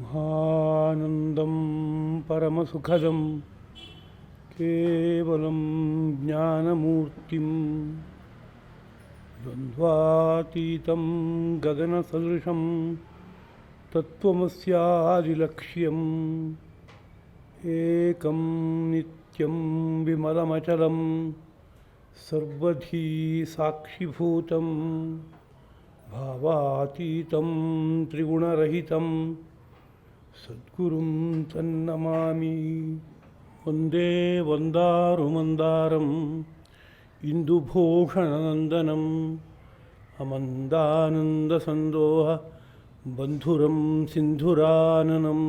ಬ್ರಹ್ಮಾನಂದಂ ಪರಮಸುಖದಂ ಕೇವಲಂ ಜ್ಞಾನಮೂರ್ತಿಂ ದ್ವಂದ್ವಾತೀತಂ ಗಗನಸದೃಶಂ ತತ್ವಮಸ್ಯಾದಿಲಕ್ಷ್ಯಂ ಏಕಂ ನಿತ್ಯಂ ವಿಮಲಮಚಲಂ ಸರ್ವಧೀ ಸಾಕ್ಷಿಭೂತಂ ಭಾವಾತೀತಂ ತ್ರಿಗುಣರಹಿತಂ ಸದ್ಗುರುಂ ತನ್ನಮಾಮಿ. ವಂದೇ ವಂದಾರುಮಂದಾರಂ ಇಂದುಭೂಷಣನಂದನಂ ಅಮಂದಾನಂದಸಂದೋಹ ಬಂಧುರಂ ಸಿಂಧುರಾನನಂ.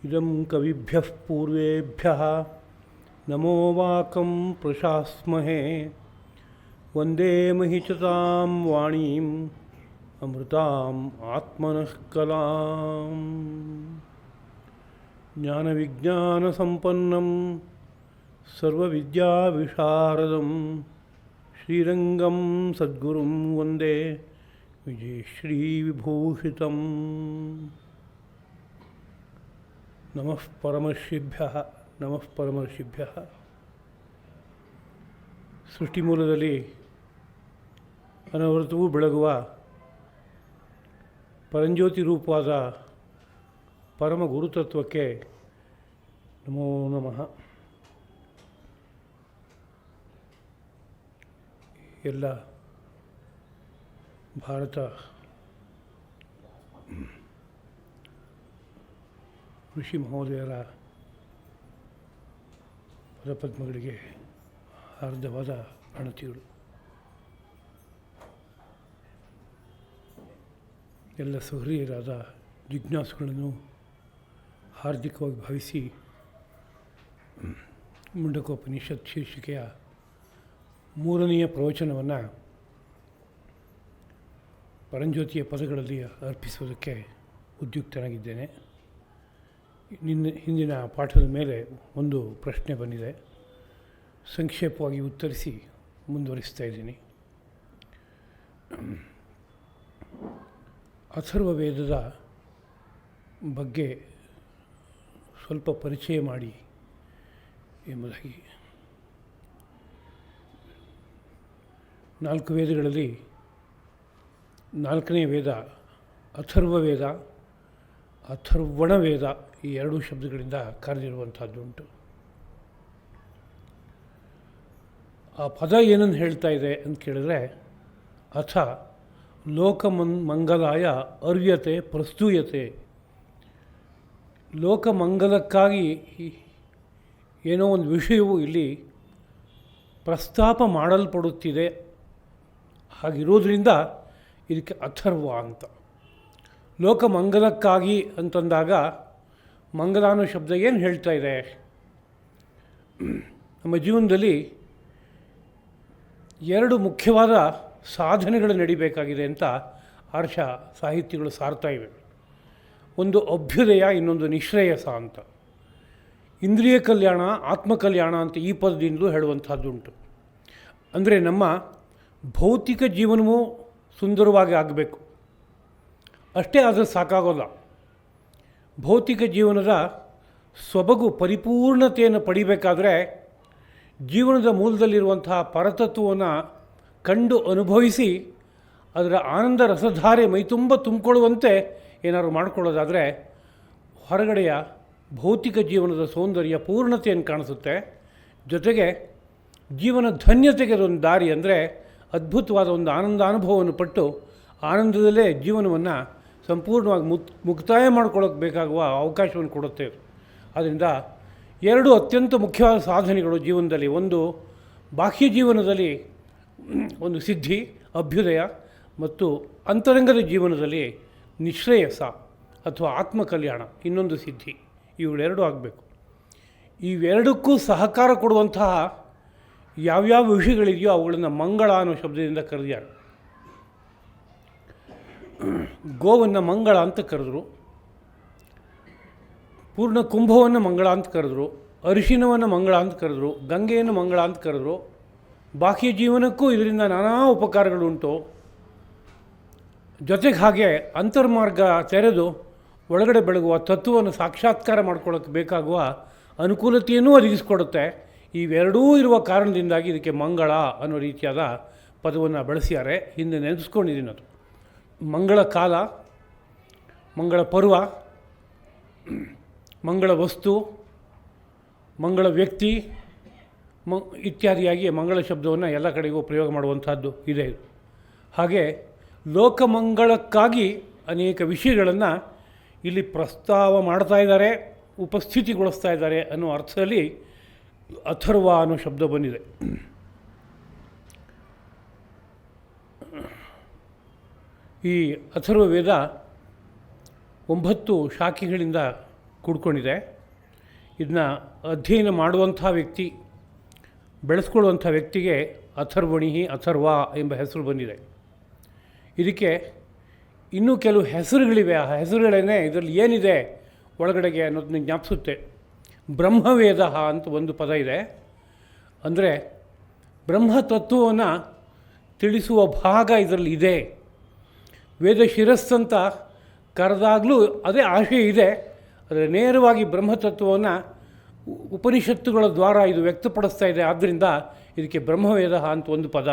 ಇದಂ ಕವಿಭ್ಯಃ ಪೂರ್ವೇಭ್ಯಃ ನಮೋ ವಾಕಂ ಪ್ರಶಾಸ್ಮಹೇ. ವಂದೇ ಮಹಿಷತಾಂ ವಾಣೀಂ ಅಮೃತಾಂ ಆತ್ಮನಃ ಕಲಾಂ. ಜ್ಞಾನವಿಜ್ಞಾನಸಂಪನ್ನಂ ಸರ್ವವಿದ್ಯಾವಿಶಾರದಂ ಶ್ರೀರಂಗಂ ಸದ್ಗುರುಂ ವಂದೇ ವಿಜಯಶ್ರೀವಿಭೂಷಿತಂ. ನಮಃ ಪರಮರ್ಷಿಭ್ಯಃ ನಮಃ ಪರಮರ್ಷಿಭ್ಯಃ. ಸೃಷ್ಟಿಮೂಲದಲ್ಲಿ ಅನವರತವೂ ಬೆಳಗುವ ಪರಂಜ್ಯೋತಿ ರೂಪವಾದ ಪರಮ ಗುರುತತ್ವಕ್ಕೆ ನಮೋ ನಮಃ. ಎಲ್ಲ ಭಾರತ ಋಷಿ ಮಹೋದಯರ ಪದಪದ್ಮಗಳಿಗೆ ಹಾರ್ದವಾದ ಪ್ರಣತಿಗಳು. ಎಲ್ಲ ಸಹೃದಯರಾದ ಜಿಜ್ಞಾಸುಗಳನ್ನು ಹಾರ್ದಿಕವಾಗಿ ಭಾವಿಸಿ ಮುಂಡಕೋಪನಿಷತ್ ಶೀರ್ಷಿಕೆಯ ಮೂರನೆಯ ಪ್ರವಚನವನ್ನು ಪರಂಜ್ಯೋತಿಯ ಪದಗಳಲ್ಲಿ ಅರ್ಪಿಸುವುದಕ್ಕೆ ಉದ್ಯುಕ್ತನಾಗಿದ್ದೇನೆ. ಹಿಂದಿನ ಪಾಠದ ಮೇಲೆ ಒಂದು ಪ್ರಶ್ನೆ ಬಂದಿದೆ, ಸಂಕ್ಷೇಪವಾಗಿ ಉತ್ತರಿಸಿ ಮುಂದುವರಿಸ್ತಾ ಇದ್ದೀನಿ. ಅಥರ್ವ ವೇದದ ಬಗ್ಗೆ ಸ್ವಲ್ಪ ಪರಿಚಯ ಮಾಡಿ ಎಂಬುದಾಗಿ. 4 ವೇದಗಳಲ್ಲಿ 4ನೇ ವೇದ ಅಥರ್ವ ವೇದ, ಅಥರ್ವಣ ವೇದ, ಈ 2 ಶಬ್ದಗಳಿಂದ ಕರೆದಿರುವಂಥದ್ದುಂಟು. ಆ ಪದ ಏನನ್ನು ಹೇಳ್ತಾ ಇದೆ ಅಂತ ಕೇಳಿದ್ರೆ, ಅಥ ಲೋಕಮಂಗಲಾಯ ಅರ್ವ್ಯತೆ ಪ್ರಸ್ತೂಯತೆ. ಲೋಕಮಂಗಲಕ್ಕಾಗಿ ಏನೋ ಒಂದು ವಿಷಯವು ಇಲ್ಲಿ ಪ್ರಸ್ತಾಪ ಮಾಡಲ್ಪಡುತ್ತಿದೆ. ಹಾಗಿರೋದ್ರಿಂದ ಇದಕ್ಕೆ ಅಥರ್ವ ಅಂತ. ಲೋಕಮಂಗಲಕ್ಕಾಗಿ ಅಂತಂದಾಗ ಮಂಗಲ ಅನ್ನೋ ಶಬ್ದ ಏನು ಹೇಳ್ತಾ ಇದೆ? ನಮ್ಮ ಜೀವನದಲ್ಲಿ 2 ಮುಖ್ಯವಾದ ಸಾಧನೆಗಳು ನಡಿಬೇಕಾಗಿದೆ ಅಂತ ಆರ್ಷ ಸಾಹಿತ್ಯಗಳು ಸಾರ್ತಾ ಇವೆ. ಒಂದು ಅಭ್ಯುದಯ, ಇನ್ನೊಂದು ನಿಶ್ರೇಯಸ ಅಂತ. ಇಂದ್ರಿಯ ಕಲ್ಯಾಣ, ಆತ್ಮಕಲ್ಯಾಣ ಅಂತ ಈ ಪದದಿಂದಲೂ ಹೇಳುವಂಥದ್ದುಂಟು. ಅಂದರೆ ನಮ್ಮ ಭೌತಿಕ ಜೀವನವೂ ಸುಂದರವಾಗಿ ಆಗಬೇಕು, ಅಷ್ಟೇ ಆದರೆ ಸಾಕಾಗೋಲ್ಲ. ಭೌತಿಕ ಜೀವನದ ಸೊಬಗು ಪರಿಪೂರ್ಣತೆಯನ್ನು ಪಡಿಬೇಕಾದ್ರೆ ಜೀವನದ ಮೂಲದಲ್ಲಿರುವಂತಹ ಪರತತ್ವವನ್ನು ಕಂಡು ಅನುಭವಿಸಿ ಅದರ ಆನಂದ ರಸಧಾರೆ ಮೈತುಂಬ ತುಂಬಿಕೊಳ್ಳುವಂತೆ ಏನಾದ್ರು ಮಾಡಿಕೊಳ್ಳೋದಾದರೆ ಹೊರಗಡೆಯ ಭೌತಿಕ ಜೀವನದ ಸೌಂದರ್ಯ ಪೂರ್ಣತೆಯನ್ನು ಕಾಣಿಸುತ್ತೆ. ಜೊತೆಗೆ ಜೀವನ ಧನ್ಯತೆಗೆ ಅದೊಂದು ದಾರಿ. ಅಂದರೆ ಅದ್ಭುತವಾದ ಒಂದು ಆನಂದ ಅನುಭವವನ್ನು ಪಟ್ಟು ಆನಂದದಲ್ಲೇ ಜೀವನವನ್ನು ಸಂಪೂರ್ಣವಾಗಿ ಮುಕ್ತಾಯ ಮಾಡ್ಕೊಳ್ಳೋಕೆ ಬೇಕಾಗುವ ಅವಕಾಶವನ್ನು ಕೊಡುತ್ತೆ. ಆದ್ದರಿಂದ 2 ಅತ್ಯಂತ ಮುಖ್ಯವಾದ ಸಾಧನೆಗಳು ಜೀವನದಲ್ಲಿ. ಒಂದು ಬಾಹ್ಯ ಜೀವನದಲ್ಲಿ ಒಂದು ಸಿದ್ಧಿ, ಅಭ್ಯುದಯ, ಮತ್ತು ಅಂತರಂಗದ ಜೀವನದಲ್ಲಿ ನಿಶ್ರೇಯಸ ಅಥವಾ ಆತ್ಮಕಲ್ಯಾಣ, ಇನ್ನೊಂದು ಸಿದ್ಧಿ. ಇವುಗಳೆರಡೂ ಆಗಬೇಕು. ಇವೆರಡಕ್ಕೂ ಸಹಕಾರ ಕೊಡುವಂತಹ ಯಾವ್ಯಾವ ವಿಷಯಗಳಿದೆಯೋ ಅವುಗಳನ್ನು ಮಂಗಳ ಅನ್ನೋ ಶಬ್ದದಿಂದ ಕರೆದಿದ್ದಾರೆ. ಗೋವನ್ನು ಮಂಗಳ ಅಂತ ಕರೆದ್ರು, ಪೂರ್ಣ ಕುಂಭವನ್ನು ಮಂಗಳ ಅಂತ ಕರೆದ್ರು, ಅರಿಶಿನವನ್ನು ಮಂಗಳ ಅಂತ ಕರೆದ್ರು, ಗಂಗೆಯನ್ನು ಮಂಗಳ ಅಂತ ಕರೆದ್ರು. ಬಾಹ್ಯ ಜೀವನಕ್ಕೂ ಇದರಿಂದ ನಾನಾ ಉಪಕಾರಗಳುಂಟು. ಜೊತೆಗೆ ಹಾಗೆ ಅಂತರ್ಮಾರ್ಗ ತೆರೆದು ಒಳಗಡೆ ಬೆಳಗುವ ತತ್ವವನ್ನು ಸಾಕ್ಷಾತ್ಕಾರ ಮಾಡ್ಕೊಳ್ಳೋಕ್ಕೆ ಬೇಕಾಗುವ ಅನುಕೂಲತೆಯನ್ನೂ ಒದಗಿಸಿಕೊಡುತ್ತೆ. ಇವೆರಡೂ ಇರುವ ಕಾರಣದಿಂದಾಗಿ ಇದಕ್ಕೆ ಮಂಗಳ ಅನ್ನೋ ರೀತಿಯಾದ ಪದವನ್ನು ಬಳಸಿದ್ದಾರೆ. ಹಿಂದೆ ನೆನೆಸ್ಕೊಂಡಿದ್ದೀನಿ ಅದು. ಮಂಗಳ ಕಾಲ, ಮಂಗಳ ಪರ್ವ, ಮಂಗಳ ವಸ್ತು, ಮಂಗಳ ವ್ಯಕ್ತಿ ಇತ್ಯಾದಿಯಾಗಿ ಮಂಗಳ ಶಬ್ದವನ್ನು ಎಲ್ಲ ಕಡೆಗೂ ಪ್ರಯೋಗ ಮಾಡುವಂಥದ್ದು ಇದೆ. ಹಾಗೆ ಲೋಕಮಂಗಳಕ್ಕಾಗಿ ಅನೇಕ ವಿಷಯಗಳನ್ನು ಇಲ್ಲಿ ಪ್ರಸ್ತಾವ ಮಾಡ್ತಾ ಇದ್ದಾರೆ, ಉಪಸ್ಥಿತಿಗೊಳಿಸ್ತಾ ಇದ್ದಾರೆ ಅನ್ನೋ ಅರ್ಥದಲ್ಲಿ ಅಥರ್ವ ಅನ್ನೋ ಶಬ್ದ ಬಂದಿದೆ. ಈ ಅಥರ್ವ ವೇದ 9 ಶಾಖೆಗಳಿಂದ ಕೂಡ್ಕೊಂಡಿದೆ. ಇದನ್ನ ಅಧ್ಯಯನ ಮಾಡುವಂಥ ವ್ಯಕ್ತಿ, ಬೆಳೆಸ್ಕೊಳ್ಳುವಂಥ ವ್ಯಕ್ತಿಗೆ ಅಥರ್ವಣಿ, ಅಥರ್ವ ಎಂಬ ಹೆಸರು ಬಂದಿದೆ. ಇದಕ್ಕೆ ಇನ್ನೂ ಕೆಲವು ಹೆಸರುಗಳಿವೆ. ಆ ಹೆಸರುಗಳನ್ನೇ ಇದರಲ್ಲಿ ಏನಿದೆ ಒಳಗಡೆಗೆ ಅನ್ನೋದನ್ನ ಜ್ಞಾಪಿಸುತ್ತೆ. ಬ್ರಹ್ಮವೇದ ಅಂತ ಒಂದು ಪದ ಇದೆ. ಅಂದರೆ ಬ್ರಹ್ಮತತ್ವವನ್ನು ತಿಳಿಸುವ ಭಾಗ ಇದರಲ್ಲಿ ಇದೆ. ವೇದ ಶಿರಸ್ಸಂತ ಕರೆದಾಗಲೂ ಅದೇ ಆಶಯ ಇದೆ. ಆದರೆ ನೇರವಾಗಿ ಬ್ರಹ್ಮತತ್ವವನ್ನು ಉಪನಿಷತ್ತುಗಳ ದ್ವಾರ ಇದು ವ್ಯಕ್ತಪಡಿಸ್ತಾ ಇದೆ. ಆದ್ದರಿಂದ ಇದಕ್ಕೆ ಬ್ರಹ್ಮವೇದ ಅಂತ ಒಂದು ಪದ.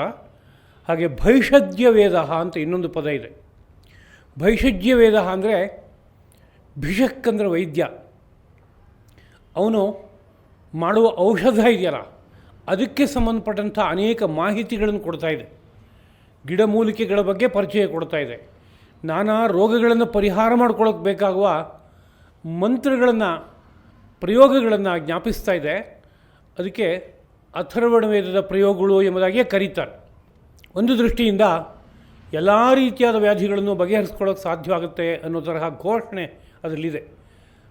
ಹಾಗೆ ಭೈಷಜ್ಯ ವೇದ ಅಂತ ಇನ್ನೊಂದು ಪದ ಇದೆ. ಭೈಷಜ್ಯ ವೇದ ಅಂದರೆ ಭಿಷಕ್ ಅಂದರೆ ವೈದ್ಯ. ಅವನು ಮಾಡುವ ಔಷಧ ಇದೆಯಲ್ಲ, ಅದಕ್ಕೆ ಸಂಬಂಧಪಟ್ಟಂಥ ಅನೇಕ ಮಾಹಿತಿಗಳನ್ನು ಕೊಡ್ತಾ ಇದೆ. ಗಿಡಮೂಲಿಕೆಗಳ ಬಗ್ಗೆ ಪರಿಚಯ ಕೊಡ್ತಾ ಇದೆ. ನಾನಾ ರೋಗಗಳನ್ನು ಪರಿಹಾರ ಮಾಡ್ಕೊಳ್ಳೋಕೆ ಬೇಕಾಗುವ ಮಂತ್ರಗಳನ್ನು, ಪ್ರಯೋಗಗಳನ್ನು ಜ್ಞಾಪಿಸ್ತಾ ಇದೆ. ಅದಕ್ಕೆ ಅಥರ್ವಣ ವೇದದ ಪ್ರಯೋಗಗಳು ಎಂಬುದಾಗಿಯೇ ಕರೀತಾರೆ. ಒಂದು ದೃಷ್ಟಿಯಿಂದ ಎಲ್ಲ ರೀತಿಯಾದ ವ್ಯಾಧಿಗಳನ್ನು ಬಗೆಹರಿಸ್ಕೊಳ್ಳೋಕೆ ಸಾಧ್ಯವಾಗುತ್ತೆ ಅನ್ನೋ ತರಹ ಘೋಷಣೆ ಅದರಲ್ಲಿದೆ.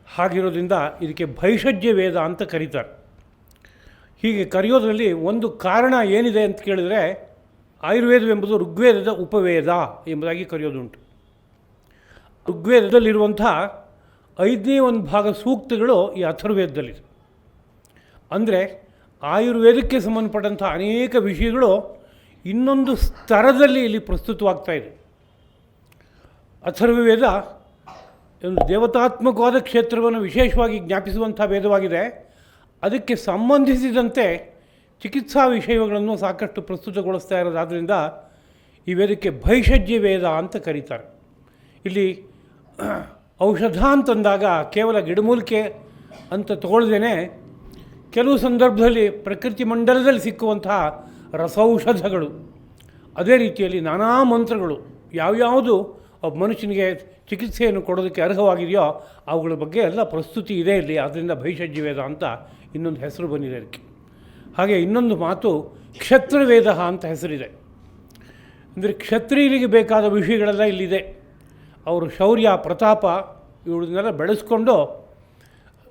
ಹಾಗಿರೋದ್ರಿಂದ ಇದಕ್ಕೆ ಭೈಷಜ್ಯ ವೇದ ಅಂತ ಕರೀತಾರೆ. ಹೀಗೆ ಕರೆಯೋದ್ರಲ್ಲಿ ಒಂದು ಕಾರಣ ಏನಿದೆ ಅಂತ ಕೇಳಿದರೆ, ಆಯುರ್ವೇದವೆಂಬುದು ಋಗ್ವೇದದ ಉಪವೇದ ಎಂಬುದಾಗಿ ಕರೆಯೋದುಂಟು. ಋಗ್ವೇದದಲ್ಲಿರುವಂಥ 5ನೇ ಒಂದು ಭಾಗ ಸೂಕ್ತಗಳು ಈ ಅಥರ್ವೇದದಲ್ಲಿದೆ. ಅಂದರೆ ಆಯುರ್ವೇದಕ್ಕೆ ಸಂಬಂಧಪಟ್ಟಂಥ ಅನೇಕ ವಿಷಯಗಳು ಇನ್ನೊಂದು ಸ್ತರದಲ್ಲಿ ಇಲ್ಲಿ ಪ್ರಸ್ತುತವಾಗ್ತಾ ಇದೆ. ಅಥರ್ವವೇದ ಒಂದು ದೇವತಾತ್ಮಕವಾದ ಕ್ಷೇತ್ರವನ್ನು ವಿಶೇಷವಾಗಿ ಜ್ಞಾಪಿಸುವಂಥ ವೇದವಾಗಿದೆ. ಅದಕ್ಕೆ ಸಂಬಂಧಿಸಿದಂತೆ ಚಿಕಿತ್ಸಾ ವಿಷಯಗಳನ್ನು ಸಾಕಷ್ಟು ಪ್ರಸ್ತುತಗೊಳಿಸ್ತಾ ಇರೋದಾದ್ದರಿಂದ ಈ ವೇದಕ್ಕೆ ಭೈಷಜ್ಯ ವೇದ ಅಂತ ಕರೀತಾರೆ. ಇಲ್ಲಿ ಔಷಧ ಅಂತಂದಾಗ ಕೇವಲ ಗಿಡಮೂಲಿಕೆ ಅಂತ ತಗೊಳ್ದೇನೆ ಕೆಲವು ಸಂದರ್ಭದಲ್ಲಿ ಪ್ರಕೃತಿ ಮಂಡಲದಲ್ಲಿ ಸಿಕ್ಕುವಂತಹ ರಸೌಷಧಗಳು, ಅದೇ ರೀತಿಯಲ್ಲಿ ನಾನಾ ಮಂತ್ರಗಳು ಯಾವ್ಯಾವುದು ಒಬ್ಬ ಮನುಷ್ಯನಿಗೆ ಚಿಕಿತ್ಸೆಯನ್ನು ಕೊಡೋದಕ್ಕೆ ಅರ್ಹವಾಗಿದೆಯೋ ಅವುಗಳ ಬಗ್ಗೆ ಎಲ್ಲ ಪ್ರಸ್ತುತಿ ಇದೆ ಇಲ್ಲಿ. ಆದ್ದರಿಂದ ಭೈಷಜ್ಯ ವೇದ ಅಂತ ಇನ್ನೊಂದು ಹೆಸರು ಬಂದಿದೆ ಅದಕ್ಕೆ. ಹಾಗೆ ಇನ್ನೊಂದು ಮಾತು ಕ್ಷತ್ರವೇದ ಅಂತ ಹೆಸರಿದೆ. ಅಂದರೆ ಕ್ಷತ್ರಿಯರಿಗೆ ಬೇಕಾದ ವಿಷಯಗಳೆಲ್ಲ ಇಲ್ಲಿದೆ. ಅವರು ಶೌರ್ಯ, ಪ್ರತಾಪ ಇವುಗಳನ್ನೆಲ್ಲ ಬೆಳೆಸ್ಕೊಂಡು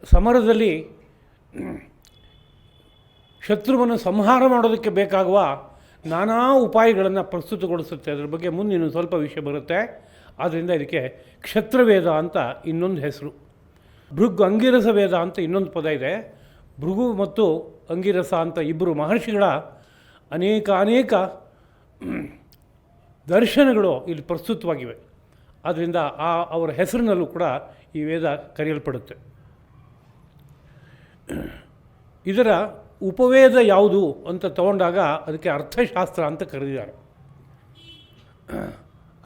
ಸಮರದಲ್ಲಿ ಶತ್ರುವನ್ನು ಸಂಹಾರ ಮಾಡೋದಕ್ಕೆ ಬೇಕಾಗುವ ನಾನಾ ಉಪಾಯಗಳನ್ನು ಪ್ರಸ್ತುತಗೊಳಿಸುತ್ತೆ. ಅದರ ಬಗ್ಗೆ ಮುಂದಿನ ಸ್ವಲ್ಪ ವಿಷಯ ಬರುತ್ತೆ. ಆದ್ದರಿಂದ ಇದಕ್ಕೆ ಕ್ಷತ್ರವೇದ ಅಂತ ಇನ್ನೊಂದು ಹೆಸರು. ಭೃಗು ಅಂಗಿರಸ ವೇದ ಅಂತ ಇನ್ನೊಂದು ಪದ ಇದೆ. ಭೃಗು ಮತ್ತು ಅಂಗಿರಸ ಅಂತ ಇಬ್ಬರು ಮಹರ್ಷಿಗಳ ಅನೇಕ ದರ್ಶನಗಳು ಇಲ್ಲಿ ಪ್ರಸ್ತುತವಾಗಿವೆ. ಆದ್ದರಿಂದ ಅವರ ಹೆಸರಿನಲ್ಲೂ ಕೂಡ ಈ ವೇದ ಕರೆಯಲ್ಪಡುತ್ತೆ. ಇದರ ಉಪವೇದ ಯಾವುದು ಅಂತ ತಗೊಂಡಾಗ ಅದಕ್ಕೆ ಅರ್ಥಶಾಸ್ತ್ರ ಅಂತ ಕರೆದಿದ್ದಾರೆ.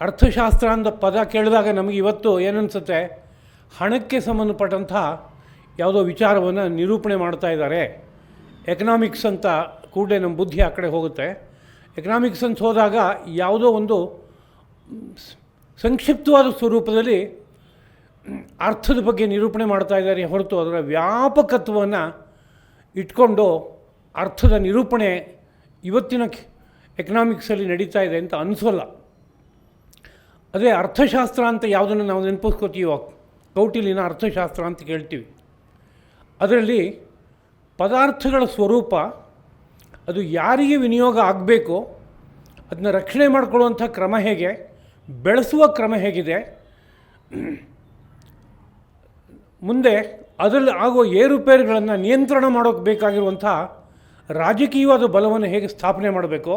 ಅರ್ಥಶಾಸ್ತ್ರ ಅಂತ ಪದ ಕೇಳಿದಾಗ ನಮಗೆ ಇವತ್ತು ಏನನ್ಸುತ್ತೆ, ಹಣಕ್ಕೆ ಸಂಬಂಧಪಟ್ಟಂಥ ಯಾವುದೋ ವಿಚಾರವನ್ನು ನಿರೂಪಣೆ ಮಾಡ್ತಾ ಇದ್ದಾರೆ. ಎಕನಾಮಿಕ್ಸ್ ಅಂತ ಕೂಡಲೇ ನಮ್ಮ ಬುದ್ಧಿ ಆ ಕಡೆ ಹೋಗುತ್ತೆ. ಎಕನಾಮಿಕ್ಸ್ ಅಂತ ಹೋದಾಗ ಯಾವುದೋ ಒಂದು ಸಂಕ್ಷಿಪ್ತವಾದ ಸ್ವರೂಪದಲ್ಲಿ ಅರ್ಥದ ಬಗ್ಗೆ ನಿರೂಪಣೆ ಮಾಡ್ತಾ ಇದ್ದಾರೆ ಹೊರತು ಅದರ ವ್ಯಾಪಕತ್ವವನ್ನು ಇಟ್ಕೊಂಡು ಅರ್ಥದ ನಿರೂಪಣೆ ಇವತ್ತಿನ ಎಕನಾಮಿಕ್ಸಲ್ಲಿ ನಡೀತಾ ಇದೆ ಅಂತ ಅನಿಸೋಲ್ಲ. ಅದೇ ಅರ್ಥಶಾಸ್ತ್ರ ಅಂತ ಯಾವುದನ್ನು ನಾವು ನೆನಪಿಸ್ಕೋತೀವೋ, ಕೌಟಿಲ್ಯನ ಅರ್ಥಶಾಸ್ತ್ರ ಅಂತ ಕೇಳ್ತೀವಿ. ಅದರಲ್ಲಿ ಪದಾರ್ಥಗಳ ಸ್ವರೂಪ, ಅದು ಯಾರಿಗೆ ವಿನಿಯೋಗ ಆಗಬೇಕು, ಅದನ್ನ ರಕ್ಷಣೆ ಮಾಡಿಕೊಳ್ಳುವಂಥ ಕ್ರಮ ಹೇಗೆ, ಬೆಳೆಸುವ ಕ್ರಮ ಹೇಗಿದೆ, ಮುಂದೆ ಅದರಲ್ಲಿ ಆಗೋ ಏರುಪೇರುಗಳನ್ನು ನಿಯಂತ್ರಣ ಮಾಡೋಕ್ಕೆ ಬೇಕಾಗಿರುವಂಥ ರಾಜಕೀಯವಾದ ಬಲವನ್ನು ಹೇಗೆ ಸ್ಥಾಪನೆ ಮಾಡಬೇಕು,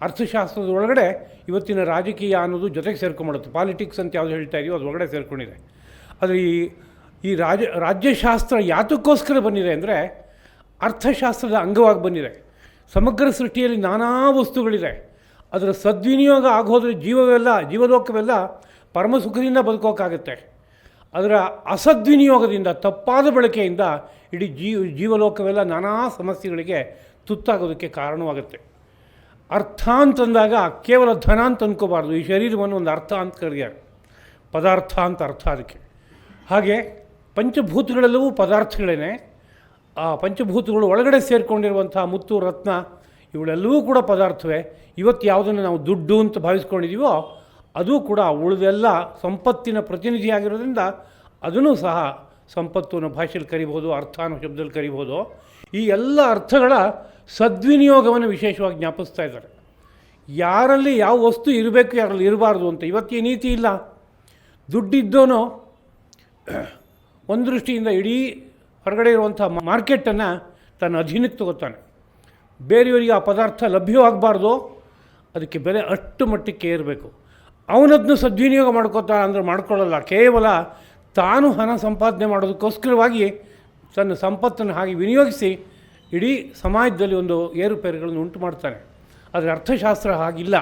ಅರ್ಥಶಾಸ್ತ್ರದ ಒಳಗಡೆ ಇವತ್ತಿನ ರಾಜಕೀಯ ಅನ್ನೋದು ಜೊತೆಗೆ ಸೇರ್ಕೊಂಡ್ಬಿಡುತ್ತೆ. ಪಾಲಿಟಿಕ್ಸ್ ಅಂತ ಯಾವುದು ಹೇಳ್ತಾ ಇದೆಯೋ ಅದು ಒಳಗಡೆ ಸೇರ್ಕೊಂಡಿದೆ. ಆದರೆ ಈ ರಾಜ್ಯಶಾಸ್ತ್ರ ಯಾತಕ್ಕೋಸ್ಕರ ಬಂದಿದೆ ಅಂದರೆ ಅರ್ಥಶಾಸ್ತ್ರದ ಅಂಗವಾಗಿ ಬಂದಿದೆ. ಸಮಗ್ರ ಸೃಷ್ಟಿಯಲ್ಲಿ ನಾನಾ ವಸ್ತುಗಳಿದೆ. ಅದರ ಸದ್ವಿನಿಯೋಗ ಆಗೋದ್ರೆ ಜೀವಲೋಕವೆಲ್ಲ ಪರಮ ಸುಖದಿಂದ ಬದುಕೋಕ್ಕಾಗತ್ತೆ. ಅದರ ಅಸದ್ವಿನಿಯೋಗದಿಂದ, ತಪ್ಪಾದ ಬಳಕೆಯಿಂದ ಇಡೀ ಜೀವಲೋಕವೆಲ್ಲ ನಾನಾ ಸಮಸ್ಯೆಗಳಿಗೆ ತುತ್ತಾಗೋದಕ್ಕೆ ಕಾರಣವಾಗುತ್ತೆ. ಅರ್ಥ ಅಂತಂದಾಗ ಕೇವಲ ಧನ ಅಂತ ಅಂದ್ಕೋಬಾರ್ದು. ಈ ಶರೀರವನ್ನು ಒಂದು ಅರ್ಥ ಅಂತ ಕರೆಯಾರೆ, ಪದಾರ್ಥ ಅಂತ ಅರ್ಥ ಅದಕ್ಕೆ. ಹಾಗೆ ಪಂಚಭೂತಗಳೆಲ್ಲವೂ ಪದಾರ್ಥಗಳೇ. ಆ ಪಂಚಭೂತಗಳು ಒಳಗಡೆ ಸೇರಿಕೊಂಡಿರುವಂಥ ಮುತ್ತು, ರತ್ನ ಇವುಗಳೆಲ್ಲವೂ ಕೂಡ ಪದಾರ್ಥವೇ. ಇವತ್ತು ಯಾವುದನ್ನು ನಾವು ದುಡ್ಡು ಅಂತ ಭಾವಿಸ್ಕೊಂಡಿದ್ದೀವೋ ಅದು ಕೂಡ ಉಳಿದೆಲ್ಲ ಸಂಪತ್ತಿನ ಪ್ರತಿನಿಧಿಯಾಗಿರೋದ್ರಿಂದ ಅದನ್ನು ಸಹ ಸಂಪತ್ತು ಅನ್ನೋ ಭಾಷೆಯಲ್ಲಿ ಕರಿಬೋದು, ಅರ್ಥ ಅನ್ನೋ ಶಬ್ದದಲ್ಲಿ ಕರಿಬೋದು. ಈ ಎಲ್ಲ ಅರ್ಥಗಳ ಸದ್ವಿನಿಯೋಗವನ್ನು ವಿಶೇಷವಾಗಿ ಜ್ಞಾಪಿಸ್ತಾ ಇದ್ದಾರೆ. ಯಾರಲ್ಲಿ ಯಾವ ವಸ್ತು ಇರಬೇಕು, ಯಾರಲ್ಲಿ ಇರಬಾರ್ದು ಅಂತ ಇವತ್ತು ಈ ನೀತಿ ಇಲ್ಲ. ದುಡ್ಡಿದ್ದೋನೋ ಒಂದು ದೃಷ್ಟಿಯಿಂದ ಇಡೀ ಹೊರಗಡೆ ಇರುವಂಥ ಮಾರ್ಕೆಟನ್ನು ತನ್ನ ಅಧೀನಕ್ಕೆ ತಗೋತಾನೆ. ಬೇರೆಯವರಿಗೆ ಆ ಪದಾರ್ಥ ಲಭ್ಯವಾಗಬಾರ್ದು, ಅದಕ್ಕೆ ಬೆಲೆ ಅಷ್ಟು ಮಟ್ಟಕ್ಕೆ ಇರಬೇಕು. ಅವನದನ್ನು ಸದ್ವಿನಿಯೋಗ ಮಾಡ್ಕೋತಾನೆ ಅಂದರೆ ಮಾಡ್ಕೊಳ್ಳಲ್ಲ. ಕೇವಲ ತಾನು ಹಣ ಸಂಪಾದನೆ ಮಾಡೋದಕ್ಕೋಸ್ಕರವಾಗಿ ತನ್ನ ಸಂಪತ್ತನ್ನು ಹಾಗೆ ವಿನಿಯೋಗಿಸಿ ಇಡೀ ಸಮಾಜದಲ್ಲಿ ಒಂದು ಏರುಪೇರುಗಳನ್ನು ಉಂಟು ಮಾಡ್ತಾನೆ. ಆದರೆ ಅರ್ಥಶಾಸ್ತ್ರ ಹಾಗಿಲ್ಲ.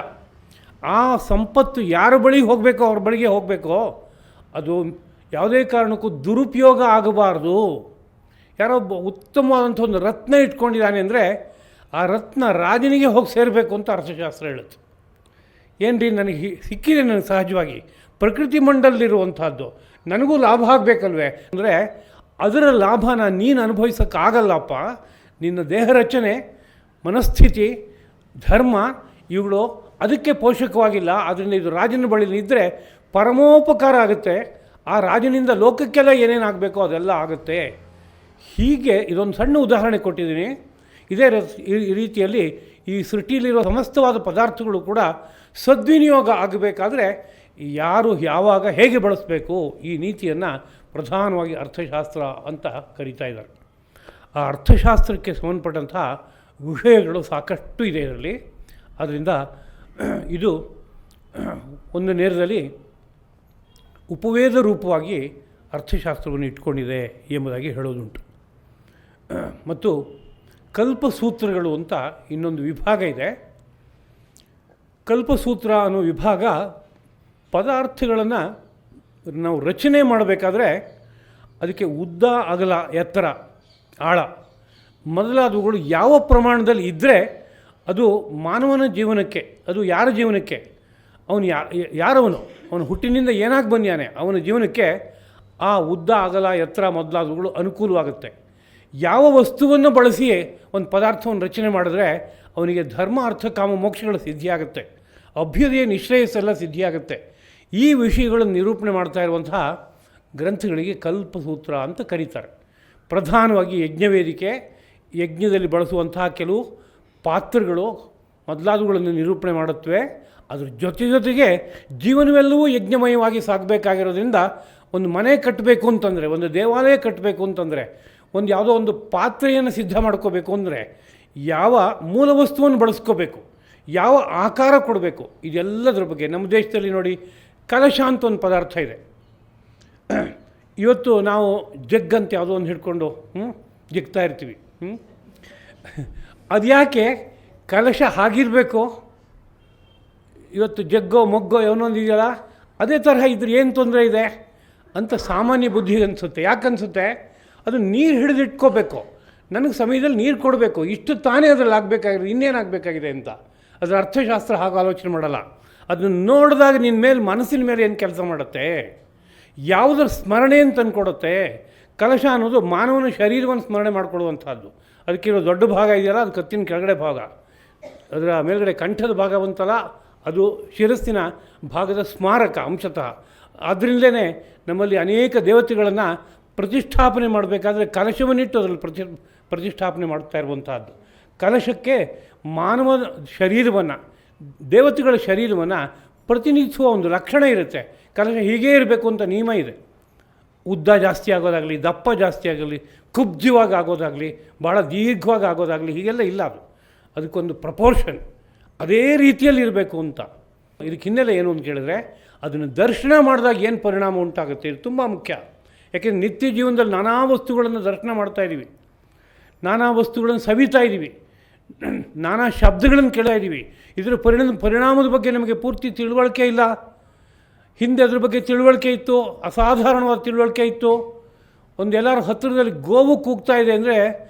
ಆ ಸಂಪತ್ತು ಯಾರ ಬಳಿಗೆ ಹೋಗಬೇಕೋ ಅವ್ರ ಬಳಿಗೆ ಹೋಗಬೇಕೋ. ಅದು ಯಾವುದೇ ಕಾರಣಕ್ಕೂ ದುರುಪಯೋಗ ಆಗಬಾರ್ದು. ಯಾರೊಬ್ಬ ಉತ್ತಮವಾದಂಥ ಒಂದು ರತ್ನ ಇಟ್ಕೊಂಡಿದ್ದಾನೆ ಅಂದರೆ ಆ ರತ್ನ ರಾಜನಿಗೆ ಹೋಗಿ ಸೇರಬೇಕು ಅಂತ ಅರ್ಥಶಾಸ್ತ್ರ ಹೇಳುತ್ತೆ. ಏನು ರೀ, ನನಗೆ ಸಿಕ್ಕಿದೆ, ನನಗೆ ಸಹಜವಾಗಿ ಪ್ರಕೃತಿ ಮಂಡಲದಲ್ಲಿರುವಂಥದ್ದು, ನನಗೂ ಲಾಭ ಆಗಬೇಕಲ್ವೇ ಅಂದರೆ ಅದರ ಲಾಭನ ನೀನು ಅನುಭವಿಸೋಕ್ಕಾಗಲ್ಲಪ್ಪ. ನಿನ್ನ ದೇಹ ರಚನೆ, ಮನಸ್ಥಿತಿ, ಧರ್ಮ ಇವುಗಳು ಅದಕ್ಕೆ ಪೋಷಕವಾಗಿಲ್ಲ. ಅದರಿಂದ ಇದು ರಾಜನ ಬಳಿ ಇದ್ದರೆ ಪರಮೋಪಕಾರ ಆಗುತ್ತೆ. ಆ ರಾಜನಿಂದ ಲೋಕಕ್ಕೆಲ್ಲ ಏನೇನಾಗಬೇಕೋ ಅದೆಲ್ಲ ಆಗುತ್ತೆ. ಹೀಗೆ ಇದೊಂದು ಸಣ್ಣ ಉದಾಹರಣೆ ಕೊಟ್ಟಿದ್ದೀನಿ. ಇದೇ ರೀತಿಯಲ್ಲಿ ಈ ಸೃಷ್ಟಿಯಲ್ಲಿರೋ ಸಮಸ್ತವಾದ ಪದಾರ್ಥಗಳು ಕೂಡ ಸದ್ವಿನಿಯೋಗ ಆಗಬೇಕಾದ್ರೆ ಯಾರು ಯಾವಾಗ ಹೇಗೆ ಬಳಸಬೇಕು ಈ ನೀತಿಯನ್ನು ಪ್ರಧಾನವಾಗಿ ಅರ್ಥಶಾಸ್ತ್ರ ಅಂತ ಕರೀತಾ ಇದ್ದಾರೆ. ಆ ಅರ್ಥಶಾಸ್ತ್ರಕ್ಕೆ ಸಂಬಂಧಪಟ್ಟಂಥ ವಿಷಯಗಳು ಸಾಕಷ್ಟು ಇದೆ ಇದರಲ್ಲಿ. ಆದ್ದರಿಂದ ಇದು ಒಂದು ನೇರದಲ್ಲಿ ಉಪವೇದ ರೂಪವಾಗಿ ಅರ್ಥಶಾಸ್ತ್ರವನ್ನು ಇಟ್ಕೊಂಡಿದೆ ಎಂಬುದಾಗಿ ಹೇಳೋದುಂಟು. ಮತ್ತು ಕಲ್ಪಸೂತ್ರಗಳು ಅಂತ ಇನ್ನೊಂದು ವಿಭಾಗ ಇದೆ. ಕಲ್ಪಸೂತ್ರ ಅನ್ನೋ ವಿಭಾಗ ಪದಾರ್ಥಗಳನ್ನು ನಾವು ರಚನೆ ಮಾಡಬೇಕಾದ್ರೆ ಅದಕ್ಕೆ ಉದ್ದ, ಅಗಲ, ಎತ್ತರ, ಆಳ ಮೊದಲಾದವುಗಳು ಯಾವ ಪ್ರಮಾಣದಲ್ಲಿ ಇದ್ದರೆ ಅದು ಮಾನವನ ಜೀವನಕ್ಕೆ, ಅದು ಯಾರ ಜೀವನಕ್ಕೆ, ಅವನು ಯಾರವನು, ಅವನು ಹುಟ್ಟಿನಿಂದ ಏನಾಗಿ ಬಂದಾನೆ ಅವನ ಜೀವನಕ್ಕೆ ಆ ಉದ್ದ, ಅಗಲ, ಎತ್ತರ ಮೊದಲಾದವುಗಳು ಅನುಕೂಲವಾಗುತ್ತೆ. ಯಾವ ವಸ್ತುವನ್ನು ಬಳಸಿ ಒಂದು ಪದಾರ್ಥವನ್ನು ರಚನೆ ಮಾಡಿದ್ರೆ ಅವನಿಗೆ ಧರ್ಮ, ಅರ್ಥ, ಕಾಮ, ಮೋಕ್ಷಗಳು ಸಿದ್ಧಿಯಾಗುತ್ತೆ, ಅಭ್ಯುದಯ, ನಿಶ್ರೇಯಸ್ಸೆಲ್ಲ ಸಿದ್ಧಿಯಾಗುತ್ತೆ. ಈ ವಿಷಯಗಳನ್ನು ನಿರೂಪಣೆ ಮಾಡ್ತಾ ಇರುವಂತಹ ಗ್ರಂಥಗಳಿಗೆ ಕಲ್ಪಸೂತ್ರ ಅಂತ ಕರೀತಾರೆ. ಪ್ರಧಾನವಾಗಿ ಯಜ್ಞವೇದಿಕೆ, ಯಜ್ಞದಲ್ಲಿ ಬಳಸುವಂತಹ ಕೆಲವು ಪಾತ್ರಗಳು ಮೊದಲಾದವುಗಳನ್ನು ನಿರೂಪಣೆ ಮಾಡುತ್ತವೆ. ಅದ್ರ ಜೊತೆಗೆ ಜೀವನವೆಲ್ಲವೂ ಯಜ್ಞಮಯವಾಗಿ ಸಾಗಬೇಕಾಗಿರೋದ್ರಿಂದ ಒಂದು ಮನೆ ಕಟ್ಟಬೇಕು ಅಂತಂದರೆ, ಒಂದು ದೇವಾಲಯ ಕಟ್ಟಬೇಕು ಅಂತಂದರೆ, ಒಂದು ಯಾವುದೋ ಒಂದು ಪಾತ್ರೆಯನ್ನು ಸಿದ್ಧ ಮಾಡ್ಕೋಬೇಕು ಅಂದರೆ ಯಾವ ಮೂಲ ವಸ್ತುವನ್ನು ಬಳಸ್ಕೋಬೇಕು, ಯಾವ ಆಕಾರ ಕೊಡಬೇಕು, ಇದೆಲ್ಲದರ ಬಗ್ಗೆ ನಮ್ಮ ದೇಶದಲ್ಲಿ ನೋಡಿ ಕಲಶ ಅಂತ ಒಂದು ಪದಾರ್ಥ ಇದೆ. ಇವತ್ತು ನಾವು ಜಗ್ಗಂತ ಯಾವುದೋ ಒಂದು ಹಿಡ್ಕೊಂಡು ಜಿಗ್ತಾ ಇರ್ತೀವಿ. ಅದ್ಯಾಕೆ ಕಲಶ ಹಾಗಿರಬೇಕು? ಇವತ್ತು ಜಗ್ಗೋ ಮೊಗ್ಗೋ ಏನೊಂದು ಇದೆಯಲ್ಲ, ಅದೇ ತರಹ ಇದ್ರೆ ಏನು ತೊಂದರೆ ಇದೆ ಅಂತ ಸಾಮಾನ್ಯ ಬುದ್ಧಿಗೆ ಅನಿಸುತ್ತೆ. ಯಾಕನ್ಸುತ್ತೆ? ಅದು ನೀರು ಹಿಡಿದಿಟ್ಕೋಬೇಕು, ನನಗೆ ಸಮಯದಲ್ಲಿ ನೀರು ಕೊಡಬೇಕು, ಇಷ್ಟು ತಾನೇ ಅದರಲ್ಲಿ ಆಗಬೇಕಾಗಿದೆ, ಇನ್ನೇನಾಗಬೇಕಾಗಿದೆ ಅಂತ. ಅದರ ಅರ್ಥಶಾಸ್ತ್ರ ಹಾಗೆ ಆಲೋಚನೆ ಮಾಡಲ್ಲ. ಅದನ್ನು ನೋಡಿದಾಗ ನಿನ್ನ ಮೇಲೆ, ಮನಸ್ಸಿನ ಮೇಲೆ ಏನು ಕೆಲಸ ಮಾಡುತ್ತೆ, ಯಾವುದರ ಸ್ಮರಣೆ ಅಂತ ಅಂದ್ಕೊಡುತ್ತೆ. ಕಲಶ ಅನ್ನೋದು ಮಾನವನ ಶರೀರವನ್ನು ಸ್ಮರಣೆ ಮಾಡಿಕೊಳ್ಳುವಂಥದ್ದು. ಅದಕ್ಕಿರೋ ದೊಡ್ಡ ಭಾಗ ಇದೆಯಲ್ಲ, ಅದು ಕತ್ತಿನ ಕೆಳಗಡೆ ಭಾಗ, ಅದರ ಮೇಲ್ಗಡೆ ಕಂಠದ ಭಾಗ ಬಂತಲ್ಲ, ಅದು ಶಿರಸ್ಸಿನ ಭಾಗದ ಸ್ಮಾರಕ ಅಂಶತಃ. ಅದರಿಂದಲೇ ನಮ್ಮಲ್ಲಿ ಅನೇಕ ದೇವತೆಗಳನ್ನು ಪ್ರತಿಷ್ಠಾಪನೆ ಮಾಡಬೇಕಾದ್ರೆ ಕಲಶವನ್ನಿಟ್ಟು ಅದರಲ್ಲಿ ಪ್ರತಿಷ್ಠಾಪನೆ ಮಾಡ್ತಾ ಇರುವಂತಹದ್ದು. ಕಲಶಕ್ಕೆ ಮಾನವ ಶರೀರವನ್ನು, ದೇವತೆಗಳ ಶರೀರವನ್ನು ಪ್ರತಿನಿಧಿಸುವ ಒಂದು ಲಕ್ಷಣ ಇರುತ್ತೆ. ಕಲಶ ಹೀಗೇ ಇರಬೇಕು ಅಂತ ನಿಯಮ ಇದೆ. ಉದ್ದ ಜಾಸ್ತಿ ಆಗೋದಾಗಲಿ, ದಪ್ಪ ಜಾಸ್ತಿ ಆಗಲಿ, ಕುಬ್ಜವಾಗಿ ಆಗೋದಾಗಲಿ, ಭಾಳ ದೀರ್ಘವಾಗಿ ಆಗೋದಾಗಲಿ, ಹೀಗೆಲ್ಲ ಇಲ್ಲ. ಅದಕ್ಕೊಂದು ಪ್ರಪೋರ್ಷನ್, ಅದೇ ರೀತಿಯಲ್ಲಿ ಇರಬೇಕು ಅಂತ. ಇದಕ್ಕೆ ಹಿನ್ನೆಲೆ ಏನು ಅಂತ ಕೇಳಿದ್ರೆ, ಅದನ್ನು ದರ್ಶನ ಮಾಡಿದಾಗ ಏನು ಪರಿಣಾಮ ಉಂಟಾಗುತ್ತೆ ಇದು ತುಂಬ ಮುಖ್ಯ. ಯಾಕೆಂದರೆ ನಿತ್ಯ ಜೀವನದಲ್ಲಿ ನಾನಾ ವಸ್ತುಗಳನ್ನು ದರ್ಶನ ಮಾಡ್ತಾಯಿದ್ದೀವಿ, ನಾನಾ ವಸ್ತುಗಳನ್ನು ಸವಿತಾ ಇದ್ದೀವಿ, ನಾನಾ ಶಬ್ದಗಳನ್ನು ಕೇಳ್ತಾ ಇದ್ದೀವಿ. ಇದರ ಪರಿಣಾಮದ ಬಗ್ಗೆ ನಮಗೆ ಪೂರ್ತಿ ತಿಳುವಳಿಕೆ ಇಲ್ಲ. ಹಿಂದೆ ಅದ್ರ ಬಗ್ಗೆ ತಿಳುವಳಿಕೆ ಇತ್ತು, ಅಸಾಧಾರಣವಾದ ತಿಳುವಳಿಕೆ ಇತ್ತು. ಎಲ್ಲರ ಹತ್ತಿರದಲ್ಲಿ ಗೋವು ಕೂಗ್ತಾ ಇದೆ ಅಂದರೆ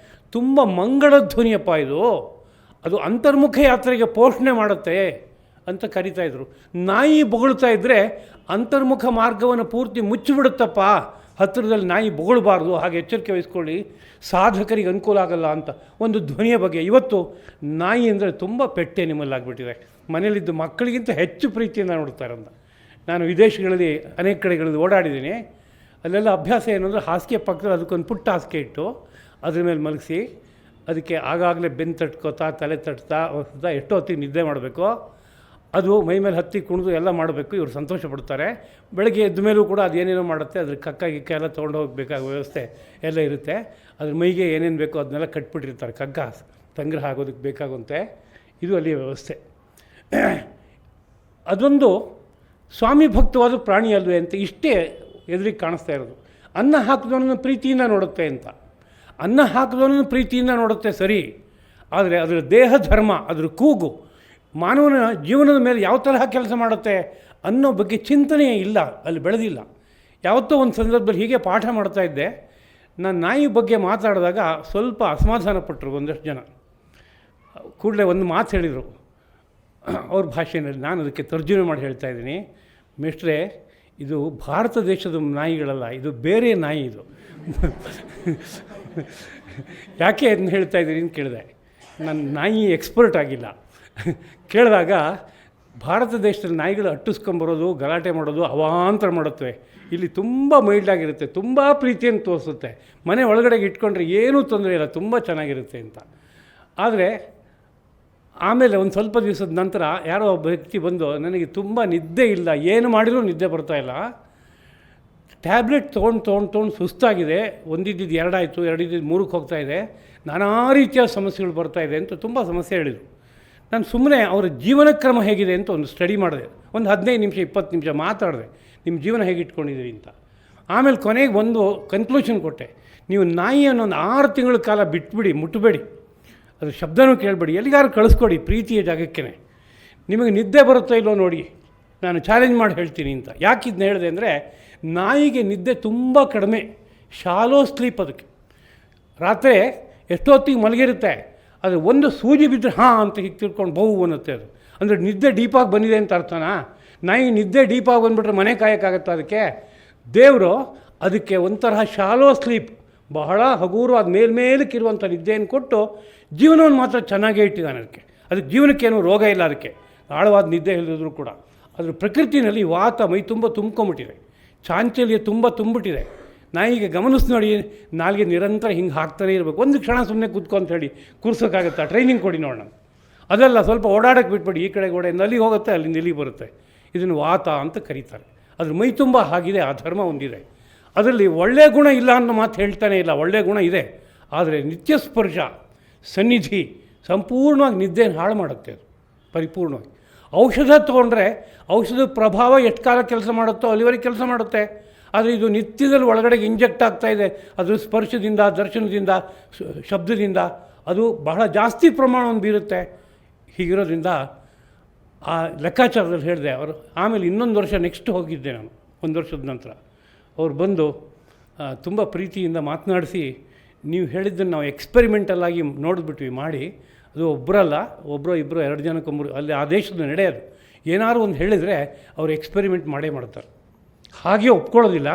ತುಂಬ ಮಂಗಳ ಧ್ವನಿಯಪ್ಪ ಇದು, ಅದು ಅಂತರ್ಮುಖ ಯಾತ್ರೆಗೆ ಪೋಷಣೆ ಮಾಡುತ್ತೆ ಅಂತ ಕರಿತಾಯಿದ್ರು. ನಾಯಿ ಬೊಗಳ್ತಾ ಇದ್ದರೆ ಅಂತರ್ಮುಖ ಮಾರ್ಗವನ್ನು ಪೂರ್ತಿ ಮುಚ್ಚಿಬಿಡುತ್ತಪ್ಪ, ಹತ್ತಿರದಲ್ಲಿ ನಾಯಿ ಬೊಗಳಬಾರ್ದು, ಹಾಗೆ ಎಚ್ಚರಿಕೆ ವಹಿಸ್ಕೊಳ್ಳಿ, ಸಾಧಕರಿಗೆ ಅನುಕೂಲ ಆಗಲ್ಲ ಅಂತ ಒಂದು ಧ್ವನಿಯ ಬಗ್ಗೆ. ಇವತ್ತು ನಾಯಿ ಅಂದರೆ ತುಂಬ ಪೆಟ್ಟೆ ನಿಮ್ಮಲ್ಲಾಗ್ಬಿಟ್ಟಿದೆ. ಮನೇಲಿದ್ದು ಮಕ್ಕಳಿಗಿಂತ ಹೆಚ್ಚು ಪ್ರೀತಿಯಿಂದ ನೋಡ್ತಾರಂತ. ನಾನು ವಿದೇಶಗಳಲ್ಲಿ ಅನೇಕ ಕಡೆಗಳಲ್ಲಿ ಓಡಾಡಿದ್ದೀನಿ. ಅಲ್ಲೆಲ್ಲ ಅಭ್ಯಾಸ ಏನು ಅಂದರೆ, ಹಾಸಿಗೆ ಪಕ್ಕದಲ್ಲಿ ಅದಕ್ಕೊಂದು ಪುಟ್ಟ ಹಾಸಿಗೆ ಇಟ್ಟು ಅದ್ರ ಮೇಲೆ ಮಲಗಿಸಿ ಅದಕ್ಕೆ ಆಗಾಗಲೇ ಬೆನ್ನು ತಟ್ಕೋತಾ ತಲೆ ತಟ್ತಾ ಎಷ್ಟೋ ಹೊತ್ತಿಗೆ ನಿದ್ದೆ ಮಾಡಬೇಕು. ಅದು ಮೈ ಮೇಲೆ ಹತ್ತಿ ಕುಣಿದು ಎಲ್ಲ ಮಾಡಬೇಕು. ಇವರು ಸಂತೋಷ ಪಡ್ತಾರೆ. ಬೆಳಗ್ಗೆ ಎದ್ದ ಮೇಲೂ ಕೂಡ ಅದೇನೇನೋ ಮಾಡುತ್ತೆ. ಅದ್ರ ಕಕ್ಕ ಗಿಕ್ಕ ಎಲ್ಲ ತೊಗೊಂಡು ಹೋಗಬೇಕಾದ ವ್ಯವಸ್ಥೆ ಎಲ್ಲ ಇರುತ್ತೆ. ಅದ್ರ ಮೈಗೆ ಏನೇನು ಬೇಕೋ ಅದನ್ನೆಲ್ಲ ಕಟ್ಬಿಟ್ಟಿರ್ತಾರೆ, ಕಗ್ಗ ಸಂಗ್ರಹ ಆಗೋದಕ್ಕೆ ಬೇಕಾಗುವಂತೆ. ಇದು ಅಲ್ಲಿಯ ವ್ಯವಸ್ಥೆ. ಅದೊಂದು ಸ್ವಾಮಿ ಭಕ್ತವಾದ ಪ್ರಾಣಿ ಅಲ್ವೇ ಅಂತ ಇಷ್ಟೇ ಎದುರಿಗೆ ಕಾಣಿಸ್ತಾ ಇರೋದು. ಅನ್ನ ಹಾಕಿದವನನ್ನು ಪ್ರೀತಿಯಿಂದ ನೋಡುತ್ತೆ ಅಂತ. ಅನ್ನ ಹಾಕಿದವನನ್ನು ಪ್ರೀತಿಯಿಂದ ನೋಡುತ್ತೆ ಸರಿ, ಆದರೆ ಅದರ ದೇಹ ಧರ್ಮ, ಅದರ ಕೂಗು ಮಾನವನ ಜೀವನದ ಮೇಲೆ ಯಾವ ತರಹ ಕೆಲಸ ಮಾಡುತ್ತೆ ಅನ್ನೋ ಬಗ್ಗೆ ಚಿಂತನೆಯೇ ಇಲ್ಲ, ಅಲ್ಲಿ ಬೆಳೆದಿಲ್ಲ. ಯಾವತ್ತೋ ಒಂದು ಸಂದರ್ಭದಲ್ಲಿ ಹೀಗೆ ಪಾಠ ಮಾಡ್ತಾಯಿದ್ದೆ. ನಾನು ನಾಯಿ ಬಗ್ಗೆ ಮಾತಾಡಿದಾಗ ಸ್ವಲ್ಪ ಅಸಮಾಧಾನ ಪಟ್ಟರು ಒಂದಷ್ಟು ಜನ. ಕೂಡಲೇ ಒಂದು ಮಾತು ಹೇಳಿದರು ಅವ್ರ ಭಾಷೆಯಲ್ಲಿ. ನಾನು ಅದಕ್ಕೆ ತರ್ಜುಮೆ ಮಾಡಿ ಹೇಳ್ತಾ ಇದ್ದೀನಿ. ಮಿಸ್ಟ್ರೇ, ಇದು ಭಾರತ ದೇಶದ ನಾಯಿಗಳಲ್ಲ, ಇದು ಬೇರೆ ನಾಯಿ ಇದು. ಯಾಕೆ ಅದನ್ನ ಹೇಳ್ತಾ ಇದ್ದೀನಿ ಅಂತ ಕೇಳಿದೆ. ನಾನು ನಾಯಿ ಎಕ್ಸ್ಪರ್ಟ್ ಆಗಿಲ್ಲ. ಕೇಳಿದಾಗ ಭಾರತ ದೇಶದಲ್ಲಿ ನಾಯಿಗಳು ಅಟ್ಟಿಸ್ಕೊಂಬರೋದು, ಗಲಾಟೆ ಮಾಡೋದು, ಅವಾಂತರ ಮಾಡುತ್ತವೆ. ಇಲ್ಲಿ ತುಂಬ ಮೈಲ್ಡಾಗಿರುತ್ತೆ, ತುಂಬ ಪ್ರೀತಿಯನ್ನು ತೋರಿಸುತ್ತೆ. ಮನೆ ಒಳಗಡೆಗೆ ಇಟ್ಕೊಂಡ್ರೆ ಏನೂ ತೊಂದರೆ ಇಲ್ಲ, ತುಂಬ ಚೆನ್ನಾಗಿರುತ್ತೆ ಅಂತ. ಆದರೆ ಆಮೇಲೆ ಒಂದು ಸ್ವಲ್ಪ ದಿವಸದ ನಂತರ ಯಾರೋ ಒಬ್ಬ ವ್ಯಕ್ತಿ ಬಂದು, ನನಗೆ ತುಂಬ ನಿದ್ದೆ ಇಲ್ಲ, ಏನು ಮಾಡಿದರೂ ನಿದ್ದೆ ಬರ್ತಾಯಿಲ್ಲ, ಟ್ಯಾಬ್ಲೆಟ್ ತೊಗೊಂಡು ಸುಸ್ತಾಗಿದೆ, ಒಂದಿದ್ದು ಎರಡಾಯಿತು, ಎರಡಿದ್ದು ಮೂರಕ್ಕೆ ಹೋಗ್ತಾಯಿದೆ, ನಾನಾ ರೀತಿಯ ಸಮಸ್ಯೆಗಳು ಬರ್ತಾಯಿದೆ ಅಂತ ತುಂಬ ಸಮಸ್ಯೆ ಹೇಳಿದರು. ನಾನು ಸುಮ್ಮನೆ ಅವರ ಜೀವನ ಕ್ರಮ ಹೇಗಿದೆ ಅಂತ ಒಂದು ಸ್ಟಡಿ ಮಾಡಿದೆ. ಒಂದು 15 ನಿಮಿಷ 20 ನಿಮಿಷ ಮಾತಾಡಿದೆ, ನಿಮ್ಮ ಜೀವನ ಹೇಗೆ ಇಟ್ಕೊಂಡಿದ್ದೀವಿ ಅಂತ. ಆಮೇಲೆ ಕೊನೆಗೆ ಒಂದು ಕನ್ಕ್ಲೂಷನ್ ಕೊಟ್ಟೆ. ನೀವು ನಾಯಿಯನ್ನು ಒಂದು 6 ತಿಂಗಳ ಕಾಲ ಬಿಟ್ಬಿಡಿ, ಮುಟ್ಟಬೇಡಿ, ಅದು ಶಬ್ದನೂ ಕೇಳಬೇಡಿ, ಎಲ್ಲಿಗಾರು ಕಳಿಸ್ಕೊಡಿ ಪ್ರೀತಿಯ ಜಾಗಕ್ಕೆ. ನಿಮಗೆ ನಿದ್ದೆ ಬರುತ್ತೋ ಇಲ್ಲೋ ನೋಡಿ, ನಾನು ಚಾಲೆಂಜ್ ಮಾಡಿ ಹೇಳ್ತೀನಿ ಅಂತ. ಯಾಕೆ ಇದನ್ನ ಹೇಳಿದೆ ಅಂದರೆ, ನಾಯಿಗೆ ನಿದ್ದೆ ತುಂಬ ಕಡಿಮೆ, ಶಾಲೋ ಸ್ಲೀಪ್. ಅದಕ್ಕೆ ರಾತ್ರಿ ಎಷ್ಟೊತ್ತಿಗೆ ಮಲಗಿರುತ್ತೆ, ಅದು ಒಂದು ಸೂಜಿ ಬಿದ್ದರೆ ಹಾಂ ಅಂತ ಹೀಗೆ ತಿಳ್ಕೊಂಡು ಬಹು ಅನ್ನುತ್ತೆ. ಅದು ಅಂದರೆ ನಿದ್ದೆ ಡೀಪಾಗಿ ಬಂದಿದೆ ಅಂತ ಅರ್ಥನಾ? ನಾಯಿ ನಿದ್ದೆ ಡೀಪಾಗಿ ಬಂದುಬಿಟ್ರೆ ಮನೆ ಕಾಯೋಕ್ಕಾಗತ್ತೆ? ಅದಕ್ಕೆ ದೇವರು ಅದಕ್ಕೆ ಒಂಥರ ಶಾಲೋ ಸ್ಲೀಪ್, ಬಹಳ ಹಗುರವಾದ ಮೇಲ್ಮೇಲಕ್ಕಿರುವಂಥ ನಿದ್ದೆಯನ್ನು ಕೊಟ್ಟು ಜೀವನವನ್ನು ಮಾತ್ರ ಚೆನ್ನಾಗೇ ಇಟ್ಟಿದ್ದಾನೆ. ಅದಕ್ಕೆ ಜೀವನಕ್ಕೇನು ರೋಗ ಇಲ್ಲ. ಅದಕ್ಕೆ ಆಳವಾದ ನಿದ್ದೆ ಹೇಳಿದ್ರು ಕೂಡ ಅದ್ರ ಪ್ರಕೃತಿನಲ್ಲಿ ವಾತ ಮೈ ತುಂಬ ತುಂಬ್ಕೊಂಬಿಟ್ಟಿದೆ, ಚಾಂಚಲ್ಯ ತುಂಬ ತುಂಬಿಟ್ಟಿದೆ. ನಾಯಿಗೆ ಗಮನಿಸಿ ನೋಡಿ, ನಾಲ್ಗೆ ನಿರಂತರ ಹಿಂಗೆ ಹಾಕ್ತಾನೆ ಇರಬೇಕು. ಒಂದು ಕ್ಷಣ ಸುಮ್ಮನೆ ಕೂತ್ಕೊಂತ ಹೇಳಿ ಕೂರ್ಸೋಕ್ಕಾಗುತ್ತಾ? ಟ್ರೈನಿಂಗ್ ಕೊಡಿ ನೋಡೋಣ. ಅದೆಲ್ಲ ಸ್ವಲ್ಪ ಓಡಾಡೋಕ್ಕೆ ಬಿಟ್ಬಿಡಿ, ಈ ಕಡೆ ಗೋಡೆ ನಲ್ಲಿ ಹೋಗುತ್ತೆ, ಅಲ್ಲಿಂದ ಇಲ್ಲಿಗೆ ಬರುತ್ತೆ. ಇದನ್ನು ವಾತ ಅಂತ ಕರೀತಾರೆ. ಅದ್ರ ಮೈ ತುಂಬ ಹಾಗಿದೆ, ಆ ಧರ್ಮ ಒಂದಿದೆ. ಅದರಲ್ಲಿ ಒಳ್ಳೆಯ ಗುಣ ಇಲ್ಲ ಅನ್ನೋ ಮಾತು ಹೇಳ್ತಾನೆ ಇಲ್ಲ, ಒಳ್ಳೆಯ ಗುಣ ಇದೆ. ಆದರೆ ನಿತ್ಯ ಸ್ಪರ್ಶ ಸನ್ನಿಧಿ ಸಂಪೂರ್ಣವಾಗಿ ನಿದ್ದೆಯನ್ನು ಹಾಳು ಮಾಡುತ್ತೆ. ಅದು ಪರಿಪೂರ್ಣವಾಗಿ. ಔಷಧ ತೊಗೊಂಡ್ರೆ ಔಷಧದ ಪ್ರಭಾವ ಎಷ್ಟು ಕಾಲ ಕೆಲಸ ಮಾಡುತ್ತೋ ಅಲ್ಲಿವರೆಗೆ ಕೆಲಸ ಮಾಡುತ್ತೆ. ಆದರೆ ಇದು ನಿತ್ಯದಲ್ಲಿ ಒಳಗಡೆಗೆ ಇಂಜೆಕ್ಟ್ ಆಗ್ತಾಯಿದೆ. ಅದರ ಸ್ಪರ್ಶದಿಂದ, ದರ್ಶನದಿಂದ, ಶಬ್ದದಿಂದ ಅದು ಬಹಳ ಜಾಸ್ತಿ ಪ್ರಮಾಣವನ್ನು ಬೀರುತ್ತೆ. ಹೀಗಿರೋದ್ರಿಂದ ಆ ಲೆಕ್ಕಾಚಾರದಲ್ಲಿ ಹೇಳಿದೆ ಅವರು. ಆಮೇಲೆ ಇನ್ನೊಂದು ವರ್ಷ ನೆಕ್ಸ್ಟ್ ಹೋಗಿದ್ದೆ ನಾನು, 1 ವರ್ಷದ ನಂತರ. ಅವ್ರು ಬಂದು ತುಂಬ ಪ್ರೀತಿಯಿಂದ ಮಾತನಾಡಿಸಿ, ನೀವು ಹೇಳಿದ್ದನ್ನು ನಾವು ಎಕ್ಸ್ಪೆರಿಮೆಂಟಲ್ಲಾಗಿ ನೋಡಿಬಿಟ್ವಿ ಮಾಡಿ, ಅದು ಒಬ್ಬರಲ್ಲ, ಒಬ್ಬರು ಇಬ್ಬರು 2 ಜನಕ್ಕೊಬ್ಬರು ಅಲ್ಲಿ ಆ ದೇಶದ ನಡೆಯೋದು. ಏನಾದ್ರು ಒಂದು ಹೇಳಿದರೆ ಅವರು ಎಕ್ಸ್ಪೆರಿಮೆಂಟ್ ಮಾಡೇ ಮಾಡ್ತಾರೆ. ಹಾಗೆ ಒಪ್ಕೊಳ್ಳೋದಿಲ್ಲ,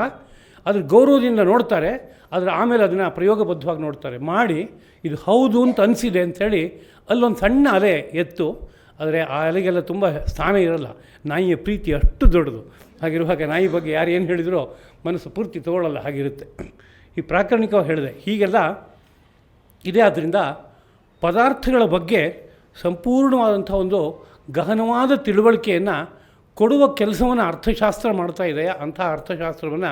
ಅದ್ರ ಗೌರವದಿಂದ ನೋಡ್ತಾರೆ. ಆದರೆ ಆಮೇಲೆ ಅದನ್ನು ಪ್ರಯೋಗಬದ್ಧವಾಗಿ ನೋಡ್ತಾರೆ. ಮಾಡಿ ಇದು ಹೌದು ಅಂತ ಅನಿಸಿದೆ ಅಂಥೇಳಿ ಅಲ್ಲೊಂದು ಸಣ್ಣ ಅಲೆ ಎತ್ತು. ಆದರೆ ಆ ಅಲೆಗೆಲ್ಲ ತುಂಬ ಸ್ಥಾನ ಇರಲ್ಲ. ನಾಯಿಯ ಪ್ರೀತಿ ಅಷ್ಟು ದೊಡ್ಡದು. ಹಾಗಿರುವಾಗ ನಾಯಿ ಬಗ್ಗೆ ಯಾರು ಏನು ಹೇಳಿದರೂ ಮನಸ್ಸು ಪೂರ್ತಿ ತೊಗೊಳ್ಳಲ್ಲ, ಹಾಗಿರುತ್ತೆ. ಈ ಪ್ರಾಕರಣಿಕವಾಗಿ ಹೇಳಿದೆ. ಹೀಗೆಲ್ಲ ಇದೆ. ಆದ್ದರಿಂದ ಪದಾರ್ಥಗಳ ಬಗ್ಗೆ ಸಂಪೂರ್ಣವಾದಂಥ ಒಂದು ಗಹನವಾದ ತಿಳುವಳಿಕೆಯನ್ನು ಕೊಡುವ ಕೆಲಸವನ್ನು ಅರ್ಥಶಾಸ್ತ್ರ ಮಾಡ್ತಾ ಇದೆ. ಅಂಥ ಅರ್ಥಶಾಸ್ತ್ರವನ್ನು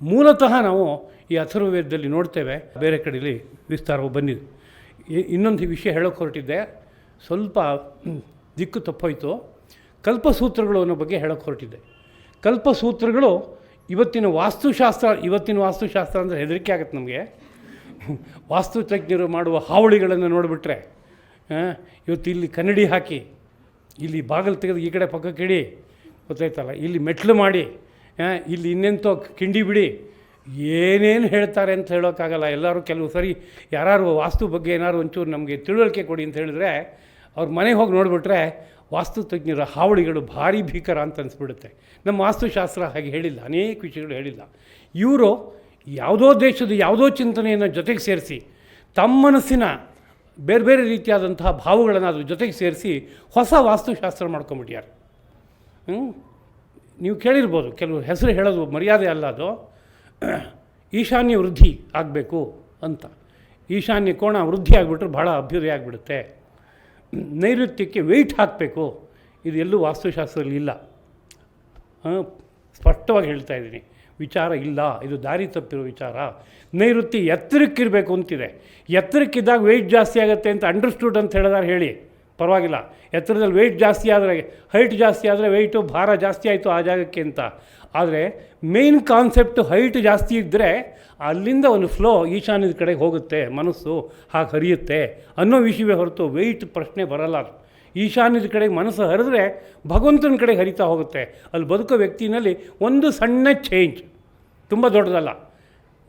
ಮೂಲತಃ ನಾವು ಈ ಅಥರ್ವವೇದದಲ್ಲಿ ನೋಡ್ತೇವೆ, ಬೇರೆ ಕಡೆಯಲ್ಲಿ ವಿಸ್ತಾರವು ಬಂದಿದೆ. ಇನ್ನೊಂದು ವಿಷಯ ಹೇಳೋಕ್ಕೆ ಹೊರಟಿದ್ದೆ, ಸ್ವಲ್ಪ ದಿಕ್ಕು ತಪ್ಪೋಯ್ತು. ಕಲ್ಪಸೂತ್ರಗಳು ಅನ್ನೋ ಬಗ್ಗೆ ಹೇಳೋಕ್ಕೆ ಹೊರಟಿದ್ದೆ. ಕಲ್ಪಸೂತ್ರಗಳು ಇವತ್ತಿನ ವಾಸ್ತುಶಾಸ್ತ್ರ ಅಂದರೆ ಹೆದರಿಕೆ ಆಗುತ್ತೆ ನಮಗೆ. ವಾಸ್ತುತಜ್ಞರು ಮಾಡುವ ಹಾವಳಿಗಳನ್ನು ನೋಡಿಬಿಟ್ರೆ, ಇವತ್ತು ಇಲ್ಲಿ ಕನ್ನಡಿ ಹಾಕಿ, ಇಲ್ಲಿ ಬಾಗಿಲು ತೆಗೆದು ಈ ಕಡೆ ಪಕ್ಕಕ್ಕೆ ಇಡಿ, ಗೊತ್ತಾಯ್ತಲ್ಲ, ಇಲ್ಲಿ ಮೆಟ್ಲು ಮಾಡಿ, ಇಲ್ಲಿ ಇನ್ನೆಂತೋ ಕಿಂಡಿ ಬಿಡಿ, ಏನೇನು ಹೇಳ್ತಾರೆ ಅಂತ ಹೇಳೋಕ್ಕಾಗಲ್ಲ. ಎಲ್ಲರೂ ಕೆಲವು ಸರಿ ಯಾರು ವಾಸ್ತು ಬಗ್ಗೆ ಏನಾದ್ರು ಒಂಚೂರು ನಮಗೆ ತಿಳುವಳಿಕೆ ಕೊಡಿ ಅಂತ ಹೇಳಿದ್ರೆ ಅವ್ರ ಮನೆಗೆ ಹೋಗಿ ನೋಡಿಬಿಟ್ರೆ ವಾಸ್ತುತಜ್ಞರ ಹಾವಳಿಗಳು ಭಾರಿ ಭೀಕರ ಅಂತ ಅನಿಸ್ಬಿಡುತ್ತೆ. ನಮ್ಮ ವಾಸ್ತುಶಾಸ್ತ್ರ ಹಾಗೆ ಹೇಳಿಲ್ಲ, ಅನೇಕ ವಿಷಯಗಳು ಹೇಳಿಲ್ಲ. ಇವರು ಯಾವುದೋ ದೇಶದ ಯಾವುದೋ ಚಿಂತನೆಯನ್ನು ಜೊತೆಗೆ ಸೇರಿಸಿ ತಮ್ಮ ಮನಸ್ಸಿನ ಬೇರೆ ಬೇರೆ ರೀತಿಯಾದಂತಹ ಭಾವಗಳನ್ನು ಅದ್ರ ಜೊತೆಗೆ ಸೇರಿಸಿ ಹೊಸ ವಾಸ್ತುಶಾಸ್ತ್ರ ಮಾಡ್ಕೊಂಬಿಟ್ಯಾರೆ. ನೀವು ಕೇಳಿರ್ಬೋದು, ಕೆಲವು ಹೆಸರು ಹೇಳೋದು ಮರ್ಯಾದೆ ಅಲ್ಲ, ಅದು ಈಶಾನ್ಯ ವೃದ್ಧಿ ಆಗಬೇಕು ಅಂತ. ಈಶಾನ್ಯ ಕೋಣ ವೃದ್ಧಿ ಆಗಿಬಿಟ್ರೆ ಭಾಳ ಅಭ್ಯುದಯ ಆಗಿಬಿಡುತ್ತೆ. ನೈಋತ್ಯಕ್ಕೆ ವೆಯ್ಟ್ ಹಾಕಬೇಕು, ಇದು ಎಲ್ಲೂ ವಾಸ್ತುಶಾಸ್ತ್ರದಲ್ಲಿ ಇಲ್ಲ. ಸ್ಪಷ್ಟವಾಗಿ ಹೇಳ್ತಾ ಇದ್ದೀನಿ, ವಿಚಾರ ಇಲ್ಲ, ಇದು ದಾರಿ ತಪ್ಪಿರೋ ವಿಚಾರ. ನೈಋತ್ಯ ಎತ್ತರಕ್ಕಿರಬೇಕು ಅಂತಿದೆ. ಎತ್ತರಕ್ಕಿದ್ದಾಗ ವೆಯ್ಟ್ ಜಾಸ್ತಿ ಆಗುತ್ತೆ ಅಂತ ಅಂಡರ್ಸ್ಟುಡ್ ಅಂತ ಹೇಳಿದಾರೆ, ಹೇಳಿ ಪರವಾಗಿಲ್ಲ. ಎತ್ತರದಲ್ಲಿ ವೆಯ್ಟ್ ಜಾಸ್ತಿ ಆದರೆ, ಹೈಟ್ ಜಾಸ್ತಿ ಆದರೆ ವೆಯ್ಟು ಭಾರ ಜಾಸ್ತಿ ಆಯಿತು ಆ ಜಾಗಕ್ಕೆ ಅಂತ. ಆದರೆ ಮೇನ್ ಕಾನ್ಸೆಪ್ಟು ಹೈಟ್ ಜಾಸ್ತಿ ಇದ್ದರೆ ಅಲ್ಲಿಂದ ಒಂದು ಫ್ಲೋ ಈಶಾನ್ಯದ ಕಡೆಗೆ ಹೋಗುತ್ತೆ, ಮನಸ್ಸು ಹಾಗೆ ಹರಿಯುತ್ತೆ ಅನ್ನೋ ವಿಷಯವೇ ಹೊರತು ವೆಯ್ಟ್ ಪ್ರಶ್ನೆ ಬರಲ್ಲ. ಈಶಾನ್ಯದ ಕಡೆಗೆ ಮನಸ್ಸು ಹರಿದ್ರೆ ಭಗವಂತನ ಕಡೆಗೆ ಹರಿತಾ ಹೋಗುತ್ತೆ. ಅಲ್ಲಿ ಬದುಕೋ ವ್ಯಕ್ತಿನಲ್ಲಿ ಒಂದು ಸಣ್ಣ ಚೇಂಜ್, ತುಂಬ ದೊಡ್ಡದಲ್ಲ,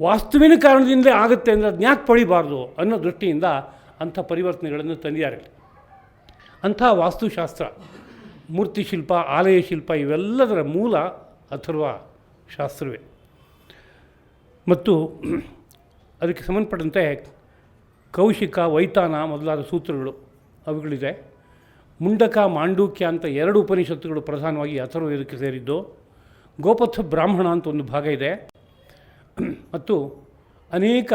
ವಾಸ್ತುವಿನ ಕಾರಣದಿಂದ ಆಗುತ್ತೆ ಅಂದರೆ ಅದನ್ನ ಯಾಕೆ ಪಡಿಬಾರ್ದು ಅನ್ನೋ ದೃಷ್ಟಿಯಿಂದ ಅಂಥ ಪರಿವರ್ತನೆಗಳನ್ನು ತಂದಿದ್ದಾರೆ. ಅಂಥ ವಾಸ್ತುಶಾಸ್ತ್ರ, ಮೂರ್ತಿಶಿಲ್ಪ, ಆಲಯ ಶಿಲ್ಪ ಇವೆಲ್ಲದರ ಮೂಲ ಅಥರ್ವ ಶಾಸ್ತ್ರವೇ. ಮತ್ತು ಅದಕ್ಕೆ ಸಂಬಂಧಪಟ್ಟಂತೆ ಕೌಶಿಕ, ವೈತಾನ ಮೊದಲಾದ ಸೂತ್ರಗಳು ಅವುಗಳಿದೆ. ಮುಂಡಕ, ಮಾಂಡೂಕ್ಯ ಅಂತ 2 ಉಪನಿಷತ್ತುಗಳು ಪ್ರಧಾನವಾಗಿ ಅಥರ್ವವೇದಕ್ಕೆ ಸೇರಿದ್ದು. ಗೋಪಥ ಬ್ರಾಹ್ಮಣ ಅಂತ ಒಂದು ಭಾಗ ಇದೆ. ಮತ್ತು ಅನೇಕ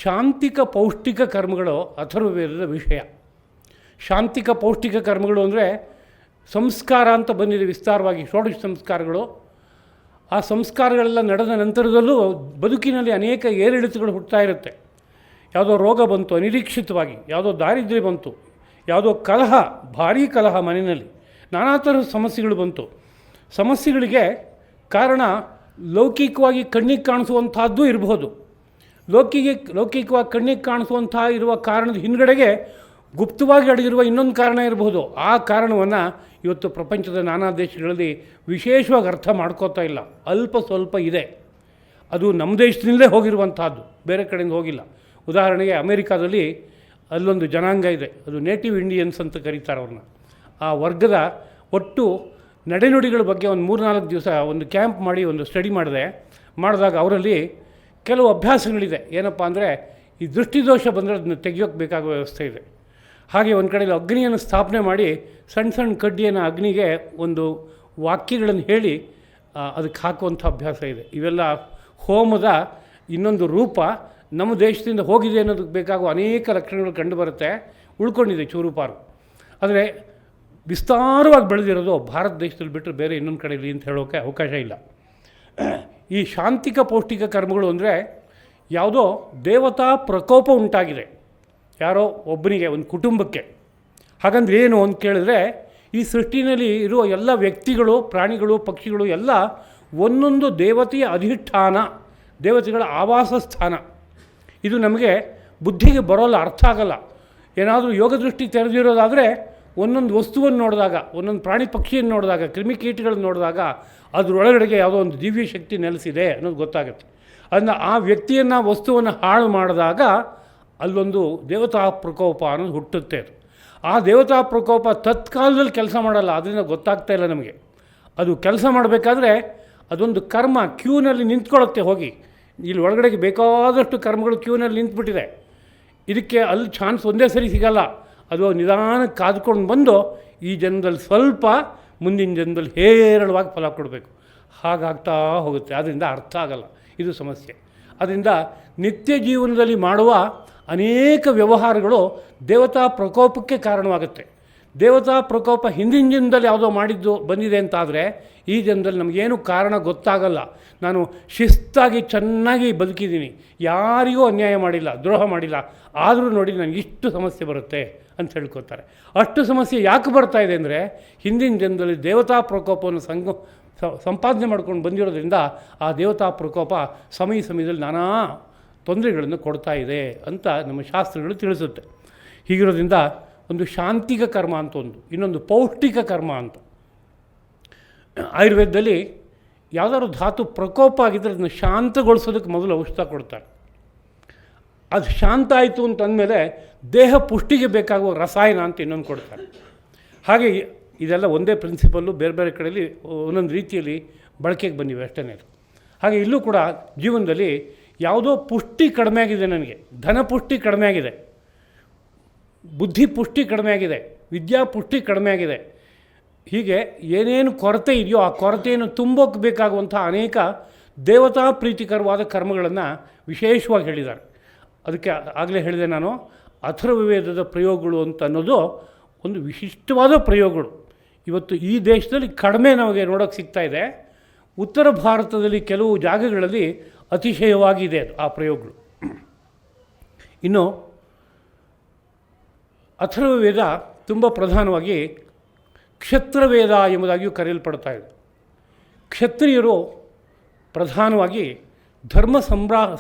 ಶಾಂತಿಕ ಪೌಷ್ಟಿಕ ಕರ್ಮಗಳು ಅಥರ್ವವೇದದ ವಿಷಯ. ಶಾಂತಿಕ ಪೌಷ್ಟಿಕ ಕರ್ಮಗಳು ಅಂದರೆ ಸಂಸ್ಕಾರ ಅಂತ ಬಂದಿದೆ ವಿಸ್ತಾರವಾಗಿ, ಷೋಡಶ ಸಂಸ್ಕಾರಗಳು. ಆ ಸಂಸ್ಕಾರಗಳೆಲ್ಲ ನಡೆದ ನಂತರದಲ್ಲೂ ಬದುಕಿನಲ್ಲಿ ಅನೇಕ ಏರಿಳಿತಗಳು ಹುಟ್ಟುತ್ತಾ ಇರುತ್ತೆ. ಯಾವುದೋ ರೋಗ ಬಂತು ಅನಿರೀಕ್ಷಿತವಾಗಿ, ಯಾವುದೋ ದಾರಿದ್ರ್ಯ ಬಂತು, ಯಾವುದೋ ಕಲಹ, ಭಾರೀ ಕಲಹ ಮನೆಯಲ್ಲಿ, ನಾನಾ ಥರದ ಸಮಸ್ಯೆಗಳು ಬಂತು. ಸಮಸ್ಯೆಗಳಿಗೆ ಕಾರಣ ಲೌಕಿಕವಾಗಿ ಕಣ್ಣಿಗೆ ಕಾಣಿಸುವಂಥದ್ದು ಇರಬಹುದು. ಲೌಕಿಕವಾಗಿ ಕಣ್ಣಿಗೆ ಕಾಣಿಸುವಂಥ ಇರುವ ಕಾರಣದ ಹಿನ್ಗಡೆಗೆ ಗುಪ್ತವಾಗಿ ಅಡಗಿರುವ ಇನ್ನೊಂದು ಕಾರಣ ಇರಬಹುದು. ಆ ಕಾರಣವನ್ನು ಇವತ್ತು ಪ್ರಪಂಚದ ನಾನಾ ದೇಶಗಳಲ್ಲಿ ವಿಶೇಷವಾಗಿ ಅರ್ಥ ಮಾಡ್ಕೋತಾ ಇಲ್ಲ. ಅಲ್ಪ ಸ್ವಲ್ಪ ಇದೆ, ಅದು ನಮ್ಮ ದೇಶದಿಂದಲೇ ಹೋಗಿರುವಂಥದ್ದು, ಬೇರೆ ಕಡೆಯಿಂದ ಹೋಗಿಲ್ಲ. ಉದಾಹರಣೆಗೆ ಅಮೇರಿಕಾದಲ್ಲಿ ಅಲ್ಲೊಂದು ಜನಾಂಗ ಇದೆ, ಅದು ನೇಟಿವ್ ಇಂಡಿಯನ್ಸ್ ಅಂತ ಕರೀತಾರೆ ಅವ್ರನ್ನ. ಆ ವರ್ಗದ ಒಟ್ಟು ನಡೆನುಡಿಗಳ ಬಗ್ಗೆ ಒಂದು 3-4 ದಿವಸ ಒಂದು ಕ್ಯಾಂಪ್ ಮಾಡಿ ಒಂದು ಸ್ಟಡಿ ಮಾಡಿದಾಗ ಅವರಲ್ಲಿ ಕೆಲವು ಅಭ್ಯಾಸಗಳಿದೆ. ಏನಪ್ಪ ಅಂದರೆ, ಈ ದೃಷ್ಟಿದೋಷ ಬಂದರೆ ಅದನ್ನು ತೆಗೆಯೋಕ್ಕೆ ಬೇಕಾಗುವ ವ್ಯವಸ್ಥೆ ಇದೆ. ಹಾಗೆ ಒಂದು ಕಡೆಯಲ್ಲಿ ಅಗ್ನಿಯನ್ನು ಸ್ಥಾಪನೆ ಮಾಡಿ ಸಣ್ಣ ಸಣ್ಣ ಕಡ್ಡಿಯನ್ನು ಅಗ್ನಿಗೆ ಒಂದು ವಾಕ್ಯಗಳನ್ನು ಹೇಳಿ ಅದಕ್ಕೆ ಹಾಕುವಂಥ ಅಭ್ಯಾಸ ಇದೆ. ಇವೆಲ್ಲ ಹೋಮದ ಇನ್ನೊಂದು ರೂಪ. ನಮ್ಮ ದೇಶದಿಂದ ಹೋಗಿದೆ ಅನ್ನೋದಕ್ಕೆ ಬೇಕಾಗುವ ಅನೇಕ ಲಕ್ಷಣಗಳು ಕಂಡುಬರುತ್ತೆ, ಉಳ್ಕೊಂಡಿದೆ ಚೂರುಪಾರು. ಆದರೆ ವಿಸ್ತಾರವಾಗಿ ಬೆಳೆದಿರೋದು ಭಾರತ ದೇಶದಲ್ಲಿ ಬಿಟ್ಟರೆ ಬೇರೆ ಇನ್ನೊಂದು ಕಡೆಯಲ್ಲಿ ಅಂತ ಹೇಳೋಕ್ಕೆ ಅವಕಾಶ ಇಲ್ಲ. ಈ ಶಾಂತಿಕ ಪೌಷ್ಟಿಕ ಕರ್ಮಗಳು ಅಂದರೆ ಯಾವುದೋ ದೇವತಾ ಪ್ರಕೋಪ ಉಂಟಾಗಿದೆ ಯಾರೋ ಒಬ್ಬನಿಗೆ, ಒಂದು ಕುಟುಂಬಕ್ಕೆ. ಹಾಗಂದ್ರೆ ಏನು ಅಂತ ಕೇಳಿದ್ರೆ, ಈ ಸೃಷ್ಟಿನಲ್ಲಿ ಇರುವ ಎಲ್ಲ ವ್ಯಕ್ತಿಗಳು, ಪ್ರಾಣಿಗಳು, ಪಕ್ಷಿಗಳು ಎಲ್ಲ ಒಂದೊಂದು ದೇವತೆಯ ಅಧಿಷ್ಠಾನ, ದೇವತೆಗಳ ಆವಾಸ ಸ್ಥಾನ. ಇದು ನಮಗೆ ಬುದ್ಧಿಗೆ ಬರೋಲ್ಲ, ಅರ್ಥ ಆಗಲ್ಲ. ಏನಾದರೂ ಯೋಗದೃಷ್ಟಿ ತೆರೆದಿರೋದಾದರೆ ಒಂದೊಂದು ವಸ್ತುವನ್ನು ನೋಡಿದಾಗ, ಒಂದೊಂದು ಪ್ರಾಣಿ ಪಕ್ಷಿಯನ್ನು ನೋಡಿದಾಗ, ಕ್ರಿಮಿಕೀಟಗಳನ್ನು ನೋಡಿದಾಗ ಅದರೊಳಗಡೆಗೆ ಯಾವುದೋ ಒಂದು ದಿವ್ಯ ಶಕ್ತಿ ನೆಲೆಸಿದೆ ಅನ್ನೋದು ಗೊತ್ತಾಗುತ್ತೆ. ಅದನ್ನು ಆ ವ್ಯಕ್ತಿಯನ್ನು, ವಸ್ತುವನ್ನು ಹಾಳು ಮಾಡಿದಾಗ ಅಲ್ಲೊಂದು ದೇವತಾ ಪ್ರಕೋಪ ಅನ್ನೋದು ಹುಟ್ಟುತ್ತೆ. ಆ ದೇವತಾ ಪ್ರಕೋಪ ತತ್ಕಾಲದಲ್ಲಿ ಕೆಲಸ ಮಾಡಲ್ಲ, ಅದರಿಂದ ಗೊತ್ತಾಗ್ತಾ ಇಲ್ಲ ನಮಗೆ. ಅದು ಕೆಲಸ ಮಾಡಬೇಕಾದ್ರೆ ಅದೊಂದು ಕರ್ಮ ಕ್ಯೂನಲ್ಲಿ ನಿಂತ್ಕೊಳ್ಳುತ್ತೆ. ಹೋಗಿ ಇಲ್ಲಿ ಒಳಗಡೆಗೆ ಬೇಕಾದಷ್ಟು ಕರ್ಮಗಳು ಕ್ಯೂನಲ್ಲಿ ನಿಂತುಬಿಟ್ಟಿದೆ. ಇದಕ್ಕೆ ಅಲ್ಲಿ ಚಾನ್ಸ್ ಒಂದೇ ಸರಿ ಸಿಗಲ್ಲ. ಅದು ನಿಧಾನಕ್ಕೆ ಕಾದ್ಕೊಂಡು ಬಂದು ಈ ಜನ್ಮದಲ್ಲಿ ಸ್ವಲ್ಪ, ಮುಂದಿನ ಜನ್ಮದಲ್ಲಿ ಹೇರಳವಾಗಿ ಫಲ ಕೊಡಬೇಕು. ಹಾಗಾಗ್ತಾ ಹೋಗುತ್ತೆ. ಅದರಿಂದ ಅರ್ಥ ಆಗಲ್ಲ, ಇದು ಸಮಸ್ಯೆ. ಅದರಿಂದ ನಿತ್ಯ ಜೀವನದಲ್ಲಿ ಮಾಡುವ ಅನೇಕ ವ್ಯವಹಾರಗಳು ದೇವತಾ ಪ್ರಕೋಪಕ್ಕೆ ಕಾರಣವಾಗುತ್ತೆ. ದೇವತಾ ಪ್ರಕೋಪ ಹಿಂದಿನ ಜನ್ಮದಲ್ಲಿ ಯಾವುದೋ ಮಾಡಿದ್ದು ಬಂದಿದೆ ಅಂತಾದರೆ ಈ ಜನ್ಮದಲ್ಲಿ ನಮಗೇನು ಕಾರಣ ಗೊತ್ತಾಗಲ್ಲ. ನಾನು ಶಿಸ್ತಾಗಿ ಚೆನ್ನಾಗಿ ಬದುಕಿದ್ದೀನಿ, ಯಾರಿಗೂ ಅನ್ಯಾಯ ಮಾಡಿಲ್ಲ, ದ್ರೋಹ ಮಾಡಿಲ್ಲ, ಆದರೂ ನೋಡಿ ನನಗೆ ಇಷ್ಟು ಸಮಸ್ಯೆ ಬರುತ್ತೆ ಅಂತ ಹೇಳ್ಕೊತಾರೆ. ಅಷ್ಟು ಸಮಸ್ಯೆ ಯಾಕೆ ಬರ್ತಾ ಇದೆ ಅಂದರೆ ಹಿಂದಿನ ಜನ್ಮದಲ್ಲಿ ದೇವತಾ ಪ್ರಕೋಪವನ್ನು ಸಂಪಾದನೆ ಮಾಡ್ಕೊಂಡು ಬಂದಿರೋದ್ರಿಂದ ಆ ದೇವತಾ ಪ್ರಕೋಪ ಸಮಯದಲ್ಲಿ ನಾನಾ ತೊಂದರೆಗಳನ್ನು ಕೊಡ್ತಾ ಇದೆ ಅಂತ ನಮ್ಮ ಶಾಸ್ತ್ರಗಳು ತಿಳಿಸುತ್ತೆ. ಹೀಗಿರೋದ್ರಿಂದ ಒಂದು ಶಾಂತಿಕ ಕರ್ಮ ಅಂತ ಇನ್ನೊಂದು ಪೌಷ್ಟಿಕ ಕರ್ಮ ಅಂತ. ಆಯುರ್ವೇದದಲ್ಲಿ ಯಾವುದಾದ್ರು ಧಾತು ಪ್ರಕೋಪ ಆಗಿದ್ದರೆ ಅದನ್ನು ಶಾಂತಗೊಳಿಸೋದಕ್ಕೆ ಮೊದಲು ಔಷಧ ಕೊಡ್ತಾರೆ. ಅದು ಶಾಂತ ಆಯಿತು ಅಂತಂದಮೇಲೆ ದೇಹ ಪುಷ್ಟಿಗೆ ಬೇಕಾಗುವ ರಸಾಯನ ಅಂತ ಇನ್ನೊಂದು ಕೊಡ್ತಾರೆ. ಹಾಗೆ ಇದೆಲ್ಲ ಒಂದೇ ಪ್ರಿನ್ಸಿಪಲ್ಲು, ಬೇರೆ ಬೇರೆ ಕಡೆಯಲ್ಲಿ ಒಂದೊಂದು ರೀತಿಯಲ್ಲಿ ಬಳಕೆಗೆ ಬಂದಿವೆ ಅಷ್ಟೇ. ಹಾಗೆ ಇಲ್ಲೂ ಕೂಡ ಜೀವನದಲ್ಲಿ ಯಾವುದೋ ಪುಷ್ಟಿ ಕಡಿಮೆ ಆಗಿದೆ, ನನಗೆ ಧನ ಪುಷ್ಟಿ ಕಡಿಮೆ ಆಗಿದೆ, ಬುದ್ಧಿ ಪುಷ್ಟಿ ಕಡಿಮೆ ಆಗಿದೆ, ವಿದ್ಯಾ ಪುಷ್ಟಿ ಕಡಿಮೆ ಆಗಿದೆ, ಹೀಗೆ ಏನೇನು ಕೊರತೆ ಇದೆಯೋ ಆ ಕೊರತೆಯನ್ನು ತುಂಬೋಕ್ಕೆ ಬೇಕಾಗುವಂಥ ಅನೇಕ ದೇವತಾ ಪ್ರೀತಿಕರವಾದ ಕರ್ಮಗಳನ್ನು ವಿಶೇಷವಾಗಿ ಹೇಳಿದ್ದಾರೆ. ಅದಕ್ಕೆ ಆಗಲೇ ಹೇಳಿದೆ ನಾನು, ಅಥರ್ವವೇದದ ಪ್ರಯೋಗಗಳು ಅಂತ ಅನ್ನೋದು ಒಂದು ವಿಶಿಷ್ಟವಾದ ಪ್ರಯೋಗಗಳು. ಇವತ್ತು ಈ ದೇಶದಲ್ಲಿ ಕಡಿಮೆ ನಮಗೆ ನೋಡೋಕ್ಕೆ ಸಿಗ್ತಾ ಇದೆ. ಉತ್ತರ ಭಾರತದಲ್ಲಿ ಕೆಲವು ಜಾಗಗಳಲ್ಲಿ ಅತಿಶಯವಾಗಿದೆ ಅದು ಆ ಪ್ರಯೋಗಗಳು. ಇನ್ನು ಅಥರ್ವವೇದ ತುಂಬ ಪ್ರಧಾನವಾಗಿ ಕ್ಷತ್ರವೇದ ಎಂಬುದಾಗಿಯೂ ಕರೆಯಲ್ಪಡ್ತಾ ಇದೆ. ಕ್ಷತ್ರಿಯರು ಪ್ರಧಾನವಾಗಿ ಧರ್ಮ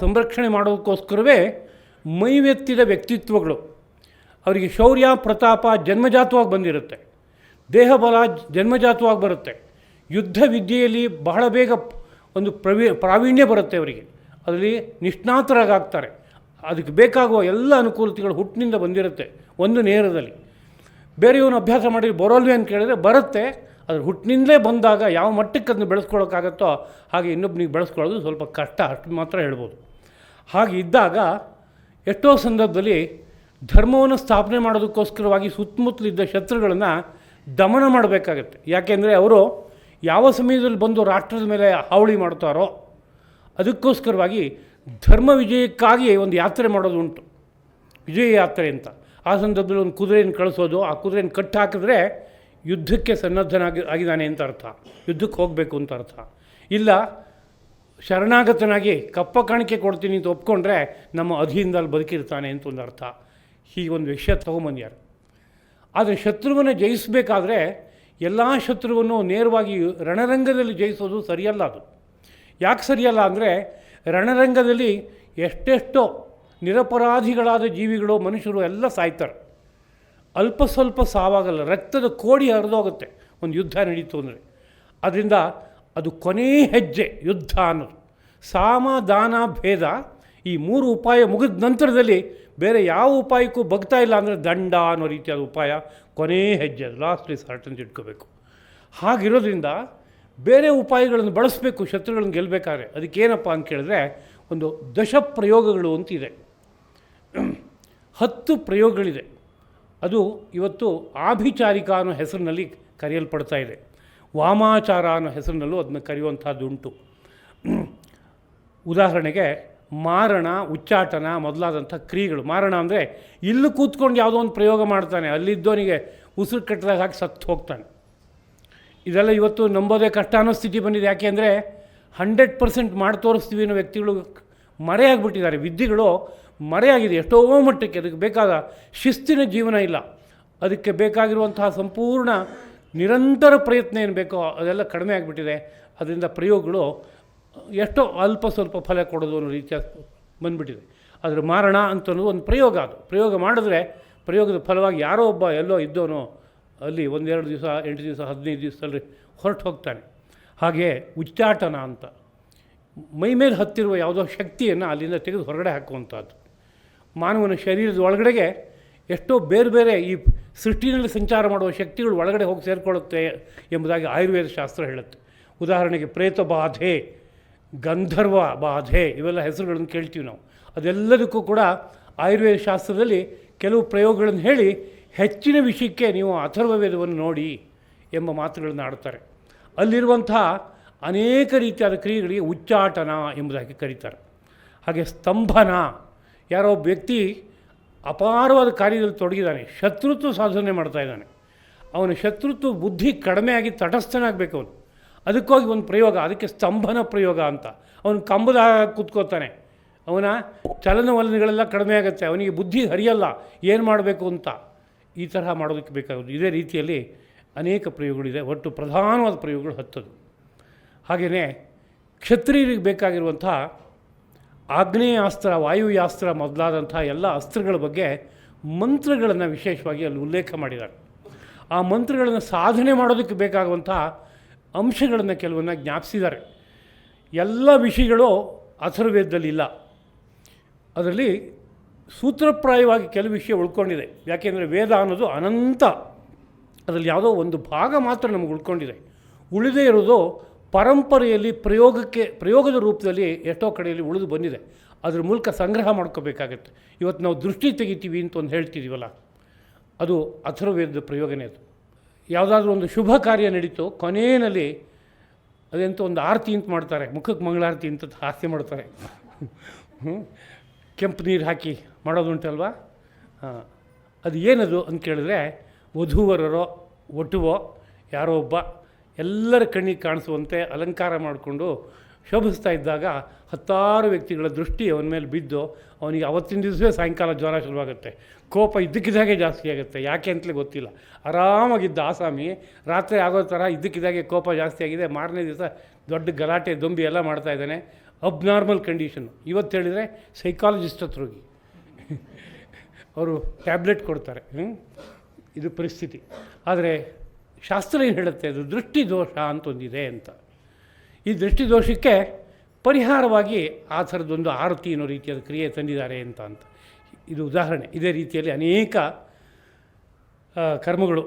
ಸಂರಕ್ಷಣೆ ಮಾಡೋದಕ್ಕೋಸ್ಕರವೇ ಮೈವೆತ್ತಿದ ವ್ಯಕ್ತಿತ್ವಗಳು. ಅವರಿಗೆ ಶೌರ್ಯ ಪ್ರತಾಪ ಜನ್ಮಜಾತವಾಗಿ ಬಂದಿರುತ್ತೆ, ದೇಹಬಲ ಜನ್ಮಜಾತವಾಗಿ ಬರುತ್ತೆ, ಯುದ್ಧ ವಿದ್ಯೆಯಲ್ಲಿ ಬಹಳ ಬೇಗ ಒಂದು ಪ್ರಾವೀಣ್ಯ ಬರುತ್ತೆ ಅವರಿಗೆ, ಅದರಲ್ಲಿ ನಿಷ್ಣಾತರಾಗ್ತಾರೆ. ಅದಕ್ಕೆ ಬೇಕಾಗುವ ಎಲ್ಲ ಅನುಕೂಲತೆಗಳು ಹುಟ್ಟಿನಿಂದ ಬಂದಿರುತ್ತೆ ಒಂದು ನೇರದಲ್ಲಿ. ಬೇರೆಯವನು ಅಭ್ಯಾಸ ಮಾಡಿ ಬರೋಲ್ವೇ ಅಂತ ಕೇಳಿದ್ರೆ ಬರುತ್ತೆ, ಅದ್ರ ಹುಟ್ಟಿನಿಂದಲೇ ಬಂದಾಗ ಯಾವ ಮಟ್ಟಕ್ಕೆ ಅದನ್ನು ಬೆಳೆಸ್ಕೊಳ್ಳೋಕ್ಕಾಗತ್ತೋ ಹಾಗೆ ಇನ್ನೊಬ್ಬನಿಗೆ ಬೆಳೆಸ್ಕೊಳ್ಳೋದು ಸ್ವಲ್ಪ ಕಷ್ಟ, ಅಷ್ಟು ಮಾತ್ರ ಹೇಳ್ಬೋದು. ಹಾಗೆ ಇದ್ದಾಗ ಎಷ್ಟೋ ಸಂದರ್ಭದಲ್ಲಿ ಧರ್ಮವನ್ನು ಸ್ಥಾಪನೆ ಮಾಡೋದಕ್ಕೋಸ್ಕರವಾಗಿ ಸುತ್ತಮುತ್ತಲಿದ್ದ ಶತ್ರುಗಳನ್ನು ದಮನ ಮಾಡಬೇಕಾಗತ್ತೆ. ಯಾಕೆಂದರೆ ಅವರು ಯಾವ ಸಮಯದಲ್ಲಿ ಬಂದು ರಾಷ್ಟ್ರದ ಮೇಲೆ ಹಾವಳಿ ಮಾಡ್ತಾರೋ ಅದಕ್ಕೋಸ್ಕರವಾಗಿ ಧರ್ಮ ವಿಜಯಕ್ಕಾಗಿ ಒಂದು ಯಾತ್ರೆ ಮಾಡೋದು ಉಂಟು, ವಿಜಯ ಯಾತ್ರೆ ಅಂತ. ಆ ಸಂದರ್ಭದಲ್ಲಿ ಒಂದು ಕುದುರೆಯನ್ನು ಕಳಿಸೋದು, ಆ ಕುದುರೆಯನ್ನು ಕಟ್ಟಿ ಹಾಕಿದ್ರೆ ಯುದ್ಧಕ್ಕೆ ಆಗಿದ್ದಾನೆ ಅಂತ ಅರ್ಥ, ಯುದ್ಧಕ್ಕೆ ಹೋಗಬೇಕು ಅಂತ ಅರ್ಥ. ಇಲ್ಲ ಶರಣಾಗತನಾಗಿ ಕಪ್ಪ ಕಾಣಿಕೆ ಕೊಡ್ತೀನಿ ಅಂತ ಒಪ್ಕೊಂಡ್ರೆ ನಮ್ಮ ಅಧೀನದಲ್ಲಿ ಬದುಕಿರ್ತಾನೆ ಅಂತ ಒಂದು ಅರ್ಥ. ಹೀಗೆ ಒಂದು ವಿಷಯ ತೊಗೊಂಬಂದ್ಯಾರು. ಆದರೆ ಶತ್ರುವನ್ನು ಜಯಿಸಬೇಕಾದ್ರೆ ಎಲ್ಲ ಶತ್ರುವನ್ನು ನೇರವಾಗಿ ರಣರಂಗದಲ್ಲಿ ಜಯಿಸೋದು ಸರಿಯಲ್ಲ. ಅದು ಯಾಕೆ ಸರಿಯಲ್ಲ ಅಂದರೆ ರಣರಂಗದಲ್ಲಿ ಎಷ್ಟೆಷ್ಟೋ ನಿರಪರಾಧಿಗಳಾದ ಜೀವಿಗಳು, ಮನುಷ್ಯರು ಎಲ್ಲ ಸಾಯ್ತಾರೆ. ಅಲ್ಪ ಸ್ವಲ್ಪ ಸಾವಾಗಲ್ಲ, ರಕ್ತದ ಕೋಡಿ ಹರಿದೋಗುತ್ತೆ ಒಂದು ಯುದ್ಧ ನಡೀತು ಅಂದರೆ. ಅದರಿಂದ ಅದು ಕೊನೆಯ ಹೆಜ್ಜೆ ಯುದ್ಧ ಅನ್ನೋದು. ಸಾಮ ದಾನ ಭೇದ ಈ ಮೂರು ಉಪಾಯ ಮುಗಿದ ನಂತರದಲ್ಲಿ ಬೇರೆ ಯಾವ ಉಪಾಯಕ್ಕೂ ಬಗ್ತಾ ಇಲ್ಲ ಅಂದರೆ ದಂಡ ಅನ್ನೋ ರೀತಿಯಾದ ಉಪಾಯ ಕೊನೆಯ ಹೆಜ್ಜೆ, ಲಾಸ್ಟ್ ರಿಸಾರ್ಟ್ ಅಂತ ಇಟ್ಕೋಬೇಕು. ಹಾಗಿರೋದ್ರಿಂದ ಬೇರೆ ಉಪಾಯಗಳನ್ನು ಬಳಸಬೇಕು ಶತ್ರುಗಳನ್ನು ಗೆಲ್ಲಬೇಕಾದ್ರೆ. ಅದಕ್ಕೇನಪ್ಪ ಅಂತ ಕೇಳಿದ್ರೆ ಒಂದು ದಶ ಪ್ರಯೋಗಗಳು ಅಂತಿದೆ, 10 ಪ್ರಯೋಗಗಳಿದೆ. ಅದು ಇವತ್ತು ಆಭಿಚಾರಿಕ ಅನ್ನೋ ಹೆಸರಿನಲ್ಲಿ ಕರೆಯಲ್ಪಡ್ತಾ ಇದೆ, ವಾಮಾಚಾರ ಅನ್ನೋ ಹೆಸರಿನಲ್ಲೂ ಅದನ್ನು ಕರೆಯುವಂಥದ್ದುಂಟು. ಉದಾಹರಣೆಗೆ ಮಾರಣ, ಉಚ್ಚಾಟನ ಮೊದಲಾದಂಥ ಕ್ರಿಯೆಗಳು. ಮಾರಣ ಅಂದರೆ ಇಲ್ಲಿ ಕೂತ್ಕೊಂಡು ಯಾವುದೋ ಒಂದು ಪ್ರಯೋಗ ಮಾಡ್ತಾನೆ, ಅಲ್ಲಿದ್ದವನಿಗೆ ಉಸಿರು ಕಟ್ಟಿದಾಗ ಹಾಕಿ ಸತ್ತು ಹೋಗ್ತಾನೆ. ಇದೆಲ್ಲ ಇವತ್ತು ನಂಬೋದೇ ಕಷ್ಟ ಅನ್ನೋ ಸ್ಥಿತಿ ಬಂದಿದೆ. ಯಾಕೆ ಅಂದರೆ 100% ಮಾಡಿ ತೋರಿಸ್ತೀವಿ ಅನ್ನೋ ವ್ಯಕ್ತಿಗಳು ಮರೆಯಾಗಿಬಿಟ್ಟಿದ್ದಾರೆ, ವಿದ್ಯೆಗಳು ಮರೆಯಾಗಿದೆ ಎಷ್ಟೋ ಮಟ್ಟಕ್ಕೆ. ಅದಕ್ಕೆ ಬೇಕಾದ ಶಿಸ್ತಿನ ಜೀವನ ಇಲ್ಲ, ಅದಕ್ಕೆ ಬೇಕಾಗಿರುವಂತಹ ಸಂಪೂರ್ಣ ನಿರಂತರ ಪ್ರಯತ್ನ ಏನು ಬೇಕೋ ಅದೆಲ್ಲ ಕಡಿಮೆ ಆಗಿಬಿಟ್ಟಿದೆ. ಅದರಿಂದ ಪ್ರಯೋಗಗಳು ಎಷ್ಟೋ ಅಲ್ಪ ಸ್ವಲ್ಪ ಫಲ ಕೊಡೋದು ಅನ್ನೋ ರೀತಿಯ ಬಂದುಬಿಟ್ಟಿದೆ. ಆದರೆ ಮಾರಣ ಅಂತನ್ನೋದು ಒಂದು ಪ್ರಯೋಗ. ಅದು ಪ್ರಯೋಗ ಮಾಡಿದ್ರೆ ಪ್ರಯೋಗದ ಫಲವಾಗಿ ಯಾರೋ ಒಬ್ಬ ಎಲ್ಲೋ ಇದ್ದವನು ಅಲ್ಲಿ 1-2 ದಿವಸ, 8 ದಿವಸ, 15 ದಿವಸದಲ್ಲಿ ಹೊರಟು ಹೋಗ್ತಾನೆ. ಹಾಗೆ ಉಚ್ಚಾಟನ ಅಂತ ಮೈಮೇಲೆ ಹತ್ತಿರುವ ಯಾವುದೋ ಶಕ್ತಿಯನ್ನು ಅಲ್ಲಿಂದ ತೆಗೆದು ಹೊರಗಡೆ ಹಾಕುವಂಥದ್ದು. ಮಾನವನ ಶರೀರದ ಒಳಗಡೆಗೆ ಎಷ್ಟೋ ಬೇರೆ ಬೇರೆ ಈ ಸೃಷ್ಟಿನಲ್ಲಿ ಸಂಚಾರ ಮಾಡುವ ಶಕ್ತಿಗಳು ಒಳಗಡೆ ಹೋಗಿ ಸೇರಿಕೊಳ್ಳುತ್ತೆ ಎಂಬುದಾಗಿ ಆಯುರ್ವೇದ ಶಾಸ್ತ್ರ ಹೇಳುತ್ತೆ. ಉದಾಹರಣೆಗೆ ಪ್ರೇತ ಬಾಧೆ, ಗಂಧರ್ವ ಬಾಧೆ, ಇವೆಲ್ಲ ಹೆಸರುಗಳನ್ನು ಕೇಳ್ತೀವಿ ನಾವು. ಅದೆಲ್ಲದಕ್ಕೂ ಕೂಡ ಆಯುರ್ವೇದ ಶಾಸ್ತ್ರದಲ್ಲಿ ಕೆಲವು ಪ್ರಯೋಗಗಳನ್ನು ಹೇಳಿ ಹೆಚ್ಚಿನ ವಿಷಯಕ್ಕೆ ನೀವು ಅಥರ್ವವೇದವನ್ನು ನೋಡಿ ಎಂಬ ಮಾತುಗಳನ್ನು ಆಡ್ತಾರೆ. ಅಲ್ಲಿರುವಂಥ ಅನೇಕ ರೀತಿಯಾದ ಕ್ರಿಯೆಗಳಿಗೆ ಉಚ್ಚಾಟನ ಎಂಬುದಾಗಿ ಕರೀತಾರೆ. ಹಾಗೆ ಸ್ತಂಭನ, ಯಾರೋ ಒಬ್ಬ ವ್ಯಕ್ತಿ ಅಪಾರವಾದ ಕಾರ್ಯದಲ್ಲಿ ತೊಡಗಿದ್ದಾನೆ, ಶತ್ರುತ್ವ ಸಾಧನೆ ಮಾಡ್ತಾ ಇದ್ದಾನೆ, ಅವನ ಶತ್ರುತ್ವ ಬುದ್ಧಿ ಕಡಿಮೆಯಾಗಿ ತಟಸ್ಥನಾಗಬೇಕು ಅವನು. ಅದಕ್ಕೋಗಿ ಒಂದು ಪ್ರಯೋಗ, ಅದಕ್ಕೆ ಸ್ತಂಭನ ಪ್ರಯೋಗ ಅಂತ. ಅವನು ಕಂಬದ ಕೂತ್ಕೋತಾನೆ, ಅವನ ಚಲನವಲನಗಳೆಲ್ಲ ಕಡಿಮೆ ಆಗುತ್ತೆ, ಅವನಿಗೆ ಬುದ್ಧಿ ಹರಿಯಲ್ಲ ಏನು ಮಾಡಬೇಕು ಅಂತ. ಈ ತರಹ ಮಾಡೋದಕ್ಕೆ ಬೇಕಾಗೋದು. ಇದೇ ರೀತಿಯಲ್ಲಿ ಅನೇಕ ಪ್ರಯೋಗಗಳಿದೆ. ಒಟ್ಟು ಪ್ರಧಾನವಾದ ಪ್ರಯೋಗಗಳು 10. ಹಾಗೆಯೇ ಕ್ಷತ್ರಿಯರಿಗೆ ಬೇಕಾಗಿರುವಂಥ ಆಗ್ನೇಯಾಸ್ತ್ರ, ವಾಯುಯಾಸ್ತ್ರ ಮೊದಲಾದಂಥ ಎಲ್ಲ ಅಸ್ತ್ರಗಳ ಬಗ್ಗೆ ಮಂತ್ರಗಳನ್ನು ವಿಶೇಷವಾಗಿ ಅಲ್ಲಿ ಉಲ್ಲೇಖ ಮಾಡಿದ್ದಾರೆ. ಆ ಮಂತ್ರಗಳನ್ನು ಸಾಧನೆ ಮಾಡೋದಕ್ಕೆ ಬೇಕಾಗುವಂಥ ಅಂಶಗಳನ್ನು ಕೆಲವನ್ನ ಜ್ಞಾಪಿಸಿದ್ದಾರೆ. ಎಲ್ಲ ವಿಷಯಗಳು ಅಥರ್ವವೇದದಲ್ಲಿಲ್ಲ. ಅದರಲ್ಲಿ ಸೂತ್ರಪ್ರಾಯವಾಗಿ ಕೆಲವು ವಿಷಯ ಉಳ್ಕೊಂಡಿದೆ. ಯಾಕೆಂದರೆ ವೇದ ಅನ್ನೋದು ಅನಂತ, ಅದರಲ್ಲಿ ಯಾವುದೋ ಒಂದು ಭಾಗ ಮಾತ್ರ ನಮಗೆ ಉಳ್ಕೊಂಡಿದೆ. ಉಳಿದೇ ಇರೋದು ಪರಂಪರೆಯಲ್ಲಿ ಪ್ರಯೋಗದ ರೂಪದಲ್ಲಿ ಎಷ್ಟೋ ಕಡೆಯಲ್ಲಿ ಉಳಿದು ಬಂದಿದೆ. ಅದ್ರ ಮೂಲಕ ಸಂಗ್ರಹ ಮಾಡ್ಕೋಬೇಕಾಗತ್ತೆ. ಇವತ್ತು ನಾವು ದೃಷ್ಟಿ ತೆಗಿತೀವಿ ಅಂತ ಒಂದು ಹೇಳ್ತಿದ್ದೀವಲ್ಲ, ಅದು ಅಥರ್ವವೇದದ ಪ್ರಯೋಗನೇ. ಅದು ಯಾವುದಾದ್ರೂ ಒಂದು ಶುಭ ಕಾರ್ಯ ನಡೀತು, ಕೊನೆಯಲ್ಲಿ ಅದೆಂತ ಒಂದು ಆರತಿ ಅಂತ ಮಾಡ್ತಾರೆ, ಮುಖಕ್ಕೆ ಮಂಗಳಾರತಿ ಅಂತ ಹಾಸ್ಯ ಮಾಡ್ತಾರೆ, ಕೆಂಪು ನೀರು ಹಾಕಿ ಮಾಡೋದುಂಟಲ್ವಾ. ಅದು ಏನದು ಅಂತ ಕೇಳಿದ್ರೆ, ವಧೂವರರೋ ಒಟುವೋ ಯಾರೋ ಒಬ್ಬ ಎಲ್ಲರ ಕಣ್ಣಿಗೆ ಕಾಣಿಸುವಂತೆ ಅಲಂಕಾರ ಮಾಡಿಕೊಂಡು ಶೋಭಿಸ್ತಾ ಇದ್ದಾಗ 10 ವ್ಯಕ್ತಿಗಳ ದೃಷ್ಟಿ ಅವನ ಮೇಲೆ ಬಿದ್ದು ಅವನಿಗೆ ಅವತ್ತಿನ ದಿವಸವೇ ಸಾಯಂಕಾಲ ಜ್ವರ ಶುರುವಾಗುತ್ತೆ, ಕೋಪ ಇದ್ದಕ್ಕಿದ್ದಾಗೆ ಜಾಸ್ತಿ ಆಗುತ್ತೆ. ಯಾಕೆ ಅಂತಲೇ ಗೊತ್ತಿಲ್ಲ. ಆರಾಮಾಗಿದ್ದ ಆಸಾಮಿ ರಾತ್ರಿ ಆಗೋ ಥರ ಇದ್ದಕ್ಕಿದ್ದಾಗೆ ಕೋಪ ಜಾಸ್ತಿ ಆಗಿದೆ. ಮಾರನೇ ದಿವಸ ದೊಡ್ಡ ಗಲಾಟೆ ದೊಂಬಿ ಎಲ್ಲ ಮಾಡ್ತಾಯಿದ್ದಾನೆ. Abnormal condition. ಇವತ್ತು ಹೇಳಿದರೆ ಸೈಕಾಲಜಿಸ್ಟ್ ಹತ್ರ ಹೋಗಿ ಅವರು ಟ್ಯಾಬ್ಲೆಟ್ ಕೊಡ್ತಾರೆ. ಇದು ಪರಿಸ್ಥಿತಿ. ಆದರೆ ಶಾಸ್ತ್ರ ಏನು ಹೇಳುತ್ತೆ, ಅದು ದೃಷ್ಟಿ ದೋಷ ಅಂತ ಒಂದಿದೆ ಅಂತ. ಈ ದೃಷ್ಟಿ ದೋಷಕ್ಕೆ ಪರಿಹಾರವಾಗಿ ಆ ಥರದ್ದೊಂದು ಆರತಿ ಅನ್ನೋ ರೀತಿಯಾದ ಕ್ರಿಯೆ ತಂದಿದ್ದಾರೆ ಅಂತ. ಇದು ಉದಾಹರಣೆ. ಇದೇ ರೀತಿಯಲ್ಲಿ ಅನೇಕ ಕರ್ಮಗಳು,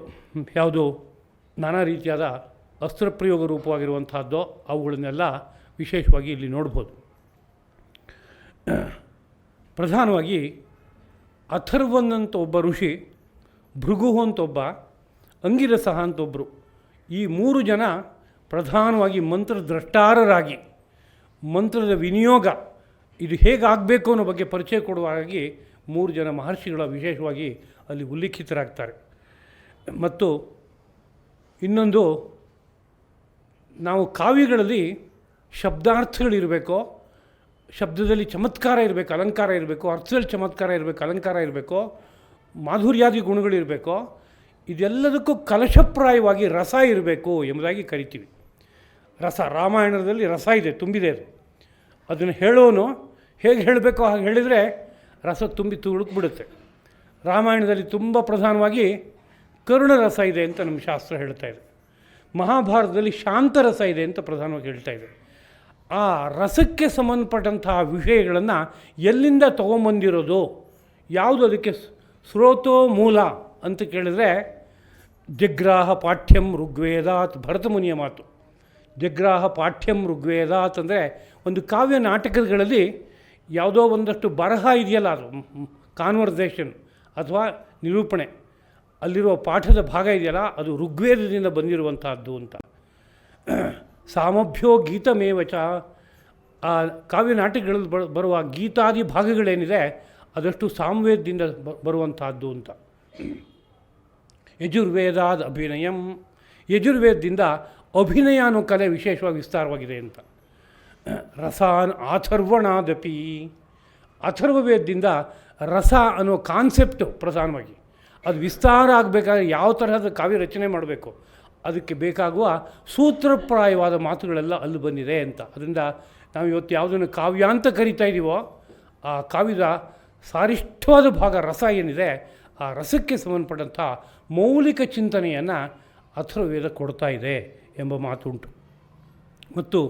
ಯಾವುದು ನಾನಾ ರೀತಿಯಾದ ಅಸ್ತ್ರಪ್ರಯೋಗ ರೂಪವಾಗಿರುವಂಥದ್ದು, ಅವುಗಳನ್ನೆಲ್ಲ ವಿಶೇಷವಾಗಿ ಇಲ್ಲಿ ನೋಡ್ಬೋದು. ಪ್ರಧಾನವಾಗಿ ಅಥರ್ವನ್ನಂತ ಒಬ್ಬ ಋಷಿ, ಭೃಗು ಅಂತ ಒಬ್ಬ, ಅಂಗಿರಸ ಅಂತ ಒಬ್ಬರು, ಈ 3 ಜನ ಪ್ರಧಾನವಾಗಿ ಮಂತ್ರದ್ರಷ್ಟಾರರಾಗಿ ಮಂತ್ರದ ವಿನಿಯೋಗ ಇದು ಹೇಗಾಗಬೇಕು ಅನ್ನೋ ಬಗ್ಗೆ ಪರಿಚಯ ಕೊಡುವಾಗಿ 3 ಜನ ಮಹರ್ಷಿಗಳ ವಿಶೇಷವಾಗಿ ಅಲ್ಲಿ ಉಲ್ಲೇಖಿತರಾಗ್ತಾರೆ. ಮತ್ತು ಇನ್ನೊಂದು, ನಾವು ಕಾವ್ಯಗಳಲ್ಲಿ ಶಬ್ದಾರ್ಥಗಳಿರಬೇಕು, ಶಬ್ದದಲ್ಲಿ ಚಮತ್ಕಾರ ಇರಬೇಕು, ಅಲಂಕಾರ ಇರಬೇಕು, ಅರ್ಥದಲ್ಲಿ ಚಮತ್ಕಾರ ಇರಬೇಕು, ಅಲಂಕಾರ ಇರಬೇಕು, ಮಾಧುರ್ಯಾದಿ ಗುಣಗಳಿರಬೇಕು. ಇದೆಲ್ಲದಕ್ಕೂ ಕಲಶಪ್ರಾಯವಾಗಿ ರಸ ಇರಬೇಕು ಎಂಬುದಾಗಿ ಕರಿತೀವಿ. ರಸ, ರಾಮಾಯಣದಲ್ಲಿ ರಸ ಇದೆ, ತುಂಬಿದೆ. ಅದನ್ನು ಹೇಳೋನು ಹೇಗೆ ಹೇಳಬೇಕೋ ಹಾಗೆ ಹೇಳಿದರೆ ರಸ ತುಂಬಿ ತುಳುಕ್ಬಿಡುತ್ತೆ. ರಾಮಾಯಣದಲ್ಲಿ ತುಂಬ ಪ್ರಧಾನವಾಗಿ ಕರುಣರಸ ಇದೆ ಅಂತ ನಮ್ಮ ಶಾಸ್ತ್ರ ಹೇಳ್ತಾ ಇದೆ. ಮಹಾಭಾರತದಲ್ಲಿ ಶಾಂತರಸ ಇದೆ ಅಂತ ಪ್ರಧಾನವಾಗಿ ಹೇಳ್ತಾ ಇದೆ. ಆ ರಸಕ್ಕೆ ಸಂಬಂಧಪಟ್ಟಂತಹ ವಿಷಯಗಳನ್ನು ಎಲ್ಲಿಂದ ತೊಗೊಂಬಂದಿರೋದು, ಯಾವುದು ಅದಕ್ಕೆ ಸ್ರೋತೋ ಮೂಲ ಅಂತ ಕೇಳಿದ್ರೆ, ಜಗ್ರಾಹ ಪಾಠ್ಯಂ ಋಗ್ವೇದಾತ್, ಭರತಮುನಿಯ ಮಾತು. ಜಗ್ರಾಹ ಪಾಠ್ಯಂ ಋಗ್ವೇದಾತ್ ಅಂದರೆ ಒಂದು ಕಾವ್ಯ ನಾಟಕಗಳಲ್ಲಿ ಯಾವುದೋ ಒಂದಷ್ಟು ಬರಹ ಇದೆಯಲ್ಲ, ಅದು ಕಾನ್ವರ್ಸೇಷನ್ ಅಥವಾ ನಿರೂಪಣೆ, ಅಲ್ಲಿರುವ ಪಾಠದ ಭಾಗ ಇದೆಯಲ್ಲ, ಅದು ಋಗ್ವೇದದಿಂದ ಬಂದಿರುವಂತಹದ್ದು ಅಂತ. ಸಾಮಭ್ಯೋ ಗೀತಮೇವಚ, ಆ ಕಾವ್ಯ ನಾಟಕಗಳಲ್ಲಿ ಬರುವ ಗೀತಾದಿ ಭಾಗಗಳೇನಿದೆ ಅದಷ್ಟು ಸಾಮವೇದದಿಂದ ಬರುವಂತಹದ್ದು ಅಂತ. ಯಜುರ್ವೇದಾದ ಅಭಿನಯಂ, ಯಜುರ್ವೇದದಿಂದ ಅಭಿನಯ ಅನ್ನೋ ಕಲೆ ವಿಶೇಷವಾಗಿ ವಿಸ್ತಾರವಾಗಿದೆ ಅಂತ. ರಸಾನ್ ಅಥರ್ವಣಾದಪಿ, ಅಥರ್ವವೇದದಿಂದ ರಸ ಅನ್ನೋ ಕಾನ್ಸೆಪ್ಟು ಪ್ರಧಾನವಾಗಿ ಅದು ವಿಸ್ತಾರ ಆಗಬೇಕಾದ್ರೆ ಯಾವ ತರಹದ ಕಾವ್ಯ ರಚನೆ ಮಾಡಬೇಕು ಅದಕ್ಕೆ ಬೇಕಾಗುವ ಸೂತ್ರಪ್ರಾಯವಾದ ಮಾತುಗಳೆಲ್ಲ ಅಲ್ಲಿ ಬಂದಿದೆ ಅಂತ. ಅದರಿಂದ ನಾವು ಇವತ್ತು ಯಾವುದನ್ನು ಕಾವ್ಯ ಅಂತ ಕರಿತಾ ಇದ್ದೀವೋ ಆ ಕಾವ್ಯದ ಸಾರಿಷ್ಠವಾದ ಭಾಗ ರಸ ಏನಿದೆ, ಆ ರಸಕ್ಕೆ ಸಂಬಂಧಪಟ್ಟಂಥ ಮೌಲಿಕ ಚಿಂತನೆಯನ್ನು ಅಥರ್ವವೇದ ಕೊಡ್ತಾ ಇದೆ ಎಂಬ ಮಾತುಂಟು. ಮತ್ತು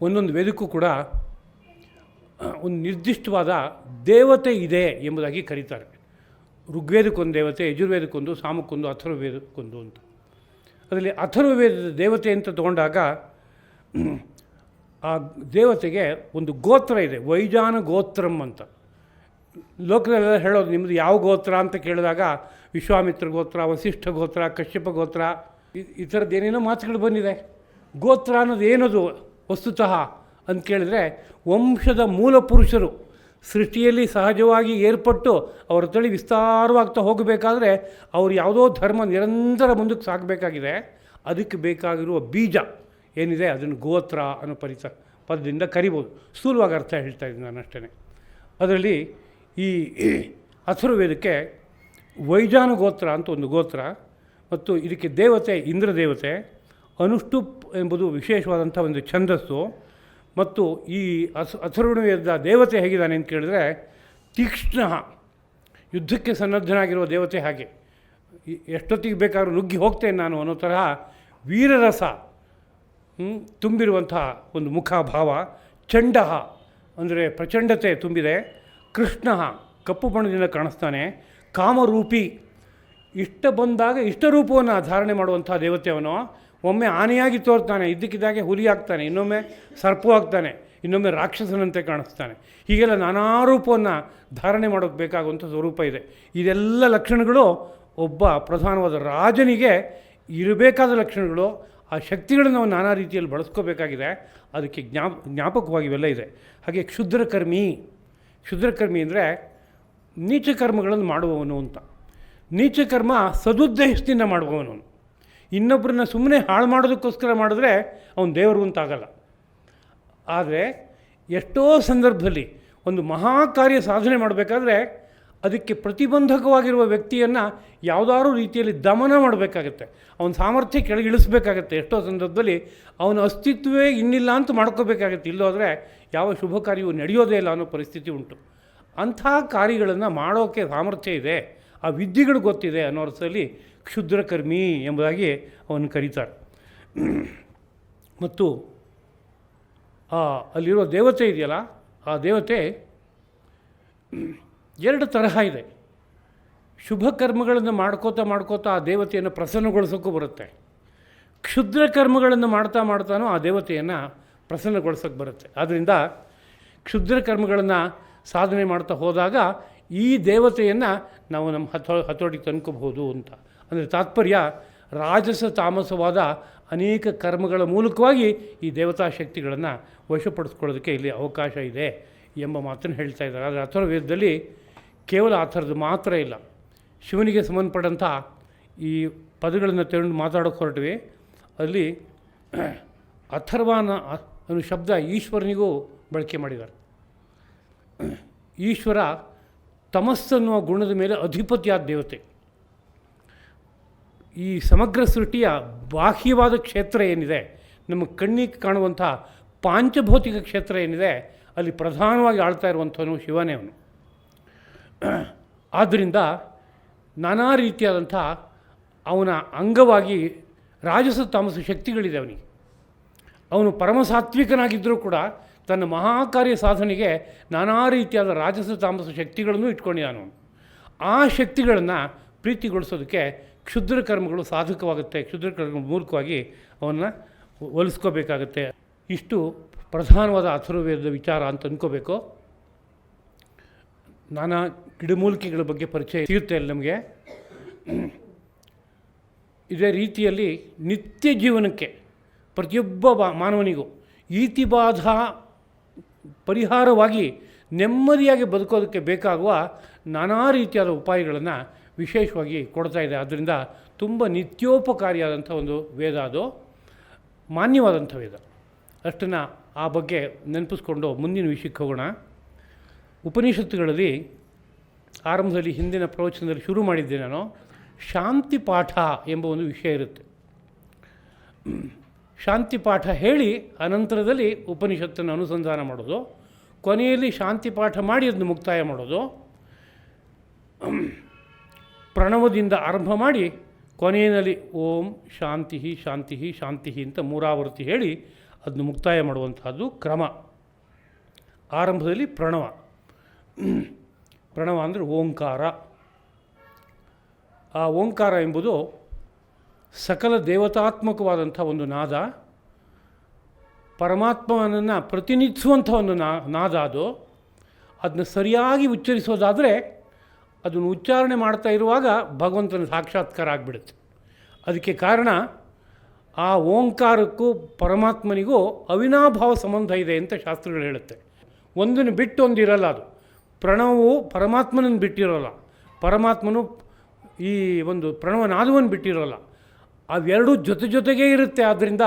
ಒಂದೊಂದು ವೇದಕ್ಕೂ ಕೂಡ ಒಂದು ನಿರ್ದಿಷ್ಟವಾದ ದೇವತೆ ಇದೆ ಎಂಬುದಾಗಿ ಕರೀತಾರೆ. ಋಗ್ವೇದಕ್ಕೊಂದು ದೇವತೆ, ಯಜುರ್ವೇದಕ್ಕೊಂದು, ಸಾಮಕ್ಕೊಂದು, ಅಥರ್ವವೇದಕ್ಕೊಂದು ಅಂತ. ಅದರಲ್ಲಿ ಅಥರ್ವವೇದದ ದೇವತೆ ಅಂತ ತಗೊಂಡಾಗ ಆ ದೇವತೆಗೆ ಒಂದು ಗೋತ್ರ ಇದೆ, ವೈಜಾನ ಗೋತ್ರಂ ಅಂತ. ಲೋಕದಲ್ಲೆಲ್ಲ ಹೇಳೋದು ನಿಮ್ಮದು ಯಾವ ಗೋತ್ರ ಅಂತ ಕೇಳಿದಾಗ ವಿಶ್ವಾಮಿತ್ರ ಗೋತ್ರ, ವಸಿಷ್ಠ ಗೋತ್ರ, ಕಶ್ಯಪ ಗೋತ್ರ, ಈ ಥರದ್ದು ಏನೇನೋ ಮಾತುಗಳು ಬಂದಿದೆ. ಗೋತ್ರ ಅನ್ನೋದು ಏನದು ವಸ್ತುತಃ ಅಂತ ಕೇಳಿದರೆ ವಂಶದ ಮೂಲ ಪುರುಷರು ಸೃಷ್ಟಿಯಲ್ಲಿ ಸಹಜವಾಗಿ ಏರ್ಪಟ್ಟು ಅವರ ತಳಿ ವಿಸ್ತಾರವಾಗ್ತಾ ಹೋಗಬೇಕಾದ್ರೆ ಅವರು ಯಾವುದೋ ಧರ್ಮ ನಿರಂತರ ಮುಂದಕ್ಕೆ ಸಾಗಬೇಕಾಗಿದೆ. ಅದಕ್ಕೆ ಬೇಕಾಗಿರುವ ಬೀಜ ಏನಿದೆ ಅದನ್ನು ಗೋತ್ರ ಅನ್ನೋ ಪದದಿಂದ ಕರಿಬೋದು. ಸ್ಥೂಲವಾಗಿ ಅರ್ಥ ಹೇಳ್ತಾ ಇದ್ದೀನಿ ನಾನು ಅಷ್ಟೇ. ಅದರಲ್ಲಿ ಈ ಅಥರ್ವವೇದಕ್ಕೆ ವೈಜಾನು ಗೋತ್ರ ಅಂತ ಒಂದು ಗೋತ್ರ, ಮತ್ತು ಇದಕ್ಕೆ ದೇವತೆ ಇಂದ್ರ ದೇವತೆ, ಅನುಷ್ಟುಪ್ ಎಂಬುದು ವಿಶೇಷವಾದಂಥ ಒಂದು ಛಂದಸ್ಸು. ಮತ್ತು ಈ ಅಥರ್ವವೇದ ದೇವತೆ ಹೇಗಿದ್ದಾನೆ ಅಂತ ಕೇಳಿದ್ರೆ ತೀಕ್ಷ್ಣ, ಯುದ್ಧಕ್ಕೆ ಸನ್ನದ್ಧನಾಗಿರುವ ದೇವತೆ. ಹಾಗೆ ಎಷ್ಟೊತ್ತಿಗೆ ಬೇಕಾದ್ರೂ ನುಗ್ಗಿ ಹೋಗ್ತೇನೆ ನಾನು ಅನ್ನೋ ತರಹ ವೀರರಸ ತುಂಬಿರುವಂಥ ಒಂದು ಮುಖಭಾವ. ಚಂಡ ಅಂದರೆ ಪ್ರಚಂಡತೆ ತುಂಬಿದೆ. ಕೃಷ್ಣ ಕಪ್ಪು ಬಣ್ಣದಿಂದ ಕಾಣಿಸ್ತಾನೆ. ಕಾಮರೂಪಿ, ಇಷ್ಟ ಬಂದಾಗ ಇಷ್ಟರೂಪವನ್ನು ಧಾರಣೆ ಮಾಡುವಂಥ ದೇವತೆ ಅವನು. ಒಮ್ಮೆ ಆನೆಯಾಗಿ ತೋರ್ತಾನೆ, ಇದ್ದಕ್ಕಿದ್ದಾಗೆ ಹುಲಿ ಆಗ್ತಾನೆ, ಇನ್ನೊಮ್ಮೆ ಸರ್ಪ ಆಗ್ತಾನೆ, ಇನ್ನೊಮ್ಮೆ ರಾಕ್ಷಸನಂತೆ ಕಾಣಿಸ್ತಾನೆ. ಹೀಗೆಲ್ಲ ನಾನಾ ರೂಪವನ್ನು ಧಾರಣೆ ಮಾಡೋಕ್ಕೆ ಬೇಕಾಗುವಂಥ ಸ್ವರೂಪ ಇದೆ. ಇದೆಲ್ಲ ಲಕ್ಷಣಗಳು ಒಬ್ಬ ಪ್ರಧಾನವಾದ ರಾಜನಿಗೆ ಇರಬೇಕಾದ ಲಕ್ಷಣಗಳು. ಆ ಶಕ್ತಿಗಳನ್ನು ನಾವು ನಾನಾ ರೀತಿಯಲ್ಲಿ ಬಳಸ್ಕೋಬೇಕಾಗಿದೆ. ಅದಕ್ಕೆ ಜ್ಞಾಪಕವಾಗಿ ಇವೆಲ್ಲ ಇದೆ. ಹಾಗೆ ಕ್ಷುದ್ರಕರ್ಮಿ ಅಂದರೆ ನೀಚ ಕರ್ಮಗಳನ್ನು ಮಾಡುವವನು ಅಂತ. ನೀಚ ಕರ್ಮ ಸದುದ್ದೇಶದಿಂದ ಮಾಡುವವನು. ಇನ್ನೊಬ್ಬರನ್ನ ಸುಮ್ಮನೆ ಹಾಳು ಮಾಡೋದಕ್ಕೋಸ್ಕರ ಮಾಡಿದ್ರೆ ಅವನು ದೇವರು ಅಂತಾಗಲ್ಲ. ಆದರೆ ಎಷ್ಟೋ ಸಂದರ್ಭದಲ್ಲಿ ಒಂದು ಮಹಾ ಕಾರ್ಯ ಸಾಧನೆ ಮಾಡಬೇಕಾದ್ರೆ ಅದಕ್ಕೆ ಪ್ರತಿಬಂಧಕವಾಗಿರುವ ವ್ಯಕ್ತಿಯನ್ನು ಯಾವುದಾದ್ರೂ ರೀತಿಯಲ್ಲಿ ದಮನ ಮಾಡಬೇಕಾಗತ್ತೆ. ಅವನ ಸಾಮರ್ಥ್ಯ ಕೆಳಗಿಳಿಸ್ಬೇಕಾಗತ್ತೆ. ಎಷ್ಟೋ ಸಂದರ್ಭದಲ್ಲಿ ಅವನ ಅಸ್ತಿತ್ವವೇ ಇನ್ನಿಲ್ಲ ಅಂತ ಮಾಡ್ಕೋಬೇಕಾಗತ್ತೆ. ಇಲ್ಲೋದ್ರೆ ಯಾವ ಶುಭ ಕಾರ್ಯವೂ ನಡೆಯೋದೇ ಇಲ್ಲ ಅನ್ನೋ ಪರಿಸ್ಥಿತಿ ಉಂಟು. ಅಂಥ ಕಾರ್ಯಗಳನ್ನು ಮಾಡೋಕ್ಕೆ ಸಾಮರ್ಥ್ಯ ಇದೆ, ಆ ವಿದ್ಯೆಗಳು ಗೊತ್ತಿದೆ ಅನ್ನೋ ಅರ್ಥದಲ್ಲಿ ಕ್ಷುದ್ರಕರ್ಮಿ ಎಂಬುದಾಗಿ ಅವನು ಕರೀತಾರೆ. ಮತ್ತು ಅಲ್ಲಿರೋ ದೇವತೆ ಇದೆಯಲ್ಲ, ಆ ದೇವತೆ ಎರಡು ತರಹ ಇದೆ. ಶುಭ ಕರ್ಮಗಳನ್ನು ಮಾಡ್ಕೋತಾ ಆ ದೇವತೆಯನ್ನು ಪ್ರಸನ್ನಗೊಳಿಸೋಕ್ಕೂ ಬರುತ್ತೆ. ಕ್ಷುದ್ರ ಕರ್ಮಗಳನ್ನು ಮಾಡ್ತಾನೋ ಆ ದೇವತೆಯನ್ನು ಪ್ರಸನ್ನಗೊಳಿಸೋಕ್ಕೆ ಬರುತ್ತೆ. ಆದ್ದರಿಂದ ಕ್ಷುದ್ರ ಕರ್ಮಗಳನ್ನು ಸಾಧನೆ ಮಾಡ್ತಾ ಹೋದಾಗ ಈ ದೇವತೆಯನ್ನು ನಾವು ನಮ್ಮ ಹತೋಟಿಗೆ ತಂದ್ಕೋಬಹುದು ಅಂತ. ಅಂದರೆ ತಾತ್ಪರ್ಯ ರಾಜಸ ತಾಮಸವಾದ ಅನೇಕ ಕರ್ಮಗಳ ಮೂಲಕವಾಗಿ ಈ ದೇವತಾ ಶಕ್ತಿಗಳನ್ನು ವಶಪಡಿಸ್ಕೊಳ್ಳೋದಕ್ಕೆ ಇಲ್ಲಿ ಅವಕಾಶ ಇದೆ ಎಂಬ ಮಾತನ್ನು ಹೇಳ್ತಾ ಇದ್ದಾರೆ. ಆದರೆ ಅಥರ್ವವೇದದಲ್ಲಿ ಕೇವಲ ಆ ಥರದ್ದು ಮಾತ್ರ ಇಲ್ಲ. ಶಿವನಿಗೆ ಸಂಬಂಧಪಟ್ಟಂಥ ಈ ಪದಗಳನ್ನು ತಗೊಂಡು ಮಾತಾಡೋಕ್ಕೆ ಹೊರಟ್ವಿ. ಅಲ್ಲಿ ಅಥರ್ವಾನ ಅನ್ನೋ ಶಬ್ದ ಈಶ್ವರನಿಗೂ ಬಳಕೆ ಮಾಡಿದ್ದಾರೆ. ಈಶ್ವರ ತಮಸ್ಸನ್ನುವ ಗುಣದ ಮೇಲೆ ಅಧಿಪತಿಯಾದ ದೇವತೆ. ಈ ಸಮಗ್ರ ಸೃಷ್ಟಿಯ ಬಾಹ್ಯವಾದ ಕ್ಷೇತ್ರ ಏನಿದೆ, ನಮ್ಮ ಕಣ್ಣಿಗೆ ಕಾಣುವಂಥ ಪಾಂಚಭೌತಿಕ ಕ್ಷೇತ್ರ ಏನಿದೆ, ಅಲ್ಲಿ ಪ್ರಧಾನವಾಗಿ ಆಳ್ತಾ ಇರುವಂಥವನು ಶಿವನೇ ಅವನು. ಆದ್ದರಿಂದ ನಾನಾ ರೀತಿಯಾದಂಥ ಅವನ ಅಂಗವಾಗಿ ರಾಜಸ ತಾಮಸ ಶಕ್ತಿಗಳಿದೆ ಅವನಿಗೆ. ಅವನು ಪರಮಸಾತ್ವಿಕನಾಗಿದ್ದರೂ ಕೂಡ ತನ್ನ ಮಹಾಕಾರ್ಯ ಸಾಧನೆಗೆ ನಾನಾ ರೀತಿಯಾದ ರಾಜಸ ತಾಮಸ ಶಕ್ತಿಗಳನ್ನು ಇಟ್ಕೊಂಡಿದ್ದಾನು. ಆ ಶಕ್ತಿಗಳನ್ನು ಪ್ರೀತಿಗೊಳಿಸೋದಕ್ಕೆ ಕ್ಷುದ್ರ ಕರ್ಮಗಳು ಸಾಧಕವಾಗುತ್ತೆ. ಕ್ಷುದ್ರ ಕರ್ಮಗಳ ಮೂಲಕವಾಗಿ ಅವನ್ನ ಒಲಿಸ್ಕೋಬೇಕಾಗತ್ತೆ. ಇಷ್ಟು ಪ್ರಧಾನವಾದ ಅಥರ್ವವೇದದ ವಿಚಾರ ಅಂತ ಅಂದ್ಕೋಬೇಕು. ನಾನಾ ಗಿಡಮೂಲಿಕೆಗಳ ಬಗ್ಗೆ ಪರಿಚಯ ಸಿಗುತ್ತೆ ಅಲ್ಲಿ ನಮಗೆ. ಇದೇ ರೀತಿಯಲ್ಲಿ ನಿತ್ಯ ಜೀವನಕ್ಕೆ ಪ್ರತಿಯೊಬ್ಬ ಮಾನವನಿಗೂ ಈತಿಬಾಧ ಪರಿಹಾರವಾಗಿ ನೆಮ್ಮದಿಯಾಗಿ ಬದುಕೋದಕ್ಕೆ ಬೇಕಾಗುವ ನಾನಾ ರೀತಿಯಾದ ಉಪಾಯಗಳನ್ನು ವಿಶೇಷವಾಗಿ ಕೊಡ್ತಾ ಇದೆ. ಆದ್ದರಿಂದ ತುಂಬ ನಿತ್ಯೋಪಕಾರಿಯಾದಂಥ ಒಂದು ವೇದ, ಅದು ಮಾನ್ಯವಾದಂಥ ವೇದ. ಅಷ್ಟನ್ನು ಆ ಬಗ್ಗೆ ನೆನಪಿಸ್ಕೊಂಡು ಮುಂದಿನ ವಿಷಯಕ್ಕೆ ಹೋಗೋಣ. ಉಪನಿಷತ್ತುಗಳಲ್ಲಿ ಆರಂಭದಲ್ಲಿ ಹಿಂದಿನ ಪ್ರವಚನದಲ್ಲಿ ಶುರು ಮಾಡಿದ್ದೆ ನಾನು. ಶಾಂತಿ ಪಾಠ ಎಂಬ ಒಂದು ವಿಷಯ ಇರುತ್ತೆ. ಶಾಂತಿ ಪಾಠ ಹೇಳಿ ಅನಂತರದಲ್ಲಿ ಉಪನಿಷತ್ತನ್ನು ಅನುಸಂಧಾನ ಮಾಡೋದು, ಕೊನೆಯಲ್ಲಿ ಶಾಂತಿ ಪಾಠ ಮಾಡಿ ಅದನ್ನು ಮುಕ್ತಾಯ ಮಾಡೋದು, ಪ್ರಣವದಿಂದ ಆರಂಭ ಮಾಡಿ ಕೊನೆಯಲ್ಲಿ ಓಂ ಶಾಂತಿ ಶಾಂತಿ ಶಾಂತಿ ಅಂತ ಮೂರಾವರ್ತಿ ಹೇಳಿ ಅದನ್ನು ಮುಕ್ತಾಯ ಮಾಡುವಂಥದ್ದು ಕ್ರಮ. ಆರಂಭದಲ್ಲಿ ಪ್ರಣವ ಅಂದರೆ ಓಂಕಾರ. ಆ ಓಂಕಾರ ಎಂಬುದು ಸಕಲ ದೇವತಾತ್ಮಕವಾದಂಥ ಒಂದು ನಾದ, ಪರಮಾತ್ಮನನ್ನು ಪ್ರತಿನಿಧಿಸುವಂಥ ಒಂದು ನಾದ. ಅದು ಅದನ್ನು ಸರಿಯಾಗಿ ಉಚ್ಚರಿಸೋದಾದರೆ ಅದನ್ನು ಉಚ್ಚಾರಣೆ ಮಾಡ್ತಾ ಇರುವಾಗ ಭಗವಂತನ ಸಾಕ್ಷಾತ್ಕಾರ ಆಗಿಬಿಡುತ್ತೆ. ಅದಕ್ಕೆ ಕಾರಣ ಆ ಓಂಕಾರಕ್ಕೂ ಪರಮಾತ್ಮನಿಗೂ ಅವಿನಾಭಾವ ಸಂಬಂಧ ಇದೆ ಅಂತ ಶಾಸ್ತ್ರಗಳು ಹೇಳುತ್ತೆ. ಒಂದನ್ನು ಬಿಟ್ಟು ಒಂದಿರಲ್ಲ. ಅದು ಪ್ರಣವವು ಪರಮಾತ್ಮನನ್ನು ಬಿಟ್ಟಿರೋಲ್ಲ, ಪರಮಾತ್ಮನು ಈ ಒಂದು ಪ್ರಣವನಾದವನ್ನು ಬಿಟ್ಟಿರೋಲ್ಲ. ಅವೆರಡೂ ಜೊತೆಗೇ ಇರುತ್ತೆ. ಆದ್ದರಿಂದ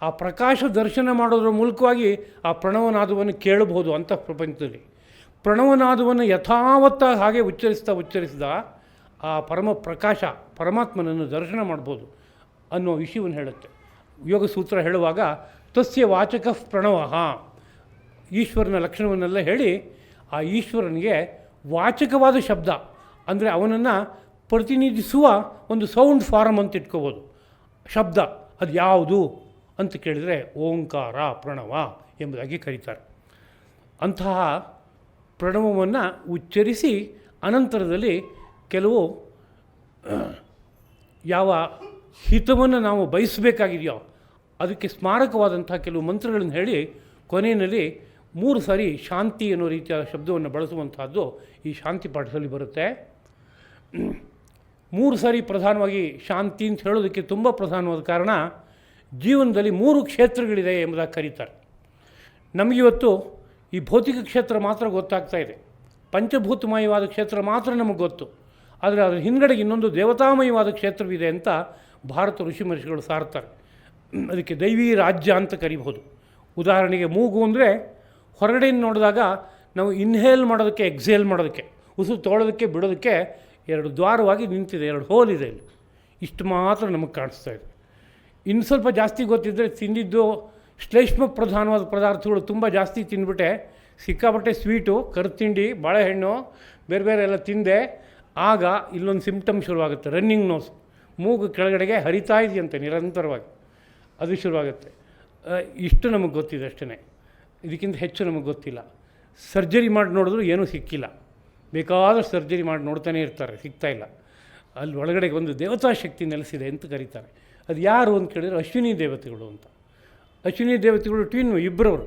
ಆ ಪ್ರಕಾಶ ದರ್ಶನ ಮಾಡೋದ್ರ ಮೂಲಕವಾಗಿ ಆ ಪ್ರಣವನಾದವನ್ನು ಕೇಳಬಹುದು ಅಂತ ಪ್ರಪಂಚದಲ್ಲಿ. ಪ್ರಣವನಾದವನ್ನು ಯಥಾವತ್ತಾಗಿ ಹಾಗೆ ಉಚ್ಚರಿಸಿದ ಆ ಪರಮ ಪ್ರಕಾಶ ಪರಮಾತ್ಮನನ್ನು ದರ್ಶನ ಮಾಡ್ಬೋದು ಅನ್ನೋ ವಿಷಯವನ್ನು ಹೇಳುತ್ತೆ. ಯೋಗ ಸೂತ್ರ ಹೇಳುವಾಗ ತಸ್ಯ ವಾಚಕ ಪ್ರಣವ, ಈಶ್ವರನ ಲಕ್ಷಣವನ್ನೆಲ್ಲ ಹೇಳಿ ಆ ಈಶ್ವರನಿಗೆ ವಾಚಕವಾದ ಶಬ್ದ ಅಂದರೆ ಅವನನ್ನು ಪ್ರತಿನಿಧಿಸುವ ಒಂದು ಸೌಂಡ್ ಫಾರಮ್ ಅಂತ ಇಟ್ಕೋಬೋದು. ಶಬ್ದ ಅದು ಯಾವುದು ಅಂತ ಕೇಳಿದರೆ ಓಂಕಾರ ಪ್ರಣವ ಎಂಬುದಾಗಿ ಕರೀತಾರೆ. ಅಂತಹ ಪ್ರಣವವನ್ನು ಉಚ್ಚರಿಸಿ ಅನಂತರದಲ್ಲಿ ಕೆಲವು ಯಾವ ಹಿತವನ್ನು ನಾವು ಬಯಸಬೇಕಾಗಿದೆಯೋ ಅದಕ್ಕೆ ಸ್ಮಾರಕವಾದಂಥ ಕೆಲವು ಮಂತ್ರಗಳನ್ನು ಹೇಳಿ ಕೊನೆಯಲ್ಲಿ 3 ಸಾರಿ ಶಾಂತಿ ಅನ್ನೋ ರೀತಿಯ ಶಬ್ದವನ್ನು ಬಳಸುವಂತಹದ್ದು ಈ ಶಾಂತಿ ಪಾಠದಲ್ಲಿ ಬರುತ್ತೆ. 3 ಸಾರಿ ಪ್ರಧಾನವಾಗಿ ಶಾಂತಿ ಅಂತ ಹೇಳೋದಕ್ಕೆ ತುಂಬ ಪ್ರಧಾನವಾದ ಕಾರಣ ಜೀವನದಲ್ಲಿ 3 ಕ್ಷೇತ್ರಗಳಿದೆ ಎಂಬುದಾಗಿ ಕರೀತಾರೆ. ನಮಗಿವತ್ತು ಈ ಭೌತಿಕ ಕ್ಷೇತ್ರ ಮಾತ್ರ ಗೊತ್ತಾಗ್ತಾ ಇದೆ, ಪಂಚಭೂತಮಯವಾದ ಕ್ಷೇತ್ರ ಮಾತ್ರ ನಮಗೆ ಗೊತ್ತು. ಆದರೆ ಅದರ ಹಿಂದ್ಗಡೆಗೆ ಇನ್ನೊಂದು ದೇವತಾಮಯವಾದ ಕ್ಷೇತ್ರವಿದೆ ಅಂತ ಭಾರತ ಋಷಿ ಮಹರ್ಷಿಗಳು ಸಾರ್ತಾರೆ. ಅದಕ್ಕೆ ದೈವೀ ರಾಜ್ಯ ಅಂತ ಕರಿಬಹುದು. ಉದಾಹರಣೆಗೆ ಮೂಗು ಅಂದರೆ ಹೊರಗಡೆಯಿಂದ ನೋಡಿದಾಗ ನಾವು ಇನ್ಹೇಲ್ ಮಾಡೋದಕ್ಕೆ ಎಕ್ಸೇಲ್ ಮಾಡೋದಕ್ಕೆ ಉಸಿರು ತೊಗೊಳೋದಕ್ಕೆ ಬಿಡೋದಕ್ಕೆ 2 ದ್ವಾರವಾಗಿ ನಿಂತಿದೆ, 2 ಹೋಲ್ ಇದೆ ಇಲ್ಲಿ. ಇಷ್ಟು ಮಾತ್ರ ನಮಗೆ ಕಾಣಿಸ್ತಾ ಇದೆ. ಇನ್ನು ಸ್ವಲ್ಪ ಜಾಸ್ತಿ ಗೊತ್ತಿದ್ದರೆ ತಿಂದಿದ್ದು ಶ್ಲೇಷ್ಮ ಪ್ರಧಾನವಾದ ಪದಾರ್ಥಗಳು ತುಂಬ ಜಾಸ್ತಿ ತಿಂದುಬಿಟ್ಟೆ, ಸಿಕ್ಕಾಪಟ್ಟೆ ಸ್ವೀಟು, ಕರ್ತಿಂಡಿ, ಬಾಳೆಹಣ್ಣು ಬೇರೆ ಬೇರೆ ಎಲ್ಲ ತಿಂದೆ, ಆಗ ಇಲ್ಲೊಂದು ಸಿಂಪ್ಟಮ್ ಶುರುವಾಗುತ್ತೆ. ರನ್ನಿಂಗ್ ನೋಸ್, ಮೂಗು ಕೆಳಗಡೆಗೆ ಹರಿತಾ ಇದೆಯಂತೆ ನಿರಂತರವಾಗಿ, ಅದು ಶುರುವಾಗುತ್ತೆ. ಇಷ್ಟು ನಮಗೆ ಗೊತ್ತಿದೆ ಅಷ್ಟೇ, ಇದಕ್ಕಿಂತ ಹೆಚ್ಚು ನಮಗೆ ಗೊತ್ತಿಲ್ಲ. ಸರ್ಜರಿ ಮಾಡಿ ನೋಡಿದ್ರು ಏನೂ ಸಿಕ್ಕಿಲ್ಲ, ಬೇಕಾದಷ್ಟು ಸರ್ಜರಿ ಮಾಡಿ ನೋಡ್ತಾನೆ ಇರ್ತಾರೆ, ಸಿಗ್ತಾಯಿಲ್ಲ. ಅಲ್ಲಿ ಒಳಗಡೆ ಒಂದು ದೇವತಾ ಶಕ್ತಿ ನೆಲೆಸಿದೆ ಅಂತ ಕರೀತಾರೆ. ಅದು ಯಾರು ಅಂತ ಕೇಳಿದರೆ ಅಶ್ವಿನಿ ದೇವತೆಗಳು ಅಂತ. ಅಶ್ವಿನಿ ದೇವತೆಗಳು ಟ್ವಿನ್, ಇಬ್ಬರವರು,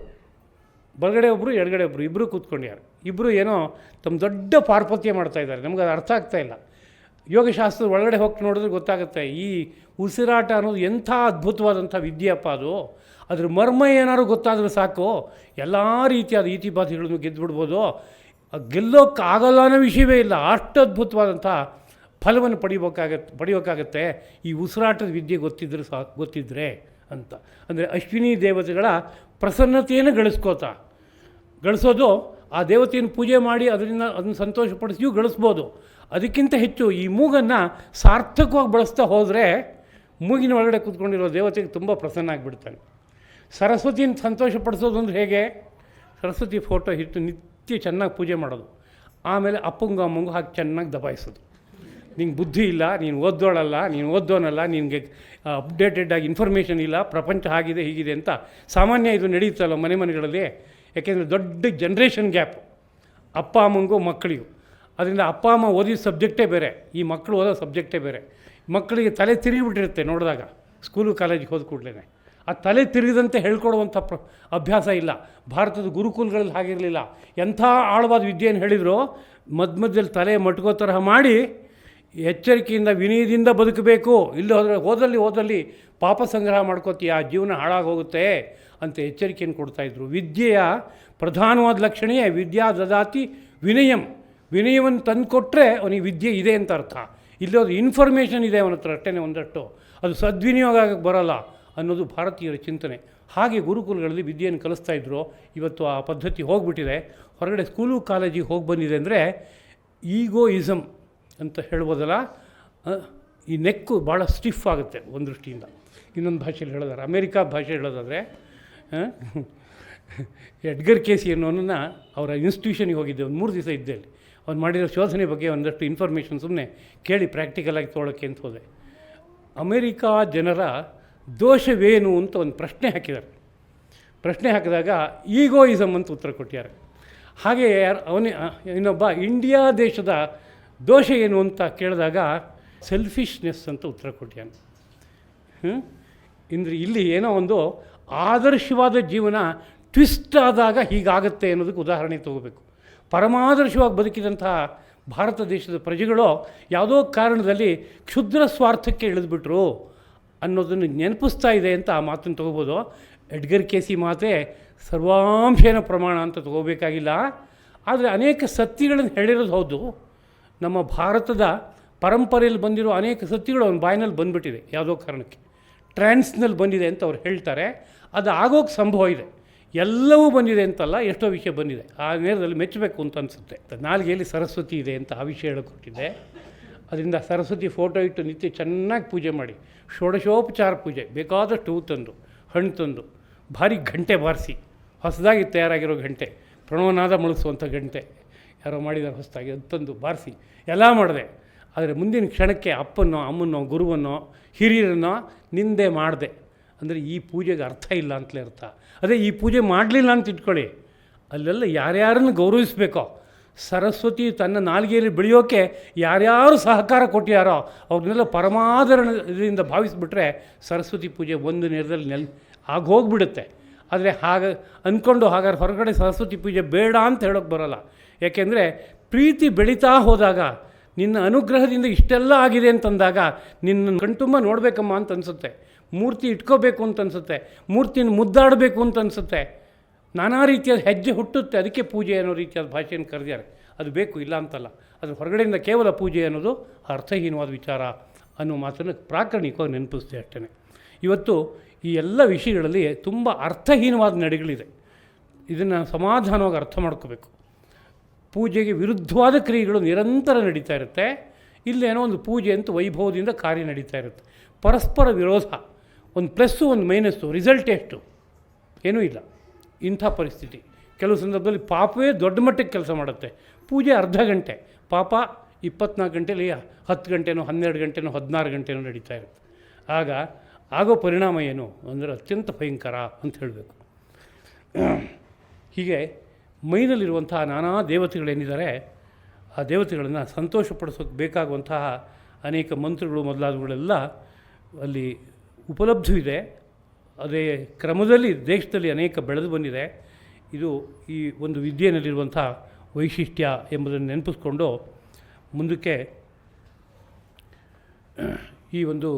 ಬಲಗಡೆ ಒಬ್ಬರು ಎಡಗಡೆ ಒಬ್ಬರು, ಇಬ್ಬರು ಕೂತ್ಕೊಂಡಿದ್ದಾರೆ. ಇಬ್ಬರು ಏನೋ ತಮ್ಮ ದೊಡ್ಡ ಪಾರ್ಪತ್ಯ ಮಾಡ್ತಾಯಿದ್ದಾರೆ, ನಮ್ಗೆ ಅದು ಅರ್ಥ ಆಗ್ತಾಯಿಲ್ಲ. ಯೋಗಶಾಸ್ತ್ರದ ಒಳಗಡೆ ಹೋಗಿ ನೋಡಿದ್ರೆ ಗೊತ್ತಾಗುತ್ತೆ, ಈ ಉಸಿರಾಟ ಅನ್ನೋದು ಎಂಥ ಅದ್ಭುತವಾದಂಥ ವಿದ್ಯೆಯಪ್ಪ ಅದು. ಅದ್ರ ಮರ್ಮ ಏನಾದ್ರು ಗೊತ್ತಾದರೂ ಸಾಕು, ಎಲ್ಲ ರೀತಿಯಾದ ಈತಿಬಾತಿಗಳನ್ನು ಗೆದ್ದುಬಿಡ್ಬೋದು. ಗೆಲ್ಲೋಕ್ಕಾಗಲ್ಲ ಅನ್ನೋ ವಿಷಯವೇ ಇಲ್ಲ, ಅಷ್ಟು ಅದ್ಭುತವಾದಂಥ ಫಲವನ್ನು ಪಡಿಯೋಕ್ಕಾಗತ್ತೆ ಈ ಉಸಿರಾಟದ ವಿದ್ಯೆ ಗೊತ್ತಿದ್ದರೆ ಅಂತ. ಅಂದರೆ ಅಶ್ವಿನಿ ದೇವತೆಗಳ ಪ್ರಸನ್ನತೆಯನ್ನು ಗಳಿಸೋದು, ಆ ದೇವತೆಯನ್ನು ಪೂಜೆ ಮಾಡಿ ಅದನ್ನು ಸಂತೋಷಪಡಿಸಿಯೂ ಗಳಿಸ್ಬೋದು. ಅದಕ್ಕಿಂತ ಹೆಚ್ಚು ಈ ಮೂಗನ್ನು ಸಾರ್ಥಕವಾಗಿ ಬಳಸ್ತಾ ಹೋದರೆ ಮೂಗಿನ ಒಳಗಡೆ ಕೂತ್ಕೊಂಡಿರೋ ದೇವತೆಗೆ ತುಂಬ ಪ್ರಸನ್ನ ಆಗಿಬಿಡ್ತಾನೆ. ಸರಸ್ವತಿಯನ್ನು ಸಂತೋಷಪಡಿಸೋದು ಅಂದರೆ ಹೇಗೆ? ಸರಸ್ವತಿ ಫೋಟೋ ಇಟ್ಟು ನಿತ್ಯ ಚೆನ್ನಾಗಿ ಪೂಜೆ ಮಾಡೋದು, ಆಮೇಲೆ ಅಪ್ಪಂಗೂ ಅಮ್ಮಂಗೂ ಹಾಕಿ ಚೆನ್ನಾಗಿ ದಬಾಯಿಸೋದು. ನಿಂಗೆ ಬುದ್ಧಿ ಇಲ್ಲ, ನೀನು ಓದ್ದೋಳಲ್ಲ, ನೀನು ಓದ್ದೋನಲ್ಲ, ನಿನಗೆ ಅಪ್ಡೇಟೆಡ್ ಇನ್ಫಾರ್ಮೇಷನ್ ಇಲ್ಲ, ಪ್ರಪಂಚ ಆಗಿದೆ ಹೀಗಿದೆ ಅಂತ. ಸಾಮಾನ್ಯ ಇದು ನಡೆಯುತ್ತಲ್ಲ ಮನೆಗಳಲ್ಲಿ, ಯಾಕೆಂದರೆ ದೊಡ್ಡ ಜನ್ರೇಷನ್ ಗ್ಯಾಪು ಅಪ್ಪ ಅಮ್ಮಂಗೂ ಮಕ್ಕಳಿಗೂ. ಅದರಿಂದ ಅಪ್ಪ ಅಮ್ಮ ಓದಿದ ಸಬ್ಜೆಕ್ಟೇ ಬೇರೆ, ಈ ಮಕ್ಕಳು ಓದೋ ಸಬ್ಜೆಕ್ಟೇ ಬೇರೆ. ಮಕ್ಕಳಿಗೆ ತಲೆ ತಿರುಗಿಬಿಟ್ಟಿರುತ್ತೆ ನೋಡಿದಾಗ, ಸ್ಕೂಲು ಕಾಲೇಜಿಗೆ ಹೋದ ಕೂಡಲೇ. ಆ ತಲೆ ತಿರುಗಿದಂತೆ ಹೇಳ್ಕೊಡುವಂಥ ಅಭ್ಯಾಸ ಇಲ್ಲ. ಭಾರತದ ಗುರುಕುಲಗಳಲ್ಲಿ ಹಾಗಿರಲಿಲ್ಲ. ಎಂಥ ಆಳವಾದ ವಿದ್ಯೆಯನ್ನು ಹೇಳಿದ್ರು ಮಧ್ಯದಲ್ಲಿ ತಲೆ ಮಟ್ಕೋ ತರಹ ಮಾಡಿ ಎಚ್ಚರಿಕೆಯಿಂದ ವಿನಯದಿಂದ ಬದುಕಬೇಕು, ಇಲ್ಲಿ ಹೋದಲ್ಲಿ ಪಾಪ ಸಂಗ್ರಹ ಮಾಡ್ಕೋತೀಯ, ಜೀವನ ಹಾಳಾಗೋಗುತ್ತೆ ಅಂತ ಎಚ್ಚರಿಕೆಯನ್ನು ಕೊಡ್ತಾಯಿದ್ರು. ವಿದ್ಯೆಯ ಪ್ರಧಾನವಾದ ಲಕ್ಷಣವೇ ವಿದ್ಯಾ ದದಾತಿ ವಿನಯಂ. ವಿನಯವನ್ನು ತಂದು ಕೊಟ್ಟರೆ ಅವನಿಗೆ ವಿದ್ಯೆ ಇದೆ ಅಂತ ಅರ್ಥ. ಇಲ್ಲೋದು ಇನ್ಫಾರ್ಮೇಷನ್ ಇದೆ ಅವನ ಹತ್ರ ಅಷ್ಟೇ ಒಂದಷ್ಟು, ಅದು ಸದ್ವಿನಿಯೋಗ ಆಗಕ್ಕೆ ಬರೋಲ್ಲ ಅನ್ನೋದು ಭಾರತೀಯರ ಚಿಂತನೆ. ಹಾಗೆ ಗುರುಕುಲಗಳಲ್ಲಿ ವಿದ್ಯೆಯನ್ನು ಕಲಿಸ್ತಾಯಿದ್ರು. ಇವತ್ತು ಆ ಪದ್ಧತಿ ಹೋಗಿಬಿಟ್ಟಿದೆ, ಹೊರಗಡೆ ಸ್ಕೂಲು ಕಾಲೇಜಿಗೆ ಹೋಗಿ ಬಂದಿದೆ. ಅಂದರೆ ಈಗೋಯಿಸಮ್ ಅಂತ ಹೇಳ್ಬೋದಲ್ಲ, ಈ ನೆಕ್ಕು ಭಾಳ ಸ್ಟಿಫ್ ಆಗುತ್ತೆ ಒಂದು ದೃಷ್ಟಿಯಿಂದ. ಇನ್ನೊಂದು ಭಾಷೆಯಲ್ಲಿ ಹೇಳೋದಾದ್ರೆ, ಅಮೇರಿಕಾ ಭಾಷೆ ಹೇಳೋದಾದರೆ, ಎಡ್ಗರ್ ಕೇಸಿ ಅನ್ನೋನನ್ನು ಅವರ ಇನ್ಸ್ಟಿಟ್ಯೂಷನಿಗೆ ಹೋಗಿದ್ದೆ, ಒಂದು 3 ದಿವಸ ಇದ್ದೆ ಅಲ್ಲಿ. ಅವ್ನು ಮಾಡಿರೋ ಶೋಧನೆ ಬಗ್ಗೆ ಒಂದಷ್ಟು ಇನ್ಫಾರ್ಮೇಷನ್ ಸುಮ್ಮನೆ ಕೇಳಿ ಪ್ರಾಕ್ಟಿಕಲಾಗಿ ತೊಗೊಳಕ್ಕೆ ಅಂತ ಹೋದೆ. ಅಮೇರಿಕಾ ಜನರ ದೋಷವೇನು ಅಂತ ಒಂದು ಪ್ರಶ್ನೆ ಹಾಕಿದ್ದಾರೆ. ಪ್ರಶ್ನೆ ಹಾಕಿದಾಗ ಈಗೋಯಿಸಮ್ ಅಂತ ಉತ್ತರ ಕೊಟ್ಟಿದ್ದಾರೆ. ಹಾಗೆ ಇನ್ನೊಬ್ಬ ಇಂಡಿಯಾ ದೇಶದ ದೋಷ ಏನು ಅಂತ ಕೇಳಿದಾಗ ಸೆಲ್ಫಿಶ್ನೆಸ್ ಅಂತ ಉತ್ತರ ಕೊಟ್ಟಿಯಾನೆ. ಅಂದರೆ ಇಲ್ಲಿ ಏನೋ ಒಂದು ಆದರ್ಶವಾದ ಜೀವನ ಟ್ವಿಸ್ಟ್ ಆದಾಗ ಹೀಗಾಗತ್ತೆ ಅನ್ನೋದಕ್ಕೆ ಉದಾಹರಣೆ ತಗೋಬೇಕು. ಪರಮಾದರ್ಶವಾಗಿ ಬದುಕಿದಂತಹ ಭಾರತ ದೇಶದ ಪ್ರಜೆಗಳು ಯಾವುದೋ ಕಾರಣದಲ್ಲಿ ಕ್ಷುದ್ರ ಸ್ವಾರ್ಥಕ್ಕೆ ಇಳಿದುಬಿಟ್ರು ಅನ್ನೋದನ್ನು ನೆನಪಿಸ್ತಾ ಇದೆ ಅಂತ ಆ ಮಾತನ್ನು ತೊಗೋಬೋದು. ಎಡ್ಗರ್ ಕೇಸಿ ಮಾತೇ ಸರ್ವಾಂಶೇನ ಪ್ರಮಾಣ ಅಂತ ತೊಗೋಬೇಕಾಗಿಲ್ಲ. ಆದರೆ ಅನೇಕ ಸತ್ಯಗಳನ್ನು ಹೇಳಿರೋದು ಹೌದು. ನಮ್ಮ ಭಾರತದ ಪರಂಪರೆಯಲ್ಲಿ ಬಂದಿರೋ ಅನೇಕ ಸತ್ಯಗಳು ಅವನ ಬಾಯಿನಲ್ಲಿ ಬಂದುಬಿಟ್ಟಿದೆ, ಯಾವುದೋ ಕಾರಣಕ್ಕೆ ಟ್ರಾನ್ಸ್ನಲ್ಲಿ ಬಂದಿದೆ ಅಂತ ಅವ್ರು ಹೇಳ್ತಾರೆ. ಅದು ಆಗೋಕ್ಕೆ ಸಂಭವ ಇದೆ. ಎಲ್ಲವೂ ಬಂದಿದೆ ಅಂತಲ್ಲ, ಎಷ್ಟೋ ವಿಷಯ ಬಂದಿದೆ. ಆ ನೇರದಲ್ಲಿ ಮೆಚ್ಚಬೇಕು ಅಂತ ಅನಿಸುತ್ತೆ. ನಾಲ್ಗೆಯಲ್ಲಿ ಸರಸ್ವತಿ ಇದೆ ಅಂತ ಆ ವಿಷಯ ಹೇಳಿಕೊಟ್ಟಿದ್ದೆ. ಅದರಿಂದ ಸರಸ್ವತಿ ಫೋಟೋ ಇಟ್ಟು ನಿತ್ಯ ಚೆನ್ನಾಗಿ ಪೂಜೆ ಮಾಡಿ, ಷೋಡಶೋಪಚಾರ ಪೂಜೆ, ಬೇಕಾದಷ್ಟು ಹೂ ತಂದು ಹಣ್ಣು ತಂದು ಭಾರಿ ಗಂಟೆ ಬಾರಿಸಿ, ಹೊಸದಾಗಿ ತಯಾರಾಗಿರೋ ಗಂಟೆ, ಪ್ರಣವನಾದ ಮುಳುಗಿಸುವಂಥ ಗಂಟೆ ಯಾರೋ ಮಾಡಿದ್ದಾರೆ ಹೊಸದಾಗಿ, ಅದು ತಂದು ಬಾರಿಸಿ ಎಲ್ಲ ಮಾಡಿದೆ. ಆದರೆ ಮುಂದಿನ ಕ್ಷಣಕ್ಕೆ ಅಪ್ಪನೋ ಅಮ್ಮನೋ ಗುರುವನ್ನೋ ಹಿರಿಯರನ್ನೋ ನಿಂದೆ ಮಾಡಿದೆ ಅಂದರೆ ಈ ಪೂಜೆಗೆ ಅರ್ಥ ಇಲ್ಲ ಅಂತಲೇ ಅರ್ಥ. ಅದೇ ಈ ಪೂಜೆ ಮಾಡಲಿಲ್ಲ ಅಂತ ಇಟ್ಕೊಳ್ಳಿ, ಅಲ್ಲೆಲ್ಲ ಯಾರ್ಯಾರನ್ನು ಗೌರವಿಸಬೇಕೋ, ಸರಸ್ವತಿ ತನ್ನ ನಾಲಿಗೆಯಲ್ಲಿ ಬೆಳೆಯೋಕ್ಕೆ ಯಾರ್ಯಾರು ಸಹಕಾರ ಕೊಟ್ಟಿಯಾರೋ ಅವ್ರನ್ನೆಲ್ಲ ಪರಮಾದರಣದಿಂದ ಭಾವಿಸಿಬಿಟ್ರೆ ಸರಸ್ವತಿ ಪೂಜೆ ಒಂದು ನೇರದಲ್ಲಿ ಆಗೋಗ್ಬಿಡುತ್ತೆ. ಆದರೆ ಹಾಗೆ ಅಂದ್ಕೊಂಡು ಹಾಗಾದ್ರೆ ಹೊರಗಡೆ ಸರಸ್ವತಿ ಪೂಜೆ ಬೇಡ ಅಂತ ಹೇಳೋಕ್ಕೆ ಬರೋಲ್ಲ. ಯಾಕೆಂದರೆ ಪ್ರೀತಿ ಬೆಳೀತಾ ಹೋದಾಗ, ನಿನ್ನ ಅನುಗ್ರಹದಿಂದ ಇಷ್ಟೆಲ್ಲ ಆಗಿದೆ ಅಂತಂದಾಗ ನಿನ್ನ ಕಣ್ತುಂಬ ನೋಡಬೇಕಮ್ಮ ಅಂತ ಅನಿಸುತ್ತೆ, ಮೂರ್ತಿ ಇಟ್ಕೋಬೇಕು ಅಂತ ಅನಿಸುತ್ತೆ, ಮೂರ್ತಿನ ಮುದ್ದಾಡಬೇಕು ಅಂತ ಅನಿಸುತ್ತೆ, ನಾನಾ ರೀತಿಯಾದ ಹೆಜ್ಜೆ ಹುಟ್ಟುತ್ತೆ. ಅದಕ್ಕೆ ಪೂಜೆ ಅನ್ನೋ ರೀತಿಯಾದ ಭಾಷೆಯನ್ನು ಕರೆದಿದ್ದಾರೆ. ಅದು ಬೇಕು, ಇಲ್ಲ ಅಂತಲ್ಲ. ಅದು ಹೊರಗಡೆಯಿಂದ ಕೇವಲ ಪೂಜೆ ಅನ್ನೋದು ಅರ್ಥಹೀನವಾದ ವಿಚಾರ ಅನ್ನೋ ಮಾತನ್ನು ಪ್ರಾಕರಣಿಕವಾಗಿ ನೆನಪಿಸ್ತೆ ಅಷ್ಟೇ. ಇವತ್ತು ಈ ಎಲ್ಲ ವಿಷಯಗಳಲ್ಲಿ ತುಂಬ ಅರ್ಥಹೀನವಾದ ನಡೆಗಳಿದೆ. ಇದನ್ನು ಸಮಾಧಾನವಾಗಿ ಅರ್ಥ ಮಾಡ್ಕೋಬೇಕು. ಪೂಜೆಗೆ ವಿರುದ್ಧವಾದ ಕ್ರಿಯೆಗಳು ನಿರಂತರ ನಡೀತಾ ಇರುತ್ತೆ. ಇಲ್ಲೇನೋ ಒಂದು ಪೂಜೆ ಅಂತ ವೈಭವದಿಂದ ಕಾರ್ಯ ನಡೀತಾ ಇರುತ್ತೆ. ಪರಸ್ಪರ ವಿರೋಧ, ಒಂದು ಪ್ಲಸ್ಸು ಒಂದು ಮೈನಸ್ಸು, ರಿಸಲ್ಟ್ ಎಷ್ಟು ಏನೂ ಇಲ್ಲ. ಇಂಥ ಪರಿಸ್ಥಿತಿ ಕೆಲವು ಸಂದರ್ಭದಲ್ಲಿ ಪಾಪವೇ ದೊಡ್ಡ ಮಟ್ಟಕ್ಕೆ ಕೆಲಸ ಮಾಡುತ್ತೆ. ಪೂಜೆ ಅರ್ಧ ಗಂಟೆ, ಪಾಪ 24 ಗಂಟೆಲಿ 10 ಗಂಟೆನೋ 12 ಗಂಟೆನೋ 16 ಗಂಟೆನೋ ನಡೀತಾ ಇರುತ್ತೆ. ಆಗ ಆಗೋ ಪರಿಣಾಮ ಏನು ಅಂದರೆ ಅತ್ಯಂತ ಭಯಂಕರ ಅಂತ ಹೇಳಬೇಕು. ಹೀಗೆ ಮೈನಲ್ಲಿರುವಂತಹ ನಾನಾ ದೇವತೆಗಳೇನಿದ್ದಾರೆ, ಆ ದೇವತೆಗಳನ್ನು ಸಂತೋಷಪಡಿಸೋಕ್ಕೆ ಬೇಕಾಗುವಂತಹ ಅನೇಕ ಮಂತ್ರಗಳು ಮೊದಲಾದವುಗಳೆಲ್ಲ ಅಲ್ಲಿ ಉಪಲಬ್ಧವಿದೆ. ಅದೇ ಕ್ರಮದಲ್ಲಿ ದೇಶದಲ್ಲಿ ಅನೇಕ ಬೆಳೆದು ಬಂದಿದೆ. ಇದು ಈ ಒಂದು ವಿದ್ಯೆಯಲ್ಲಿರುವಂಥ ವೈಶಿಷ್ಟ್ಯ ಎಂಬುದನ್ನು ನೆನಪಿಸ್ಕೊಂಡು ಮುಂದಕ್ಕೆ ಈ ಒಂದು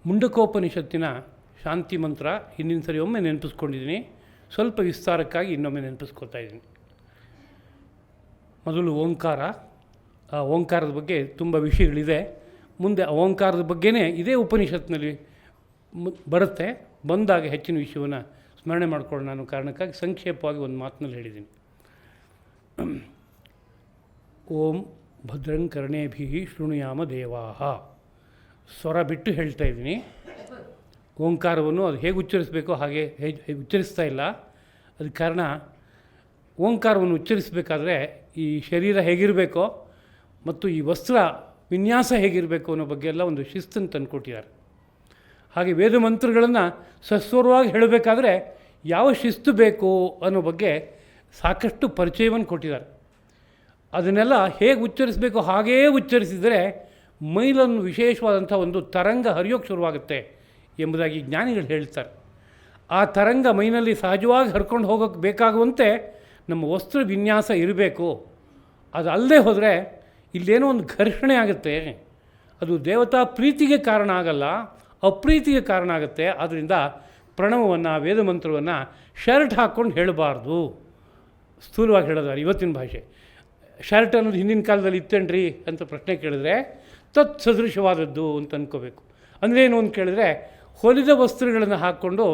ಮುಂಡಕೋಪನಿಷತ್ತಿನ ಶಾಂತಿ ಮಂತ್ರ ಹಿಂದಿನ ಸರಿ ಒಮ್ಮೆ ನೆನಪಿಸ್ಕೊಂಡಿದ್ದೀನಿ, ಸ್ವಲ್ಪ ವಿಸ್ತಾರಕ್ಕಾಗಿ ಇನ್ನೊಮ್ಮೆ ನೆನಪಿಸ್ಕೊತಾ ಇದ್ದೀನಿ. ಮೊದಲು ಓಂಕಾರ. ಆ ಓಂಕಾರದ ಬಗ್ಗೆ ತುಂಬ ವಿಷಯಗಳಿದೆ. ಮುಂದೆ ಆ ಓಂಕಾರದ ಬಗ್ಗೆನೇ ಇದೇ ಉಪನಿಷತ್ನಲ್ಲಿ ಬರುತ್ತೆ. ಬಂದಾಗ ಹೆಚ್ಚಿನ ವಿಷಯವನ್ನು ಸ್ಮರಣೆ ಮಾಡ್ಕೊಳ್ಳೋಣ ಅನ್ನೋ ಕಾರಣಕ್ಕಾಗಿ ಸಂಕ್ಷೇಪವಾಗಿ ಒಂದು ಮಾತಿನಲ್ಲಿ ಹೇಳಿದ್ದೀನಿ. ಓಂ ಭದ್ರಂ ಕರ್ಣೇಭಿಃ ಶೃಣುಯಾಮ ದೇವಾಃ. ಸ್ವರ ಬಿಟ್ಟು ಹೇಳ್ತಾ ಇದ್ದೀನಿ. ಓಂಕಾರವನ್ನು ಅದು ಹೇಗೆ ಉಚ್ಚರಿಸಬೇಕೋ ಹಾಗೆ ಉಚ್ಚರಿಸ್ತಾ ಇಲ್ಲ. ಅದಕ್ಕೆ ಕಾರಣ, ಓಂಕಾರವನ್ನು ಉಚ್ಚರಿಸಬೇಕಾದ್ರೆ ಈ ಶರೀರ ಹೇಗಿರಬೇಕೋ ಮತ್ತು ಈ ವಸ್ತ್ರ ವಿನ್ಯಾಸ ಹೇಗಿರಬೇಕು ಅನ್ನೋ ಬಗ್ಗೆ ಎಲ್ಲ ಒಂದು ಶಿಸ್ತನ್ನು ತಂದುಕೊಟ್ಟಿದ್ದಾರೆ. ಹಾಗೆ ವೇದ ಮಂತ್ರಗಳನ್ನು ಸಸ್ವರವಾಗಿ ಹೇಳಬೇಕಾದ್ರೆ ಯಾವ ಶಿಸ್ತು ಬೇಕು ಅನ್ನೋ ಬಗ್ಗೆ ಸಾಕಷ್ಟು ಪರಿಚಯವನ್ನು ಕೊಟ್ಟಿದ್ದಾರೆ. ಅದನ್ನೆಲ್ಲ ಹೇಗೆ ಉಚ್ಚರಿಸಬೇಕು ಹಾಗೇ ಉಚ್ಚರಿಸಿದರೆ ಮೈಲನ್ನು ವಿಶೇಷವಾದಂಥ ಒಂದು ತರಂಗ ಹರಿಯೋಕ್ಕೆ ಶುರುವಾಗುತ್ತೆ ಎಂಬುದಾಗಿ ಜ್ಞಾನಿಗಳು ಹೇಳ್ತಾರೆ. ಆ ತರಂಗ ಮೈನಲ್ಲಿ ಸಹಜವಾಗಿ ಹರ್ಕೊಂಡು ಹೋಗೋಕ್ಕೆ ಬೇಕಾಗುವಂತೆ ನಮ್ಮ ವಸ್ತ್ರ ವಿನ್ಯಾಸ ಇರಬೇಕು. ಅದು ಅಲ್ಲದೆ ಹೋದರೆ ಇಲ್ಲೇನೋ ಒಂದು ಘರ್ಷಣೆ ಆಗುತ್ತೆ. ಅದು ದೇವತಾ ಪ್ರೀತಿಗೆ ಕಾರಣ ಆಗಲ್ಲ, ಅಪ್ರೀತಿಗೆ ಕಾರಣ ಆಗುತ್ತೆ. ಆದ್ದರಿಂದ ಪ್ರಣವವನ್ನು, ವೇದ ಮಂತ್ರವನ್ನು ಶರ್ಟ್ ಹಾಕ್ಕೊಂಡು ಹೇಳಬಾರ್ದು. ಸ್ಥೂಲವಾಗಿ ಹೇಳಿದಾರೆ ಇವತ್ತಿನ ಭಾಷೆ. ಶರ್ಟ್ ಅನ್ನೋದು ಹಿಂದಿನ ಕಾಲದಲ್ಲಿ ಇತ್ತೇನ್ರಿ ಅಂತ ಪ್ರಶ್ನೆ ಕೇಳಿದ್ರೆ ತತ್ ಸದೃಶವಾದದ್ದು ಅಂತ ಅಂದ್ಕೋಬೇಕು. ಅಂದರೆ ಏನು ಅಂತ ಕೇಳಿದ್ರೆ, ಹೊಲಿದ ವಸ್ತ್ರಗಳನ್ನು ಹಾಕ್ಕೊಂಡು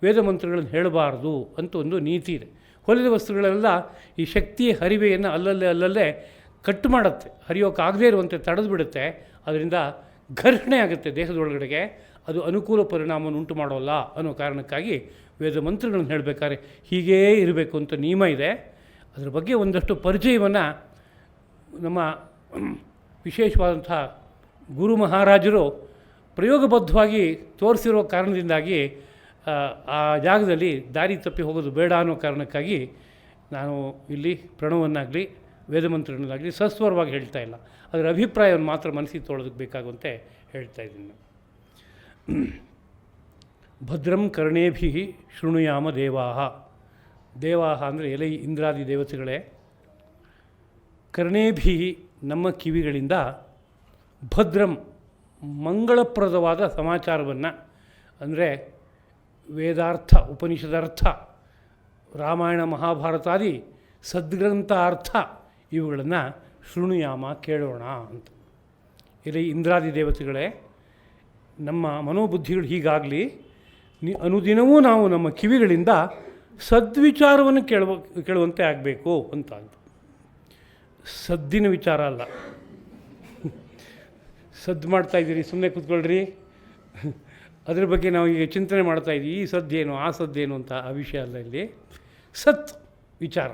ವೇದ ಮಂತ್ರಗಳನ್ನು ಹೇಳಬಾರ್ದು ಅಂತ ಒಂದು ನೀತಿ ಇದೆ. ಹೊಲಿದ ವಸ್ತ್ರಗಳೆಲ್ಲ ಈ ಶಕ್ತಿಯ ಹರಿವೆಯನ್ನು ಅಲ್ಲಲ್ಲೇ ಕಟ್ಟು ಮಾಡುತ್ತೆ, ಹರಿಯೋಕ್ಕಾಗದೇ ಇರುವಂತೆ ತಡೆದು ಬಿಡುತ್ತೆ. ಅದರಿಂದ ಘರ್ಷಣೆ ಆಗುತ್ತೆ ದೇಹದೊಳಗಡೆಗೆ. ಅದು ಅನುಕೂಲ ಪರಿಣಾಮವನ್ನು ಉಂಟು ಮಾಡೋಲ್ಲ ಅನ್ನೋ ಕಾರಣಕ್ಕಾಗಿ ವೇದ ಮಂತ್ರಗಳನ್ನು ಹೇಳಬೇಕಾದ್ರೆ ಹೀಗೇ ಇರಬೇಕು ಅಂತ ನಿಯಮ ಇದೆ. ಅದರ ಬಗ್ಗೆ ಒಂದಷ್ಟು ಪರಿಚಯವನ್ನು ನಮ್ಮ ವಿಶೇಷವಾದಂಥ ಗುರು ಮಹಾರಾಜರು ಪ್ರಯೋಗಬದ್ಧವಾಗಿ ತೋರಿಸಿರೋ ಕಾರಣದಿಂದಾಗಿ ಆ ಜಾಗದಲ್ಲಿ ದಾರಿ ತಪ್ಪಿ ಹೋಗೋದು ಬೇಡ ಅನ್ನೋ ಕಾರಣಕ್ಕಾಗಿ ನಾನು ಇಲ್ಲಿ ಪ್ರಣವನ್ನಾಗಲಿ ವೇದಮಂತ್ರಗಳನ್ನಾಗಲಿ ಸಸ್ವರವಾಗಿ ಹೇಳ್ತಾ ಇಲ್ಲ. ಅದರ ಅಭಿಪ್ರಾಯವನ್ನು ಮಾತ್ರ ಮನಸ್ಸಿಗೆ ತೊಳೋದಕ್ಕೆ ಬೇಕಾಗುವಂತೆ ಹೇಳ್ತಾ ಇದ್ದೀನಿ. ಭದ್ರಂ ಕರ್ಣೇಭಿಃ ಶೃಣುಯಾಮ ದೇವಾಃ. ದೇವಾಃ ಅಂದರೆ ಎಲೆ ಇಂದ್ರಾದಿ ದೇವತೆಗಳೇ. ಕರ್ಣೇಭಿಃ ನಮ್ಮ ಕಿವಿಗಳಿಂದ, ಭದ್ರಂ ಮಂಗಳಪ್ರದವಾದ ಸಮಾಚಾರವನ್ನು, ಅಂದರೆ ವೇದಾರ್ಥ, ಉಪನಿಷದರ್ಥ, ರಾಮಾಯಣ ಮಹಾಭಾರತಾದಿ ಸದ್ಗ್ರಂಥ ಅರ್ಥ ಇವುಗಳನ್ನು ಶೃಣುಯಾಮ ಕೇಳೋಣ ಅಂತ. ಇಲ್ಲಿ ಇಂದ್ರಾದಿ ದೇವತೆಗಳೇ, ನಮ್ಮ ಮನೋಬುದ್ಧಿಗಳು ಹೀಗಾಗಲಿ, ಅನುದಿನವೂ ನಾವು ನಮ್ಮ ಕಿವಿಗಳಿಂದ ಸದ್ವಿಚಾರವನ್ನು ಕೇಳುವಂತೆ ಆಗಬೇಕು ಅಂತ. ಸದ್ದಿನ ವಿಚಾರ ಅಲ್ಲ. ಸದ್ದು ಮಾಡ್ತಾಯಿದ್ದೀರಿ, ಸುಮ್ಮನೆ ಕೂತ್ಕೊಳ್ರಿ, ಅದ್ರ ಬಗ್ಗೆ ನಾವು ಈಗ ಚಿಂತನೆ ಮಾಡ್ತಾಯಿದ್ದೀವಿ, ಈ ಸದ್ದೇನು ಆ ಸದ್ದೇನು ಅಂತ. ಆ ವಿಷಯ ಅಲ್ಲ ಇಲ್ಲಿ. ಸತ್ ವಿಚಾರ.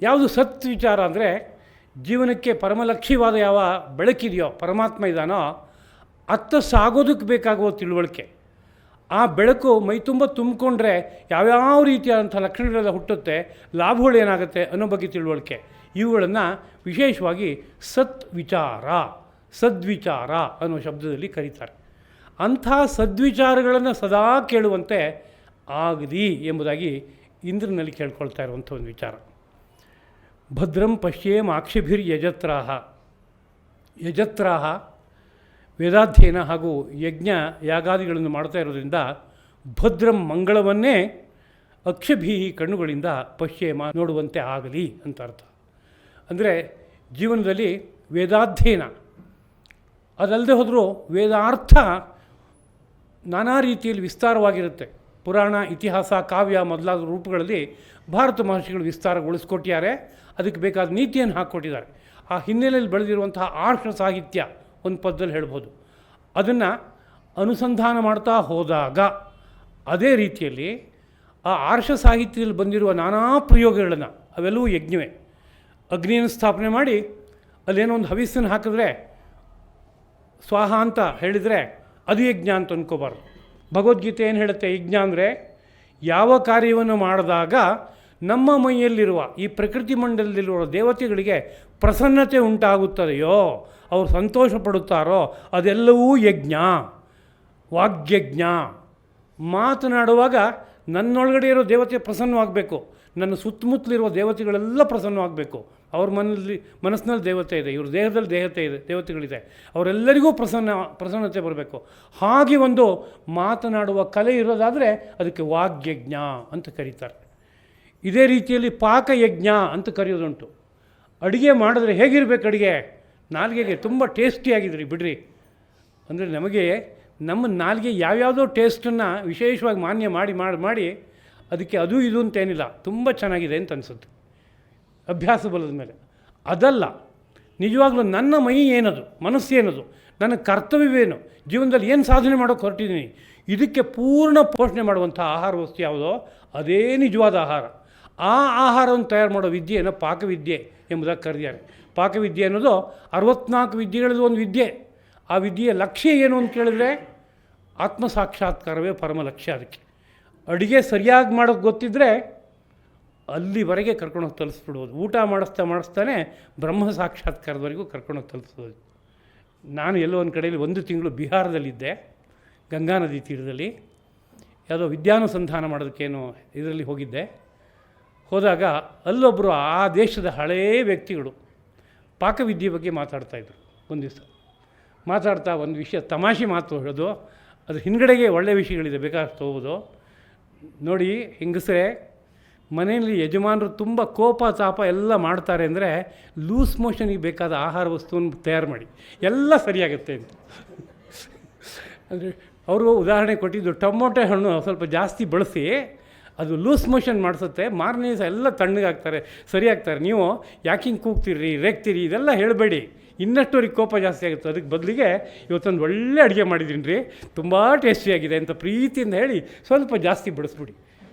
ಯಾವುದು ಸತ್ ವಿಚಾರ ಅಂದರೆ, ಜೀವನಕ್ಕೆ ಪರಮಲಕ್ಷ್ಯವಾದ ಯಾವ ಬೆಳಕಿದೆಯೋ, ಪರಮಾತ್ಮ ಇದ್ದಾನೋ, ಅತ್ತ ಸಾಗೋದಕ್ಕೆ ಬೇಕಾಗುವ ತಿಳುವಳಿಕೆ. ಆ ಬೆಳಕು ಮೈತುಂಬ ತುಂಬಿಕೊಂಡ್ರೆ ಯಾವ್ಯಾವ ರೀತಿಯಾದಂಥ ಲಕ್ಷಣಗಳೆಲ್ಲ ಹುಟ್ಟುತ್ತೆ, ಲಾಭಗಳು ಏನಾಗುತ್ತೆ ಅನ್ನೋ ಬಗ್ಗೆ ತಿಳುವಳಿಕೆ. ಇವುಗಳನ್ನು ವಿಶೇಷವಾಗಿ ಸತ್ ವಿಚಾರ, ಸದ್ವಿಚಾರ ಅನ್ನೋ ಶಬ್ದದಲ್ಲಿ ಕರೀತಾರೆ. ಅಂಥ ಸದ್ವಿಚಾರಗಳನ್ನು ಸದಾ ಕೇಳುವಂತೆ ಆಗಲಿ ಎಂಬುದಾಗಿ ಇಂದ್ರನಲ್ಲಿ ಕೇಳ್ಕೊಳ್ತಾ ಇರುವಂಥ ಒಂದು ವಿಚಾರ. ಭದ್ರಂ ಪಶ್ಯೇಮ್ ಆಕ್ಷಿಭಿರ್ಯಜತ್ರಾಹ. ಯಜತ್ರಾಹ ವೇದಾಧ್ಯಯನ ಹಾಗೂ ಯಜ್ಞ ಯಾಗಾದಿಗಳನ್ನು ಮಾಡ್ತಾ ಇರೋದ್ರಿಂದ ಭದ್ರಂ ಮಂಗಳವನ್ನೇ ಅಕ್ಷಭೀ ಕಣ್ಣುಗಳಿಂದ ಪಶ್ಯೇಮ ನೋಡುವಂತೆ ಆಗಲಿ ಅಂತ ಅರ್ಥ. ಅಂದರೆ ಜೀವನದಲ್ಲಿ ವೇದಾಧ್ಯಯನ ಅದಲ್ಲದೆ ಹೋದರೂ ವೇದಾರ್ಥ ನಾನಾ ರೀತಿಯಲ್ಲಿ ವಿಸ್ತಾರವಾಗಿರುತ್ತೆ. ಪುರಾಣ, ಇತಿಹಾಸ, ಕಾವ್ಯ ಮೊದಲಾದ ರೂಪಗಳಲ್ಲಿ ಭಾರತ ಮಹರ್ಷಿಗಳು ವಿಸ್ತಾರಗೊಳಿಸ್ಕೊಟ್ಟಿದ್ದಾರೆ. ಅದಕ್ಕೆ ಬೇಕಾದ ನೀತಿಯನ್ನು ಹಾಕ್ಕೊಟ್ಟಿದ್ದಾರೆ. ಆ ಹಿನ್ನೆಲೆಯಲ್ಲಿ ಬೆಳೆದಿರುವಂತಹ ಆರ್ಷ ಸಾಹಿತ್ಯ ಒಂದು ಪದದಲ್ಲಿ ಹೇಳ್ಬೋದು. ಅದನ್ನು ಅನುಸಂಧಾನ ಮಾಡ್ತಾ ಹೋದಾಗ ಅದೇ ರೀತಿಯಲ್ಲಿ ಆ ಆರ್ಷ ಸಾಹಿತ್ಯದಲ್ಲಿ ಬಂದಿರುವ ನಾನಾ ಪ್ರಯೋಗಗಳನ್ನು, ಅವೆಲ್ಲವೂ ಯಜ್ಞವೇ. ಅಗ್ನಿಯನ್ನು ಸ್ಥಾಪನೆ ಮಾಡಿ ಅಲ್ಲೇನೋ ಒಂದು ಹವಿಸ್ಸನ್ನು ಹಾಕಿದ್ರೆ ಸ್ವಾಹ ಅಂತ ಹೇಳಿದರೆ ಅದು ಯಜ್ಞ ಅಂತ ಅಂದ್ಕೋಬಾರ್ದು. ಭಗವದ್ಗೀತೆ ಏನು ಹೇಳುತ್ತೆ? ಯಜ್ಞ ಅಂದರೆ ಯಾವ ಕಾರ್ಯವನ್ನು ಮಾಡಿದಾಗ ನಮ್ಮ ಮೈಯಲ್ಲಿರುವ ಈ ಪ್ರಕೃತಿ ಮಂಡಲದಲ್ಲಿರುವ ದೇವತೆಗಳಿಗೆ ಪ್ರಸನ್ನತೆ ಉಂಟಾಗುತ್ತದೆಯೋ, ಅವರು ಸಂತೋಷ ಪಡುತ್ತಾರೋ, ಅದೆಲ್ಲವೂ ಯಜ್ಞ. ವಾಗ್ಯಜ್ಞ. ಮಾತನಾಡುವಾಗ ನನ್ನೊಳಗಡೆ ಇರೋ ದೇವತೆ ಪ್ರಸನ್ನವಾಗಬೇಕು, ನನ್ನ ಸುತ್ತಮುತ್ತಲಿರುವ ದೇವತೆಗಳೆಲ್ಲ ಪ್ರಸನ್ನವಾಗಬೇಕು. ಅವ್ರ ಮನಸ್ಸಿನಲ್ಲಿ ದೇವತೆ ಇದೆ, ಇವ್ರ ದೇಹದಲ್ಲಿ ದೇವತೆಗಳಿದೆ, ಅವರೆಲ್ಲರಿಗೂ ಪ್ರಸನ್ನತೆ ಬರಬೇಕು. ಹಾಗೆ ಒಂದು ಮಾತನಾಡುವ ಕಲೆ ಇರೋದಾದರೆ ಅದಕ್ಕೆ ವಾಗ್ಯಜ್ಞ ಅಂತ ಕರೀತಾರೆ. ಇದೇ ರೀತಿಯಲ್ಲಿ ಪಾಕಯಜ್ಞ ಅಂತ ಕರೆಯೋದುಂಟು. ಅಡುಗೆ ಮಾಡಿದ್ರೆ ಹೇಗಿರಬೇಕು ಅಡುಗೆ? ನಾಲಿಗೆಗೆ ತುಂಬ ಟೇಸ್ಟಿಯಾಗಿದ್ರಿ ಬಿಡ್ರಿ. ಅಂದರೆ ನಮಗೆ ನಮ್ಮ ನಾಲಿಗೆ ಯಾವ್ಯಾವುದೋ ಟೇಸ್ಟನ್ನು ವಿಶೇಷವಾಗಿ ಮಾನ್ಯ ಮಾಡಿ ಅದಕ್ಕೆ ಅದು ಇದು ಅಂತೇನಿಲ್ಲ, ತುಂಬ ಚೆನ್ನಾಗಿದೆ ಅಂತ ಅನಿಸುತ್ತೆ ಅಭ್ಯಾಸ ಬಲದ ಮೇಲೆ. ಅದಲ್ಲ, ನಿಜವಾಗ್ಲೂ ನನ್ನ ಮೈ ಏನದು, ಮನಸ್ಸೇನದು, ನನ್ನ ಕರ್ತವ್ಯವೇನು, ಜೀವನದಲ್ಲಿ ಏನು ಸಾಧನೆ ಮಾಡೋಕ್ಕೆ ಹೊರಟಿದ್ದೀನಿ, ಇದಕ್ಕೆ ಪೂರ್ಣ ಪೋಷಣೆ ಮಾಡುವಂಥ ಆಹಾರ ವಸ್ತು ಯಾವುದೋ ಅದೇ ನಿಜವಾದ ಆಹಾರ. ಆ ಆಹಾರವನ್ನು ತಯಾರು ಮಾಡೋ ವಿದ್ಯೆಯನ್ನು ಪಾಕವಿದ್ಯೆ ಎಂಬುದಾಗಿ ಕರೆದಿದ್ದಾರೆ. ಪಾಕವಿದ್ಯೆ ಅನ್ನೋದು 64 ವಿದ್ಯೆಗಳದ್ದು ಒಂದು ವಿದ್ಯೆ. ಆ ವಿದ್ಯೆಯ ಲಕ್ಷ್ಯ ಏನು ಅಂತ ಕೇಳಿದ್ರೆ ಆತ್ಮ ಸಾಕ್ಷಾತ್ಕಾರವೇ ಪರಮ ಲಕ್ಷ್ಯ. ಅದಕ್ಕೆ ಅಡುಗೆ ಸರಿಯಾಗಿ ಮಾಡೋಕ್ಕೆ ಗೊತ್ತಿದ್ದರೆ ಅಲ್ಲಿವರೆಗೆ ಕರ್ಕೊಂಡೋಗಿ ತಲುಪಿಸ್ಬಿಡ್ಬೋದು. ಊಟ ಮಾಡಿಸ್ತಾನೆ ಬ್ರಹ್ಮ ಸಾಕ್ಷಾತ್ಕಾರದವರೆಗೂ ಕರ್ಕೊಂಡೋಗಿ ತಲುಪಿಸ್ಬೋದು. ನಾನು ಎಲ್ಲೋ ಒಂದು ಕಡೆಯಲ್ಲಿ 1 ತಿಂಗಳು ಬಿಹಾರದಲ್ಲಿದ್ದೆ, ಗಂಗಾ ನದಿ ತೀರದಲ್ಲಿ. ಯಾವುದೋ ವಿದ್ಯಾನುಸಂಧಾನ ಮಾಡೋದಕ್ಕೇನೋ ಇದರಲ್ಲಿ ಹೋದಾಗ ಅಲ್ಲೊಬ್ಬರು ಆ ದೇಶದ ಹಳೆಯ ವ್ಯಕ್ತಿಗಳು ಪಾಕವಿದ್ಯೆ ಬಗ್ಗೆ ಮಾತಾಡ್ತಾಯಿದ್ರು. ಒಂದು ದಿವಸ ಮಾತಾಡ್ತಾ ಒಂದು ವಿಷಯ ತಮಾಷೆ ಮಾತು ಹೇಳೋದು, ಅದು ಹಿಂದ್ಗಡೆಗೆ ಒಳ್ಳೆಯ ವಿಷಯಗಳಿದೆ, ಬೇಕಾದಷ್ಟು ಹೋಗೋದು. ನೋಡಿ ಹೆಂಗಸರೇ, ಮನೆಯಲ್ಲಿ ಯಜಮಾನರು ತುಂಬ ಕೋಪ ತಾಪ ಎಲ್ಲ ಮಾಡ್ತಾರೆ ಅಂದರೆ ಲೂಸ್ ಮೋಷನಿಗೆ ಬೇಕಾದ ಆಹಾರ ವಸ್ತುವನ್ನು ತಯಾರು ಮಾಡಿ, ಎಲ್ಲ ಸರಿಯಾಗುತ್ತೆ ಅಂತ. ಅಂದರೆ ಅವರು ಉದಾಹರಣೆ ಕೊಟ್ಟಿದ್ದು, ಟೊಮೊಟೊ ಹಣ್ಣು ಸ್ವಲ್ಪ ಜಾಸ್ತಿ ಬಳಸಿ ಅದು ಲೂಸ್ ಮೋಷನ್ ಮಾಡಿಸುತ್ತೆ, ಮಾರನೇ ದಿವಸ ಎಲ್ಲ ತಣ್ಣಗಾಗ್ತಾರೆ, ಸರಿಯಾಗ್ತಾರೆ. ನೀವು ಯಾಕೆ ಹಿಂಗೆ ಕೂಗ್ತೀರಿ, ರೇಗ್ತೀರಿ, ಇದೆಲ್ಲ ಹೇಳಬೇಡಿ, ಇನ್ನಷ್ಟು ಅವ್ರಿಗೆ ಕೋಪ ಜಾಸ್ತಿ ಆಗುತ್ತೆ. ಅದಕ್ಕೆ ಬದಲಿಗೆ ಇವತ್ತೊಂದು ಒಳ್ಳೆ ಅಡುಗೆ ಮಾಡಿದ್ದೀನಿ ರೀ, ತುಂಬ ಟೇಸ್ಟಿಯಾಗಿದೆ ಅಂತ ಪ್ರೀತಿಯಿಂದ ಹೇಳಿ ಸ್ವಲ್ಪ ಜಾಸ್ತಿ ಬಡಿಸ್ಬಿಡಿ.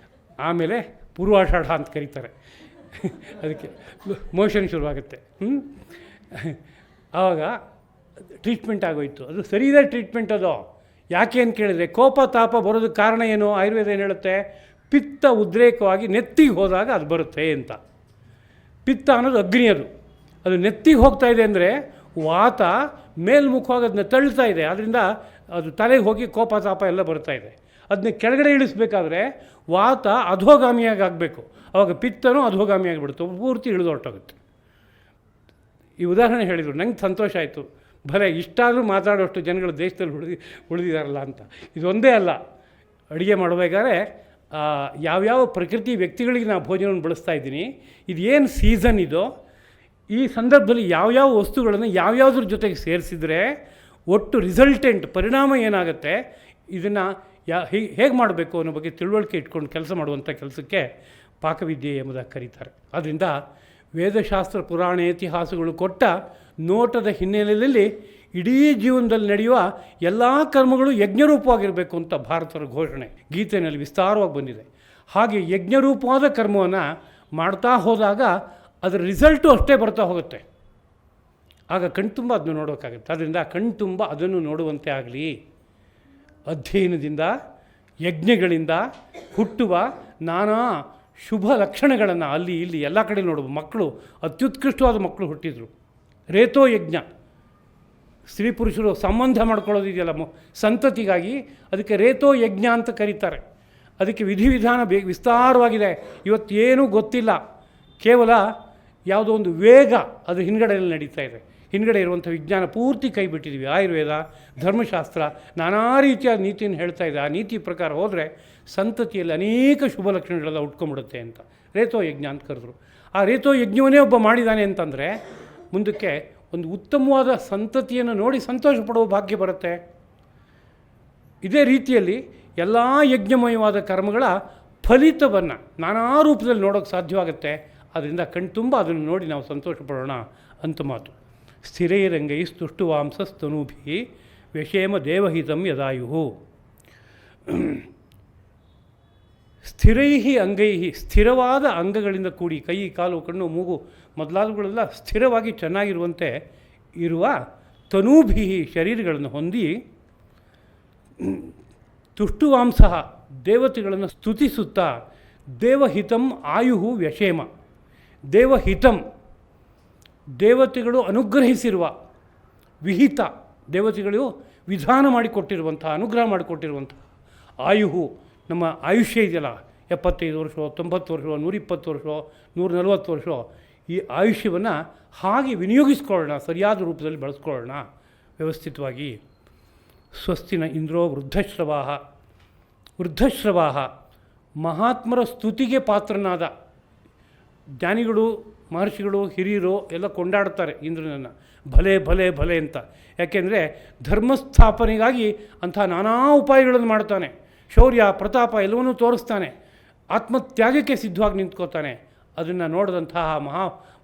ಆಮೇಲೆ ಪೂರ್ವಾಷಾಢ ಅಂತ ಕರೀತಾರೆ, ಅದಕ್ಕೆ ಮೋಷನ್ ಶುರುವಾಗುತ್ತೆ. ಆವಾಗ ಟ್ರೀಟ್ಮೆಂಟ್ ಆಗೋಯ್ತು. ಅದು ಸರಿಯಾದ ಟ್ರೀಟ್ಮೆಂಟ್ ಅದು. ಯಾಕೆ ಅಂತ ಕೇಳಿದರೆ, ಕೋಪ ತಾಪ ಬರೋದಕ್ಕೆ ಕಾರಣ ಏನು? ಆಯುರ್ವೇದ ಏನು ಹೇಳುತ್ತೆ? ಪಿತ್ತ ಉದ್ರೇಕವಾಗಿ ನೆತ್ತಿಗೆ ಹೋದಾಗ ಅದು ಬರುತ್ತೆ ಅಂತ. ಪಿತ್ತ ಅನ್ನೋದು ಅಗ್ನಿ, ಅದು ನೆತ್ತಿಗೆ ಹೋಗ್ತಾ ಇದೆ ಅಂದರೆ ವಾತ ಮೇಲ್ಮುಖವಾಗಿ ಅದನ್ನ ತಳ್ತಾ ಇದೆ, ಅದರಿಂದ ಅದು ತಲೆಗೆ ಹೋಗಿ ಕೋಪ ತಾಪ ಎಲ್ಲ ಬರ್ತಾ ಇದೆ. ಅದನ್ನ ಕೆಳಗಡೆ ಇಳಿಸ್ಬೇಕಾದ್ರೆ ವಾತ ಅಧೋಗಾಮಿಯಾಗಿ ಆಗಬೇಕು, ಆವಾಗ ಪಿತ್ತನೂ ಅಧೋಗಾಮಿಯಾಗಿಬಿಡುತ್ತೆ, ಪೂರ್ತಿ ಇಳಿದು ಹೊರಟೋಗುತ್ತೆ. ಈ ಉದಾಹರಣೆ ಹೇಳಿದರು, ನಂಗೆ ಸಂತೋಷ ಆಯಿತು. ಭಲೆ ಇಷ್ಟಾದರೂ ಮಾತಾಡೋಷ್ಟು ಜನಗಳು ದೇಶದಲ್ಲಿ ಉಳಿದಿದ್ದಾರಲ್ಲ ಅಂತ. ಇದೊಂದೇ ಅಲ್ಲ, ಅಡುಗೆ ಮಾಡಬೇಕಾದ್ರೆ ಯಾವ್ಯಾವ ಪ್ರಕೃತಿ ವ್ಯಕ್ತಿಗಳಿಗೆ ನಾನು ಭೋಜನವನ್ನು ಬಳಸ್ತಾ ಇದ್ದೀನಿ, ಇದು ಏನು ಸೀಸನ್ ಇದೋ, ಈ ಸಂದರ್ಭದಲ್ಲಿ ಯಾವ್ಯಾವ ವಸ್ತುಗಳನ್ನು ಯಾವ್ಯಾವ್ದ್ರ ಜೊತೆಗೆ ಸೇರಿಸಿದರೆ ಒಟ್ಟು ರಿಸಲ್ಟೆಂಟ್ ಪರಿಣಾಮ ಏನಾಗುತ್ತೆ, ಇದನ್ನು ಹೇಗೆ ಮಾಡಬೇಕು ಅನ್ನೋ ಬಗ್ಗೆ ತಿಳುವಳಿಕೆ ಇಟ್ಕೊಂಡು ಕೆಲಸ ಮಾಡುವಂಥ ಕೆಲಸಕ್ಕೆ ಪಾಕವಿದ್ಯೆ ಎಂಬುದಾಗಿ ಕರೀತಾರೆ. ಆದ್ದರಿಂದ ವೇದಶಾಸ್ತ್ರ ಪುರಾಣ ಇತಿಹಾಸಗಳು ಕೊಟ್ಟ ನೋಟದ ಹಿನ್ನೆಲೆಯಲ್ಲಿ ಇಡೀ ಜೀವನದಲ್ಲಿ ನಡೆಯುವ ಎಲ್ಲ ಕರ್ಮಗಳು ಯಜ್ಞರೂಪವಾಗಿರಬೇಕು ಅಂತ ಭಾರತದ ಘೋಷಣೆ ಗೀತೆಯಲ್ಲಿ ವಿಸ್ತಾರವಾಗಿ ಬಂದಿದೆ. ಹಾಗೆ ಯಜ್ಞರೂಪವಾದ ಕರ್ಮವನ್ನು ಮಾಡ್ತಾ ಹೋದಾಗ ಅದರ ರಿಸಲ್ಟು ಅಷ್ಟೇ ಬರ್ತಾ ಹೋಗುತ್ತೆ. ಆಗ ಕಣ್ತುಂಬ ಅದನ್ನು ನೋಡೋಕ್ಕಾಗುತ್ತೆ. ಅದರಿಂದ ಕಣ್ತುಂಬ ಅದನ್ನು ನೋಡುವಂತೆ ಆಗಲಿ. ಅಧ್ಯಯನದಿಂದ ಯಜ್ಞಗಳಿಂದ ಹುಟ್ಟುವ ನಾನಾ ಶುಭ ಲಕ್ಷಣಗಳನ್ನು ಅಲ್ಲಿ ಇಲ್ಲಿ ಎಲ್ಲ ಕಡೆ ನೋಡುವ ಮಕ್ಕಳು, ಅತ್ಯುತ್ಕೃಷ್ಟವಾದ ಮಕ್ಕಳು ಹುಟ್ಟಿದರು. ರೇತೋ ಯಜ್ಞ, ಸ್ತ್ರೀ ಪುರುಷರು ಸಂಬಂಧ ಮಾಡ್ಕೊಳ್ಳೋದಿದೆಯಲ್ಲ ಸಂತತಿಗಾಗಿ, ಅದಕ್ಕೆ ರೇತೋ ಯಜ್ಞ ಅಂತ ಕರೀತಾರೆ. ಅದಕ್ಕೆ ವಿಧಿವಿಧಾನ ವಿಸ್ತಾರವಾಗಿದೆ. ಇವತ್ತೇನೂ ಗೊತ್ತಿಲ್ಲ, ಕೇವಲ ಯಾವುದೋ ಒಂದು ವೇಗ ಅದು ಹಿನ್ಗಡೆಯಲ್ಲಿ ನಡೀತಾ ಇದೆ. ಹಿನ್ಗಡೆ ಇರುವಂಥ ವಿಜ್ಞಾನ ಪೂರ್ತಿ ಕೈ ಬಿಟ್ಟಿದ್ದೀವಿ. ಆಯುರ್ವೇದ, ಧರ್ಮಶಾಸ್ತ್ರ ನಾನಾ ರೀತಿಯ ನೀತಿಯನ್ನು ಹೇಳ್ತಾ ಇದೆ. ಆ ನೀತಿ ಪ್ರಕಾರ ಹೋದರೆ ಸಂತತಿಯಲ್ಲಿ ಅನೇಕ ಶುಭ ಲಕ್ಷಣಗಳೆಲ್ಲ ಉಟ್ಕೊಂಡ್ಬಿಡುತ್ತೆ ಅಂತ ರೇತೋ ಯಜ್ಞ ಅಂತ ಕರೆದ್ರು. ಆ ರೇತೋ ಯಜ್ಞವನ್ನೇ ಒಬ್ಬ ಮಾಡಿದ್ದಾನೆ ಅಂತಂದರೆ ಮುಂದಕ್ಕೆ ಒಂದು ಉತ್ತಮವಾದ ಸಂತತಿಯನ್ನು ನೋಡಿ ಸಂತೋಷ ಪಡುವ ಭಾಗ್ಯ ಬರುತ್ತೆ. ಇದೇ ರೀತಿಯಲ್ಲಿ ಎಲ್ಲ ಯಜ್ಞಮಯವಾದ ಕರ್ಮಗಳ ಫಲಿತವನ್ನು ನಾನಾ ರೂಪದಲ್ಲಿ ನೋಡೋಕ್ಕೆ ಸಾಧ್ಯವಾಗುತ್ತೆ. ಅದರಿಂದ ಕಣ್ತುಂಬ ಅದನ್ನು ನೋಡಿ ನಾವು ಸಂತೋಷ ಪಡೋಣ ಅಂತ ಮಾತು. ಸ್ಥಿರೈರಂಗೈ ಸ್ತುಷ್ಟುವಾಂಸಸ್ತನೂಭಿ ವ್ಯಷೇಮ ದೇವಹಿತಂ ಯದಾಯು. ಸ್ಥಿರೈ ಅಂಗೈ, ಸ್ಥಿರವಾದ ಅಂಗಗಳಿಂದ ಕೂಡಿ, ಕೈ ಕಾಲು ಕಣ್ಣು ಮೂಗು ಮೊದಲಾದವುಗಳೆಲ್ಲ ಸ್ಥಿರವಾಗಿ ಚೆನ್ನಾಗಿರುವಂತೆ ಇರುವ ತನೂಭಿ ಶರೀರಗಳನ್ನು ಹೊಂದಿ, ತುಷ್ಟುವಾಂಸ ದೇವತೆಗಳನ್ನು ಸ್ತುತಿಸುತ್ತಾ, ದೇವಹಿತಂ ಆಯುಹು ವ್ಯಷೇಮ, ದೇವಹಿತಂ ದೇವತೆಗಳು ಅನುಗ್ರಹಿಸಿರುವ, ವಿಹಿತ ದೇವತೆಗಳು ವಿಧಾನ ಮಾಡಿಕೊಟ್ಟಿರುವಂಥ, ಅನುಗ್ರಹ ಮಾಡಿಕೊಟ್ಟಿರುವಂಥ ಆಯುಹು, ನಮ್ಮ ಆಯುಷ್ಯ ಇದೆಯಲ್ಲ 75 ವರ್ಷ, 90 ವರ್ಷ, 120 ವರ್ಷ, 140 ವರ್ಷ, ಈ ಆಯುಷ್ಯವನ್ನು ಹಾಗೆ ವಿನಿಯೋಗಿಸ್ಕೊಳ್ಳೋಣ, ಸರಿಯಾದ ರೂಪದಲ್ಲಿ ಬಳಸ್ಕೊಳ್ಳೋಣ ವ್ಯವಸ್ಥಿತವಾಗಿ. ಸ್ವಸ್ತಿನ ಇಂದ್ರೋ ವೃದ್ಧಶ್ರವಾಹ. ವೃದ್ಧಶ್ರವಾಹ ಮಹಾತ್ಮರ ಸ್ತುತಿಗೆ ಪಾತ್ರನಾದ ಜ್ಞಾನಿಗಳು, ಮಹರ್ಷಿಗಳು, ಹಿರಿಯರು ಎಲ್ಲ ಕೊಂಡಾಡ್ತಾರೆ ಇಂದ್ರನನ್ನು, ಭಲೆ ಭಲೆ ಭಲೆ ಅಂತ. ಯಾಕೆಂದರೆ ಧರ್ಮಸ್ಥಾಪನೆಗಾಗಿ ಅಂಥ ನಾನಾ ಉಪಾಯಗಳನ್ನು ಮಾಡ್ತಾನೆ. ಶೌರ್ಯ ಪ್ರತಾಪ ಎಲ್ಲವನ್ನೂ ತೋರಿಸ್ತಾನೆ. ಆತ್ಮತ್ಯಾಗಕ್ಕೆ ಸಿದ್ಧವಾಗಿ ನಿಂತ್ಕೋತಾನೆ. ಅದನ್ನು ನೋಡಿದಂತಹ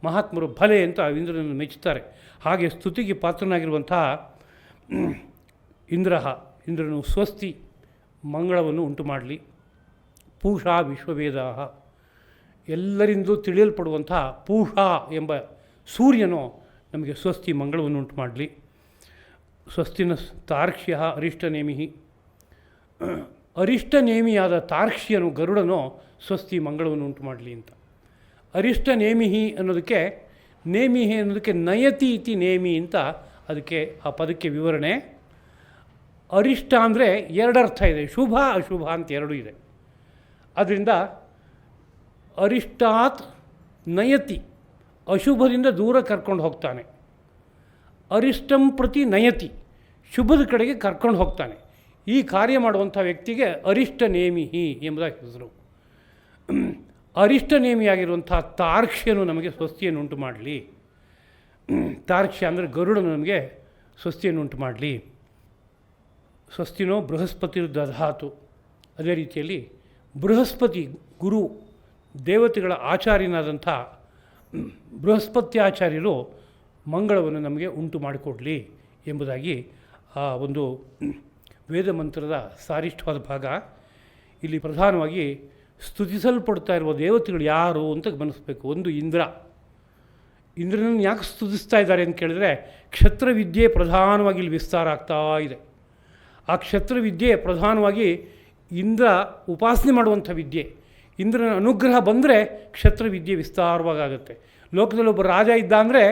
ಮಹಾತ್ಮರು ಭಲೆ ಅಂತ ಇಂದ್ರನನ್ನು ಮೆಚ್ಚುತ್ತಾರೆ. ಹಾಗೆ ಸ್ತುತಿಗೆ ಪಾತ್ರನಾಗಿರುವಂತಹ ಇಂದ್ರನು ಸ್ವಸ್ತಿ ಮಂಗಳವನ್ನು ಉಂಟು ಮಾಡಲಿ. ಪೂಷಾ ವಿಶ್ವವೇದ, ಎಲ್ಲರಿಂದಲೂ ತಿಳಿಯಲ್ಪಡುವಂತಹ ಪೂಷಾ ಎಂಬ ಸೂರ್ಯನು ನಮಗೆ ಸ್ವಸ್ತಿ ಮಂಗಳವನ್ನು ಉಂಟು ಮಾಡಲಿ. ಸ್ವಸ್ತಿನ ತಾರ್ಕ್ಷ್ಯ ಅರಿಷ್ಟನೇಮಿ, ಅರಿಷ್ಟನೇಮಿಯಾದ ತಾರ್ಕ್ಷ್ಯನು ಗರುಡನು ಸ್ವಸ್ತಿ ಮಂಗಳವನ್ನು ಉಂಟು ಮಾಡಲಿ ಅಂತ. ಅರಿಷ್ಟನೇಮಿಹಿ ಅನ್ನೋದಕ್ಕೆ, ನೇಮಿಹಿ ಅನ್ನೋದಕ್ಕೆ ನಯತಿ ಇತಿ ನೇಮಿ ಅಂತ ಅದಕ್ಕೆ ಆ ಪದಕ್ಕೆ ವಿವರಣೆ. ಅರಿಷ್ಟ ಅಂದರೆ ಎರಡರ್ಥ ಇದೆ, ಶುಭ ಅಶುಭ ಅಂತ ಎರಡೂ ಇದೆ. ಅದರಿಂದ ಅರಿಷ್ಟಾತ್ ನಯತಿ, ಅಶುಭದಿಂದ ದೂರ ಕರ್ಕೊಂಡು ಹೋಗ್ತಾನೆ. ಅರಿಷ್ಟಂ ಪ್ರತಿ ನಯತಿ, ಶುಭದ ಕಡೆಗೆ ಕರ್ಕೊಂಡು ಹೋಗ್ತಾನೆ. ಈ ಕಾರ್ಯ ಮಾಡುವಂಥ ವ್ಯಕ್ತಿಗೆ ಅರಿಷ್ಟನೇಮಿಹಿ ಎಂಬುದಾಗಿ ಹೆಸರು. ಅರಿಷ್ಟನೇಮಿಯಾಗಿರುವಂಥ ತಾರ್ಕ್ಷ್ಯನು ನಮಗೆ ಸ್ವಸ್ತಿಯನ್ನು ಉಂಟು ಮಾಡಲಿ. ತಾರ್ಕ್ಷ್ಯ ಅಂದರೆ ಗರುಡನು ನಮಗೆ ಸ್ವಸ್ತಿಯನ್ನು ಉಂಟು ಮಾಡಲಿ. ಸ್ವಸ್ತಿನೋ ಬೃಹಸ್ಪತಿರು ದಧಾತು. ಅದೇ ರೀತಿಯಲ್ಲಿ ಬೃಹಸ್ಪತಿ ಗುರು ದೇವತೆಗಳ ಆಚಾರ್ಯನಾದಂಥ ಬೃಹಸ್ಪತ್ಯಾಚಾರ್ಯರು ಮಂಗಳವನ್ನು ನಮಗೆ ಉಂಟು ಮಾಡಿಕೊಡಲಿ ಎಂಬುದಾಗಿ ಆ ಒಂದು ವೇದ ಮಂತ್ರದ ಸಾರಿಷ್ಠವಾದ ಭಾಗ. ಇಲ್ಲಿ ಪ್ರಧಾನವಾಗಿ ಸ್ತುತಿಸಲ್ಪಡ್ತಾ ಇರುವ ದೇವತೆಗಳು ಯಾರು ಅಂತ ಗಮನಿಸಬೇಕು. ಒಂದು ಇಂದ್ರನನ್ನು ಯಾಕೆ ಸ್ತುತಿಸ್ತಾ ಇದ್ದಾರೆ ಅಂತ ಕೇಳಿದರೆ, ಕ್ಷತ್ರವಿದ್ಯೆ ಪ್ರಧಾನವಾಗಿ ಇಲ್ಲಿ ವಿಸ್ತಾರ ಆಗ್ತಾ ಇದೆ. ಆ ಕ್ಷತ್ರವಿದ್ಯೆ ಪ್ರಧಾನವಾಗಿ ಇಂದ್ರ ಉಪಾಸನೆ ಮಾಡುವಂಥ ವಿದ್ಯೆ. ಇಂದ್ರನ ಅನುಗ್ರಹ ಬಂದರೆ ಕ್ಷತ್ರವಿದ್ಯೆ ವಿಸ್ತಾರವಾಗುತ್ತೆ. ಲೋಕದಲ್ಲಿ ಒಬ್ಬ ರಾಜ ಇದ್ದ ಅಂದರೆ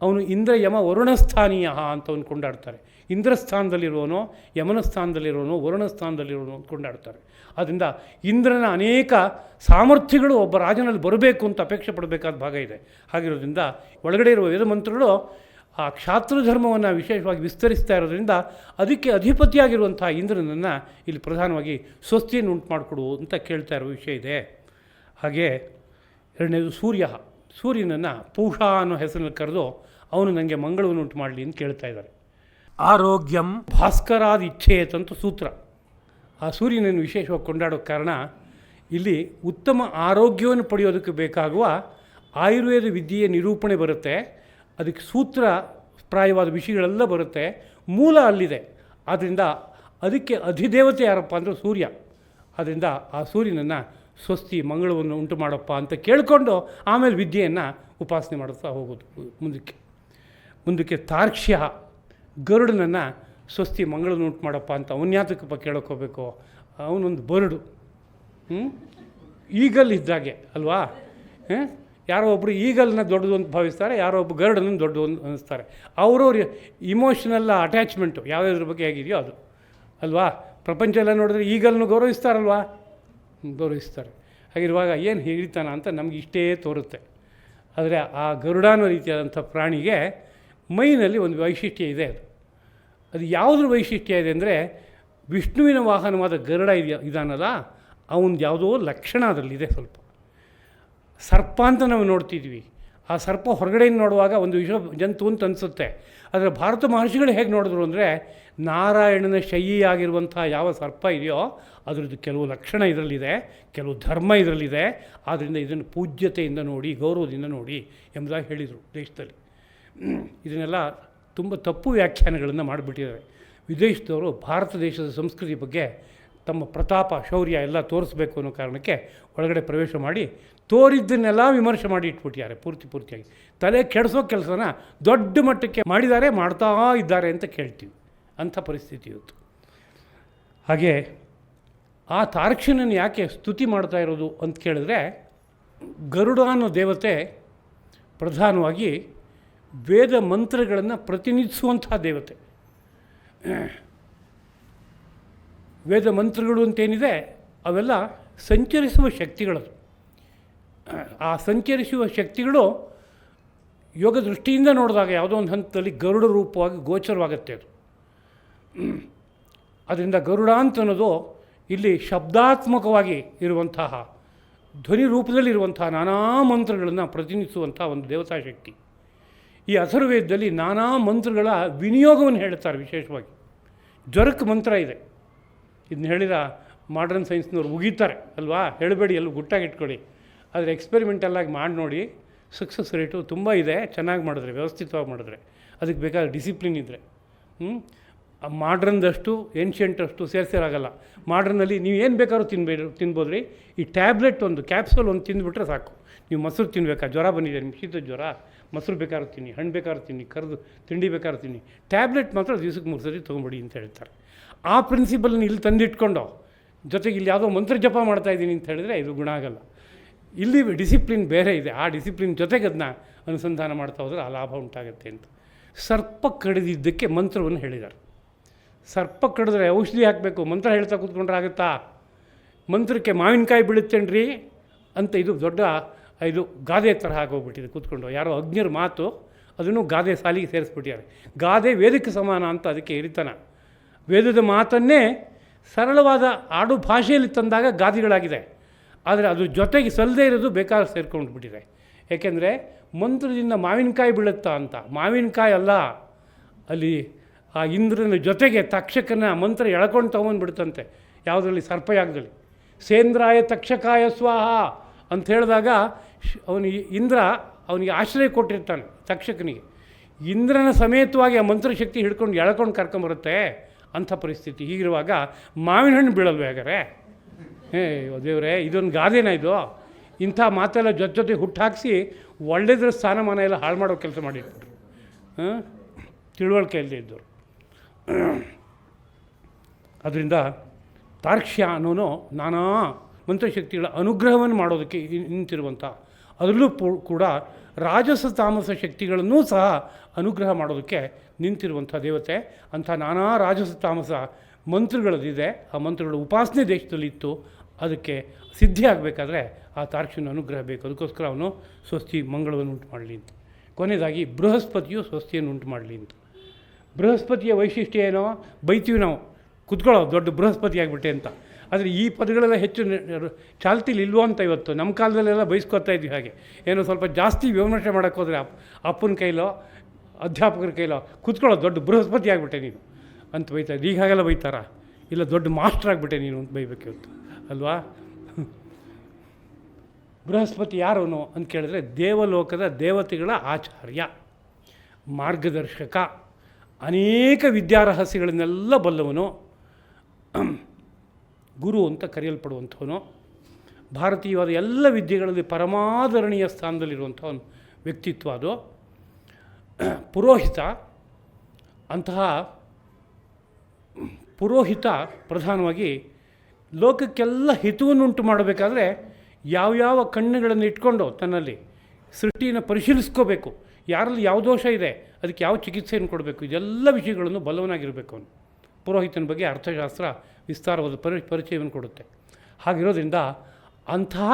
ಅವನು ಇಂದ್ರ ಯಮ ವರುಣ ಸ್ಥಾನೀಯ ಅಂತ ಅವನು ಕೊಂಡಾಡ್ತಾರೆ. ಇಂದ್ರ ಸ್ಥಾನದಲ್ಲಿರುವನೋ, ಯಮನ ಸ್ಥಾನದಲ್ಲಿರೋನೋ, ವರುಣ ಸ್ಥಾನದಲ್ಲಿರೋನೋ ಅಂತ ಕೊಂಡಾಡ್ತಾರೆ. ಆದ್ದರಿಂದ ಇಂದ್ರನ ಅನೇಕ ಸಾಮರ್ಥ್ಯಗಳು ಒಬ್ಬ ರಾಜನಲ್ಲಿ ಬರಬೇಕು ಅಂತ ಅಪೇಕ್ಷೆ ಪಡಬೇಕಾದ ಭಾಗ ಇದೆ. ಹಾಗಿರೋದ್ರಿಂದ ಒಳಗಡೆ ಇರುವ ವೇದ ಮಂತ್ರಗಳು ಆ ಕ್ಷಾತ್ರ ಧರ್ಮವನ್ನು ವಿಶೇಷವಾಗಿ ವಿಸ್ತರಿಸ್ತಾ ಇರೋದ್ರಿಂದ ಅದಕ್ಕೆ ಅಧಿಪತಿಯಾಗಿರುವಂಥ ಇಂದ್ರನನ್ನು ಇಲ್ಲಿ ಪ್ರಧಾನವಾಗಿ ಸ್ವಸ್ತಿಯನ್ನು ಉಂಟು ಮಾಡಿಕೊಡು ಅಂತ ಕೇಳ್ತಾ ಇರೋ ವಿಷಯ ಇದೆ. ಹಾಗೆ ಎರಡನೇದು ಸೂರ್ಯನನ್ನು ಪೂಷ ಅನ್ನೋ ಹೆಸರಲ್ಲಿ ಕರೆದು ಅವನು ನನಗೆ ಮಂಗಳವನ್ನು ಉಂಟು ಮಾಡಲಿ ಅಂತ ಕೇಳ್ತಾ ಇದ್ದಾರೆ. ಆರೋಗ್ಯಂ ಭಾಸ್ಕರಾದ ಇಚ್ಛೆಯತ್ ಅಂತ ಸೂತ್ರ. ಆ ಸೂರ್ಯನನ್ನು ವಿಶೇಷವಾಗಿ ಕೊಂಡಾಡೋ ಕಾರಣ ಇಲ್ಲಿ ಉತ್ತಮ ಆರೋಗ್ಯವನ್ನು ಪಡೆಯೋದಕ್ಕೆ ಬೇಕಾಗುವ ಆಯುರ್ವೇದ ವಿದ್ಯೆಯ ನಿರೂಪಣೆ ಬರುತ್ತೆ. ಅದಕ್ಕೆ ಸೂತ್ರ ಪ್ರಾಯವಾದ ವಿಷಯಗಳೆಲ್ಲ ಬರುತ್ತೆ. ಮೂಲ ಅಲ್ಲಿದೆ. ಆದ್ದರಿಂದ ಅದಕ್ಕೆ ಅಧಿದೇವತೆ ಯಾರಪ್ಪ ಅಂದರೆ ಸೂರ್ಯ. ಆದ್ದರಿಂದ ಆ ಸೂರ್ಯನನ್ನು ಸ್ವಸ್ತಿ ಮಂಗಳವನ್ನು ಉಂಟು ಮಾಡಪ್ಪ ಅಂತ ಕೇಳಿಕೊಂಡು ಆಮೇಲೆ ವಿದ್ಯೆಯನ್ನು ಉಪಾಸನೆ ಮಾಡುತ್ತಾ ಹೋಗೋದು ಮುಂದಕ್ಕೆ ತಾರ್ಕ್ಷ್ಯ ಗರುಡನನ್ನು ಸ್ವಸ್ತಿ ಮಂಗಳವನ್ನು ಉಂಟು ಮಾಡಪ್ಪ ಅಂತ ಅವನ್ಯಾತಕ್ಕಪ್ಪ ಕೇಳೋಕ್ಕೋಬೇಕು. ಅವನೊಂದು ಬರುಡು ಈಗಲ್ ಇದ್ದಾಗೆ ಅಲ್ವಾ. ಯಾರೋ ಒಬ್ಬರು ಈಗಲ್ನ ದೊಡ್ಡದು ಅಂತ ಭಾವಿಸ್ತಾರೆ, ಯಾರೋ ಒಬ್ಬರು ಗರುಡನ್ನು ದೊಡ್ಡದು ಅಂತ ಅನ್ನಿಸ್ತಾರೆ. ಅವರವ್ರ ಇಮೋಷನಲ್ ಅಟ್ಯಾಚ್ಮೆಂಟು ಯಾವುದ್ರ ಬಗ್ಗೆ ಹೇಗಿದೆಯೋ ಅದು ಅಲ್ವಾ. ಪ್ರಪಂಚ ಎಲ್ಲ ನೋಡಿದ್ರೆ ಈಗಲ್ನು ಗೌರವಿಸ್ತಾರಲ್ವಾ, ಗೌರವಿಸ್ತಾರೆ. ಹಾಗಿರುವಾಗ ಏನು ಹಿಡಿತಾನ ಅಂತ ನಮ್ಗೆ ಇಷ್ಟೇ ತೋರುತ್ತೆ. ಆದರೆ ಆ ಗರುಡ ಅನ್ನೋ ರೀತಿಯಾದಂಥ ಪ್ರಾಣಿಗೆ ಮೈನಲ್ಲಿ ಒಂದು ವೈಶಿಷ್ಟ್ಯ ಇದೆ. ಅದು ಯಾವುದ್ರ ವೈಶಿಷ್ಟ್ಯ ಇದೆ ಅಂದರೆ ವಿಷ್ಣುವಿನ ವಾಹನವಾದ ಗರುಡ ಇದಾನಲ್ಲ, ಅವನದು ಯಾವುದೋ ಲಕ್ಷಣ ಅದರಲ್ಲಿದೆ. ಸ್ವಲ್ಪ ಸರ್ಪ ಅಂತ ನಾವು ನೋಡ್ತಿದ್ವಿ. ಆ ಸರ್ಪ ಹೊರಗಡೆಯಿಂದ ನೋಡುವಾಗ ಒಂದು ಜಂತು ಅಂತ ಅನಿಸುತ್ತೆ. ಆದರೆ ಭಾರತ ಮಹರ್ಷಿಗಳು ಹೇಗೆ ನೋಡಿದ್ರು ಅಂದರೆ ನಾರಾಯಣನ ಶೈಯಿಯಾಗಿರುವಂಥ ಯಾವ ಸರ್ಪ ಇದೆಯೋ ಅದರದ್ದು ಕೆಲವು ಲಕ್ಷಣ ಇದರಲ್ಲಿದೆ, ಕೆಲವು ಧರ್ಮ ಇದರಲ್ಲಿದೆ. ಆದ್ದರಿಂದ ಇದನ್ನು ಪೂಜ್ಯತೆಯಿಂದ ನೋಡಿ, ಗೌರವದಿಂದ ನೋಡಿ ಎಂಬುದಾಗಿ ಹೇಳಿದರು ದೇಶದಲ್ಲಿ. ಇದನ್ನೆಲ್ಲ ತುಂಬ ತಪ್ಪು ವ್ಯಾಖ್ಯಾನಗಳನ್ನು ಮಾಡಿಬಿಟ್ಟಿದ್ದಾರೆ ವಿದೇಶದವರು. ಭಾರತ ದೇಶದ ಸಂಸ್ಕೃತಿ ಬಗ್ಗೆ ತಮ್ಮ ಪ್ರತಾಪ ಶೌರ್ಯ ಎಲ್ಲ ತೋರಿಸ್ಬೇಕು ಅನ್ನೋ ಕಾರಣಕ್ಕೆ ಒಳಗಡೆ ಪ್ರವೇಶ ಮಾಡಿ ತೋರಿದ್ದನ್ನೆಲ್ಲ ವಿಮರ್ಶೆ ಮಾಡಿ ಇಟ್ಬಿಟ್ಟಿದ್ದಾರೆ ಪೂರ್ತಿಯಾಗಿ. ತಲೆ ಕೆಡಿಸೋ ಕೆಲಸನ ದೊಡ್ಡ ಮಟ್ಟಕ್ಕೆ ಮಾಡಿದ್ದಾರೆ, ಮಾಡ್ತಾ ಇದ್ದಾರೆ ಅಂತ ಕೇಳ್ತೀವಿ. ಅಂಥ ಪರಿಸ್ಥಿತಿ ಇವತ್ತು. ಹಾಗೆ ಆ ತಾರ್ಕ್ಷ್ಯನನ್ನು ಯಾಕೆ ಸ್ತುತಿ ಮಾಡ್ತಾ ಇರೋದು ಅಂತ ಕೇಳಿದ್ರೆ, ಗರುಡ ಅನ್ನೋ ದೇವತೆ ಪ್ರಧಾನವಾಗಿ ವೇದ ಮಂತ್ರಗಳನ್ನು ಪ್ರತಿನಿಧಿಸುವಂಥ ದೇವತೆ. ವೇದ ಮಂತ್ರಗಳು ಅಂತೇನಿದೆ ಅವೆಲ್ಲ ಸಂಚರಿಸುವ ಶಕ್ತಿಗಳದು. ಆ ಸಂಚರಿಸುವ ಶಕ್ತಿಗಳು ಯೋಗ ದೃಷ್ಟಿಯಿಂದ ನೋಡಿದಾಗ ಯಾವುದೋ ಒಂದು ಹಂತದಲ್ಲಿ ಗರುಡ ರೂಪವಾಗಿ ಗೋಚರವಾಗುತ್ತೆ ಅದು. ಅದರಿಂದ ಗರುಡ ಅಂತ ಅನ್ನೋದು ಇಲ್ಲಿ ಶಬ್ದಾತ್ಮಕವಾಗಿ ಇರುವಂತಹ ಧ್ವನಿ ರೂಪದಲ್ಲಿರುವಂತಹ ನಾನಾ ಮಂತ್ರಗಳನ್ನು ಪ್ರತಿನಿಧಿಸುವಂಥ ಒಂದು ದೇವತಾ ಶಕ್ತಿ. ಈ ಅಥರ್ವವೇದದಲ್ಲಿ ನಾನಾ ಮಂತ್ರಗಳ ವಿನಿಯೋಗವನ್ನು ಹೇಳ್ತಾರೆ. ವಿಶೇಷವಾಗಿ ಜ್ವರಕ್ಕೆ ಮಂತ್ರ ಇದೆ. ಇದನ್ನ ಹೇಳಿದ ಮಾಡ್ರನ್ ಸೈನ್ಸ್ನವ್ರು ಮುಗೀತಾರೆ ಅಲ್ವಾ. ಹೇಳಬೇಡಿ, ಎಲ್ಲೂ ಗುಟ್ಟಾಗಿ ಇಟ್ಕೊಳ್ಳಿ. ಆದರೆ ಎಕ್ಸ್ಪೆರಿಮೆಂಟಲ್ಲಾಗಿ ಮಾಡಿ ನೋಡಿ, ಸಕ್ಸಸ್ ರೇಟು ತುಂಬ ಇದೆ. ಚೆನ್ನಾಗಿ ಮಾಡಿದ್ರೆ, ವ್ಯವಸ್ಥಿತವಾಗಿ ಮಾಡಿದ್ರೆ, ಅದಕ್ಕೆ ಬೇಕಾದ ಡಿಸಿಪ್ಲಿನ್ ಇದ್ದರೆ. ಮಾಡ್ರನ್ದಷ್ಟು ಏನ್ಷಿಯಂಟಷ್ಟು ಸೇರಿಸಿರಾಗಲ್ಲ. ಮಾಡ್ರನ್ನಲ್ಲಿ ನೀವು ಏನು ಬೇಕಾದ್ರೂ ತಿನ್ಬೋದ್ರಿ. ಈ ಟ್ಯಾಬ್ಲೆಟ್ ಒಂದು ಕ್ಯಾಪ್ಸೂಲ್ ಒಂದು ತಿಂದುಬಿಟ್ರೆ ಸಾಕು. ನೀವು ಮೊಸರು ತಿನ್ನಬೇಕಾ, ಜ್ವರ ಬಂದಿದೆ ನಿಮ್ಗೆ, ಶೀತ ಜ್ವರ, ಮೊಸರು ಬೇಕಾದ್ರೂ ತಿನ್ನಿ, ಹಣ್ಣು ಬೇಕಾದ್ರೂ ತಿನ್ನಿ, ಕರೆದು ತಿಂಡಿ ಬೇಕಾದ್ರೂ ತಿನ್ನಿ, ಟ್ಯಾಬ್ಲೆಟ್ ಮಾತ್ರ ದಿವಸಕ್ಕೆ 3 ಸರಿ ತೊಗೊಂಬಿಡಿ ಅಂತ ಹೇಳ್ತಾರೆ. ಆ ಪ್ರಿನ್ಸಿಪಲ್ನ ಇಲ್ಲಿ ತಂದಿಟ್ಕೊಂಡು ಜೊತೆಗೆ ಇಲ್ಲಿ ಯಾವುದೋ ಮಂತ್ರ ಜಪ ಮಾಡ್ತಾಯಿದ್ದೀನಿ ಅಂತ ಹೇಳಿದ್ರೆ ಇದು ಗುಣ ಆಗಲ್ಲ. ಇಲ್ಲಿ ಡಿಸಿಪ್ಲಿನ್ ಬೇರೆ ಇದೆ. ಆ ಡಿಸಿಪ್ಲಿನ್ ಜೊತೆಗೆ ಅದನ್ನ ಅನುಸಂಧಾನ ಮಾಡ್ತಾ ಹೋದರೆ ಆ ಲಾಭ ಉಂಟಾಗುತ್ತೆ ಅಂತ. ಸರ್ಪ ಕಡಿದಿದ್ದಕ್ಕೆ ಮಂತ್ರವನ್ನು ಹೇಳಿದ್ದಾರೆ. ಸರ್ಪ ಕಡಿದ್ರೆ ಔಷಧಿ ಹಾಕಬೇಕು, ಮಂತ್ರ ಹೇಳ್ತಾ ಕೂತ್ಕೊಂಡ್ರೆ ಆಗುತ್ತಾ? ಮಂತ್ರಕ್ಕೆ ಮಾವಿನಕಾಯಿ ಬೀಳುತ್ತೇನ್ರಿ ಅಂತ ಇದು ದೊಡ್ಡ ಇದು ಗಾದೆ ತರಹ ಆಗೋಗ್ಬಿಟ್ಟಿದೆ. ಕೂತ್ಕೊಂಡು ಯಾರೋ ಅಜ್ಞರ ಮಾತು ಅದನ್ನು ಗಾದೆ ಸಾಲಿಗೆ ಸೇರಿಸ್ಬಿಟ್ಟಿದ್ದಾರೆ. ಗಾದೆ ವೇದಕ್ಕೆ ಸಮಾನ ಅಂತ ಅದಕ್ಕೆ ಹಿರಿತನ. ವೇದದ ಮಾತನ್ನೇ ಸರಳವಾದ ಆಡು ಭಾಷೆಯಲ್ಲಿ ತಂದಾಗ ಗಾದೆಗಳಾಗಿದೆ. ಆದರೆ ಅದು ಜೊತೆಗೆ ಸಲ್ಲದೇ ಇರೋದು ಬೇಕಾದ್ರೆ ಸೇರ್ಕೊಂಡ್ಬಿಟ್ಟಿದೆ. ಏಕೆಂದರೆ ಮಂತ್ರದಿಂದ ಮಾವಿನಕಾಯಿ ಬೀಳುತ್ತಾ ಅಂತ. ಮಾವಿನಕಾಯಿ ಅಲ್ಲ, ಅಲ್ಲಿ ಆ ಇಂದ್ರನ ಜೊತೆಗೆ ತಕ್ಷಕನ ಮಂತ್ರ ಎಳ್ಕೊಂಡು ತೊಗೊಂಡ್ಬಿಡ್ತಂತೆ. ಯಾವುದರಲ್ಲಿ? ಸರ್ಪಯಾಗದಲ್ಲಿ. ಸೇಂದ್ರಾಯ ತಕ್ಷಕಾಯ ಸ್ವಾಹ ಅಂತ ಹೇಳಿದಾಗ ಅವನಿಗೆ ಇಂದ್ರ ಅವನಿಗೆ ಆಶ್ರಯ ಕೊಟ್ಟಿರ್ತಾನೆ ತಕ್ಷಕನಿಗೆ. ಇಂದ್ರನ ಸಮೇತವಾಗಿ ಆ ಮಂತ್ರಶಕ್ತಿ ಹಿಡ್ಕೊಂಡು ಎಳ್ಕೊಂಡು ಕರ್ಕೊಂಬರುತ್ತೆ ಅಂಥ ಪರಿಸ್ಥಿತಿ. ಹೀಗಿರುವಾಗ ಮಾವಿನ ಹಣ್ಣು ಬೀಳಲ್ವೇ ಹಾಗಾರೆ? ದೇವರೇ, ಇದೊಂದು ಗಾದೆನ ಇದು? ಇಂಥ ಮಾತೆಲ್ಲ ಜೊತೆ ಹುಟ್ಟಾಕಿಸಿ ಒಳ್ಳೆಯದ್ರ ಸ್ಥಾನಮಾನ ಎಲ್ಲ ಹಾಳು ಮಾಡೋ ಕೆಲಸ ಮಾಡಿಟ್ಬಿಟ್ರು. ತಿಳುವಳಿಕೆ ಇಲ್ಲದೆ ಇದ್ದವರು. ಅದರಿಂದ ತಾರ್ಕ್ಷ್ಯ ಅನ್ನೋನು ನಾನಾ ಮಂತ್ರಶಕ್ತಿಗಳ ಅನುಗ್ರಹವನ್ನು ಮಾಡೋದಕ್ಕೆ ನಿಂತಿರುವಂಥ, ಅದರಲ್ಲೂ ಕೂಡ ರಾಜಸ ತಾಮಸ ಶಕ್ತಿಗಳನ್ನೂ ಸಹ ಅನುಗ್ರಹ ಮಾಡೋದಕ್ಕೆ ನಿಂತಿರುವಂಥ ದೇವತೆ. ಅಂಥ ನಾನಾ ರಾಜಸ ತಾಮಸ ಮಂತ್ರಗಳದಿದೆ. ಆ ಮಂತ್ರಗಳ ಉಪಾಸನೆ ದೇಶದಲ್ಲಿ ಇತ್ತು. ಅದಕ್ಕೆ ಸಿದ್ಧಿ ಆಗಬೇಕಾದ್ರೆ ಆ ತಾರ್ಕ್ಷ್ಯನ ಅನುಗ್ರಹ ಬೇಕು. ಅದಕ್ಕೋಸ್ಕರ ಅವನು ಸ್ವಸ್ತಿ ಮಂಗಳವನ್ನು ಉಂಟು ಮಾಡಲಿ ಅಂತ ಕೊನೆಯದಾಗಿ ಬೃಹಸ್ಪತಿಯು ಸ್ವಸ್ತಿಯನ್ನು ಉಂಟು ಮಾಡಲಿ ಅಂತ. ಬೃಹಸ್ಪತಿಯ ವೈಶಿಷ್ಟ್ಯ ಏನೋ, ಬೈತೀವಿ ನಾವು, ಕುತ್ಕೊಳ್ಳೋ ದೊಡ್ಡ ಬೃಹಸ್ಪತಿ ಆಗಿಬಿಟ್ಟೆ ಅಂತ. ಆದರೆ ಈ ಪದಗಳೆಲ್ಲ ಹೆಚ್ಚು ಚಾಲ್ತಿಲಿ ಇಲ್ವೋ ಅಂತ ಇವತ್ತು. ನಮ್ಮ ಕಾಲದಲ್ಲೆಲ್ಲ ಬೈಸ್ಕೊತಾ ಇದ್ವಿ. ಹಾಗೆ ಏನೋ ಸ್ವಲ್ಪ ಜಾಸ್ತಿ ವಿಮರ್ಶೆ ಮಾಡೋಕ್ಕೆ ಹೋದರೆ ಅಪ್ಪನ ಕೈಲೋ ಅಧ್ಯಾಪಕರ ಕೈಲೋ ಕುತ್ಕೊಳ್ಳೋ ದೊಡ್ಡ ಬೃಹಸ್ಪತಿ ಆಗಿಬಿಟ್ಟೆ ನೀನು ಅಂತ ಬೈತಾರೆ. ಈಗ ಹಾಗೆಲ್ಲ ಬೈತಾರ? ಇಲ್ಲ, ದೊಡ್ಡ ಮಾಸ್ಟರ್ ಆಗಿಬಿಟ್ಟೆ ನೀನು ಅಂತ ಬೈಬೇಕು ಇವತ್ತು ಅಲ್ವಾ. ಬೃಹಸ್ಪತಿ ಯಾರವನು ಅಂತ ಕೇಳಿದ್ರೆ, ದೇವಲೋಕದ ದೇವತೆಗಳ ಆಚಾರ್ಯ, ಮಾರ್ಗದರ್ಶಕ, ಅನೇಕ ವಿದ್ಯಾರಹಸ್ಯಗಳನ್ನೆಲ್ಲ ಬಲ್ಲವನು, ಗುರು ಅಂತ ಕರೆಯಲ್ಪಡುವಂಥವನು, ಭಾರತೀಯವಾದ ಎಲ್ಲ ವಿದ್ಯೆಗಳಲ್ಲಿ ಪರಮಾದರಣೀಯ ಸ್ಥಾನದಲ್ಲಿರುವಂಥ ಒಂದು ವ್ಯಕ್ತಿತ್ವ ಅದು. ಪುರೋಹಿತ, ಅಂತಹ ಪುರೋಹಿತ ಪ್ರಧಾನವಾಗಿ ಲೋಕಕ್ಕೆಲ್ಲ ಹಿತವನ್ನುಂಟು ಮಾಡಬೇಕಾದ್ರೆ ಯಾವ್ಯಾವ ಕಣ್ಣುಗಳನ್ನು ಇಟ್ಕೊಂಡು ತನ್ನಲ್ಲಿ ಸೃಷ್ಟಿಯನ್ನು ಪರಿಶೀಲಿಸ್ಕೋಬೇಕು, ಯಾರಲ್ಲಿ ಯಾವ ದೋಷ ಇದೆ, ಅದಕ್ಕೆ ಯಾವ ಚಿಕಿತ್ಸೆಯನ್ನು ಕೊಡಬೇಕು, ಇದೆಲ್ಲ ವಿಷಯಗಳನ್ನು ಬಲ್ಲವನಾಗಿರಬೇಕು ಅವನು. ಪುರೋಹಿತನ ಬಗ್ಗೆ ಅರ್ಥಶಾಸ್ತ್ರ ವಿಸ್ತಾರವಾದ ಪರಿಚಯವನ್ನು ಕೊಡುತ್ತೆ. ಹಾಗಿರೋದ್ರಿಂದ ಅಂತಹ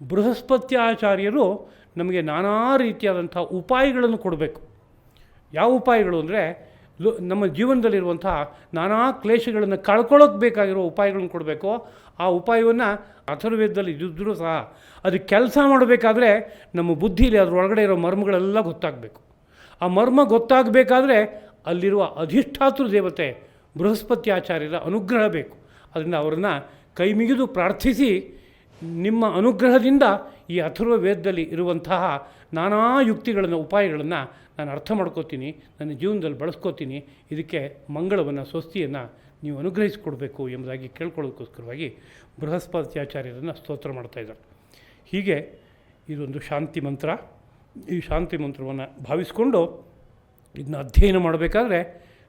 ಬೃಹಸ್ಪತ್ಯಾಚಾರ್ಯರು ನಮಗೆ ನಾನಾ ರೀತಿಯಾದಂಥ ಉಪಾಯಗಳನ್ನು ಕೊಡಬೇಕು. ಯಾವ ಉಪಾಯಗಳು ಅಂದರೆ, ನಮ್ಮ ಜೀವನದಲ್ಲಿರುವಂಥ ನಾನಾ ಕ್ಲೇಶಗಳನ್ನು ಕಳ್ಕೊಳ್ಳೋಕೆ ಬೇಕಾಗಿರೋ ಉಪಾಯಗಳನ್ನು ಕೊಡಬೇಕು. ಆ ಉಪಾಯವನ್ನು ಅಥರ್ವವೇದದಲ್ಲಿ ಇದ್ದರೂ ಸಹ ಅದಕ್ಕೆ ಕೆಲಸ ಮಾಡಬೇಕಾದ್ರೆ ನಮ್ಮ ಬುದ್ಧಿಲಿ ಅದರೊಳಗಡೆ ಇರೋ ಮರ್ಮಗಳೆಲ್ಲ ಗೊತ್ತಾಗಬೇಕು. ಆ ಮರ್ಮ ಗೊತ್ತಾಗಬೇಕಾದ್ರೆ ಅಲ್ಲಿರುವ ಅಧಿಷ್ಠಾತೃ ದೇವತೆ ಬೃಹಸ್ಪತ್ಯಾಚಾರ್ಯರ ಅನುಗ್ರಹ ಬೇಕು. ಅದರಿಂದ ಅವರನ್ನು ಕೈ ಮುಗಿದು ಪ್ರಾರ್ಥಿಸಿ, ನಿಮ್ಮ ಅನುಗ್ರಹದಿಂದ ಈ ಅಥರ್ವ ವೇದದಲ್ಲಿ ಇರುವಂತಹ ನಾನಾ ಯುಕ್ತಿಗಳನ್ನು, ಉಪಾಯಗಳನ್ನು ನಾನು ಅರ್ಥ ಮಾಡ್ಕೋತೀನಿ, ನನ್ನ ಜೀವನದಲ್ಲಿ ಬಳಸ್ಕೋತೀನಿ, ಇದಕ್ಕೆ ಮಂಗಳವನ್ನು, ಸ್ವಸ್ತಿಯನ್ನು ನೀವು ಅನುಗ್ರಹಿಸಿಕೊಡ್ಬೇಕು ಎಂಬುದಾಗಿ ಕೇಳ್ಕೊಳ್ಳೋದಕ್ಕೋಸ್ಕರವಾಗಿ ಬೃಹಸ್ಪತ್ಯಾಚಾರ್ಯರನ್ನು ಸ್ತೋತ್ರ ಮಾಡ್ತಾಯಿದ್ದಾರೆ. ಹೀಗೆ ಇದೊಂದು ಶಾಂತಿ ಮಂತ್ರ. ಈ ಶಾಂತಿ ಮಂತ್ರವನ್ನು ಭಾವಿಸ್ಕೊಂಡು ಇದನ್ನ ಅಧ್ಯಯನ ಮಾಡಬೇಕಾದ್ರೆ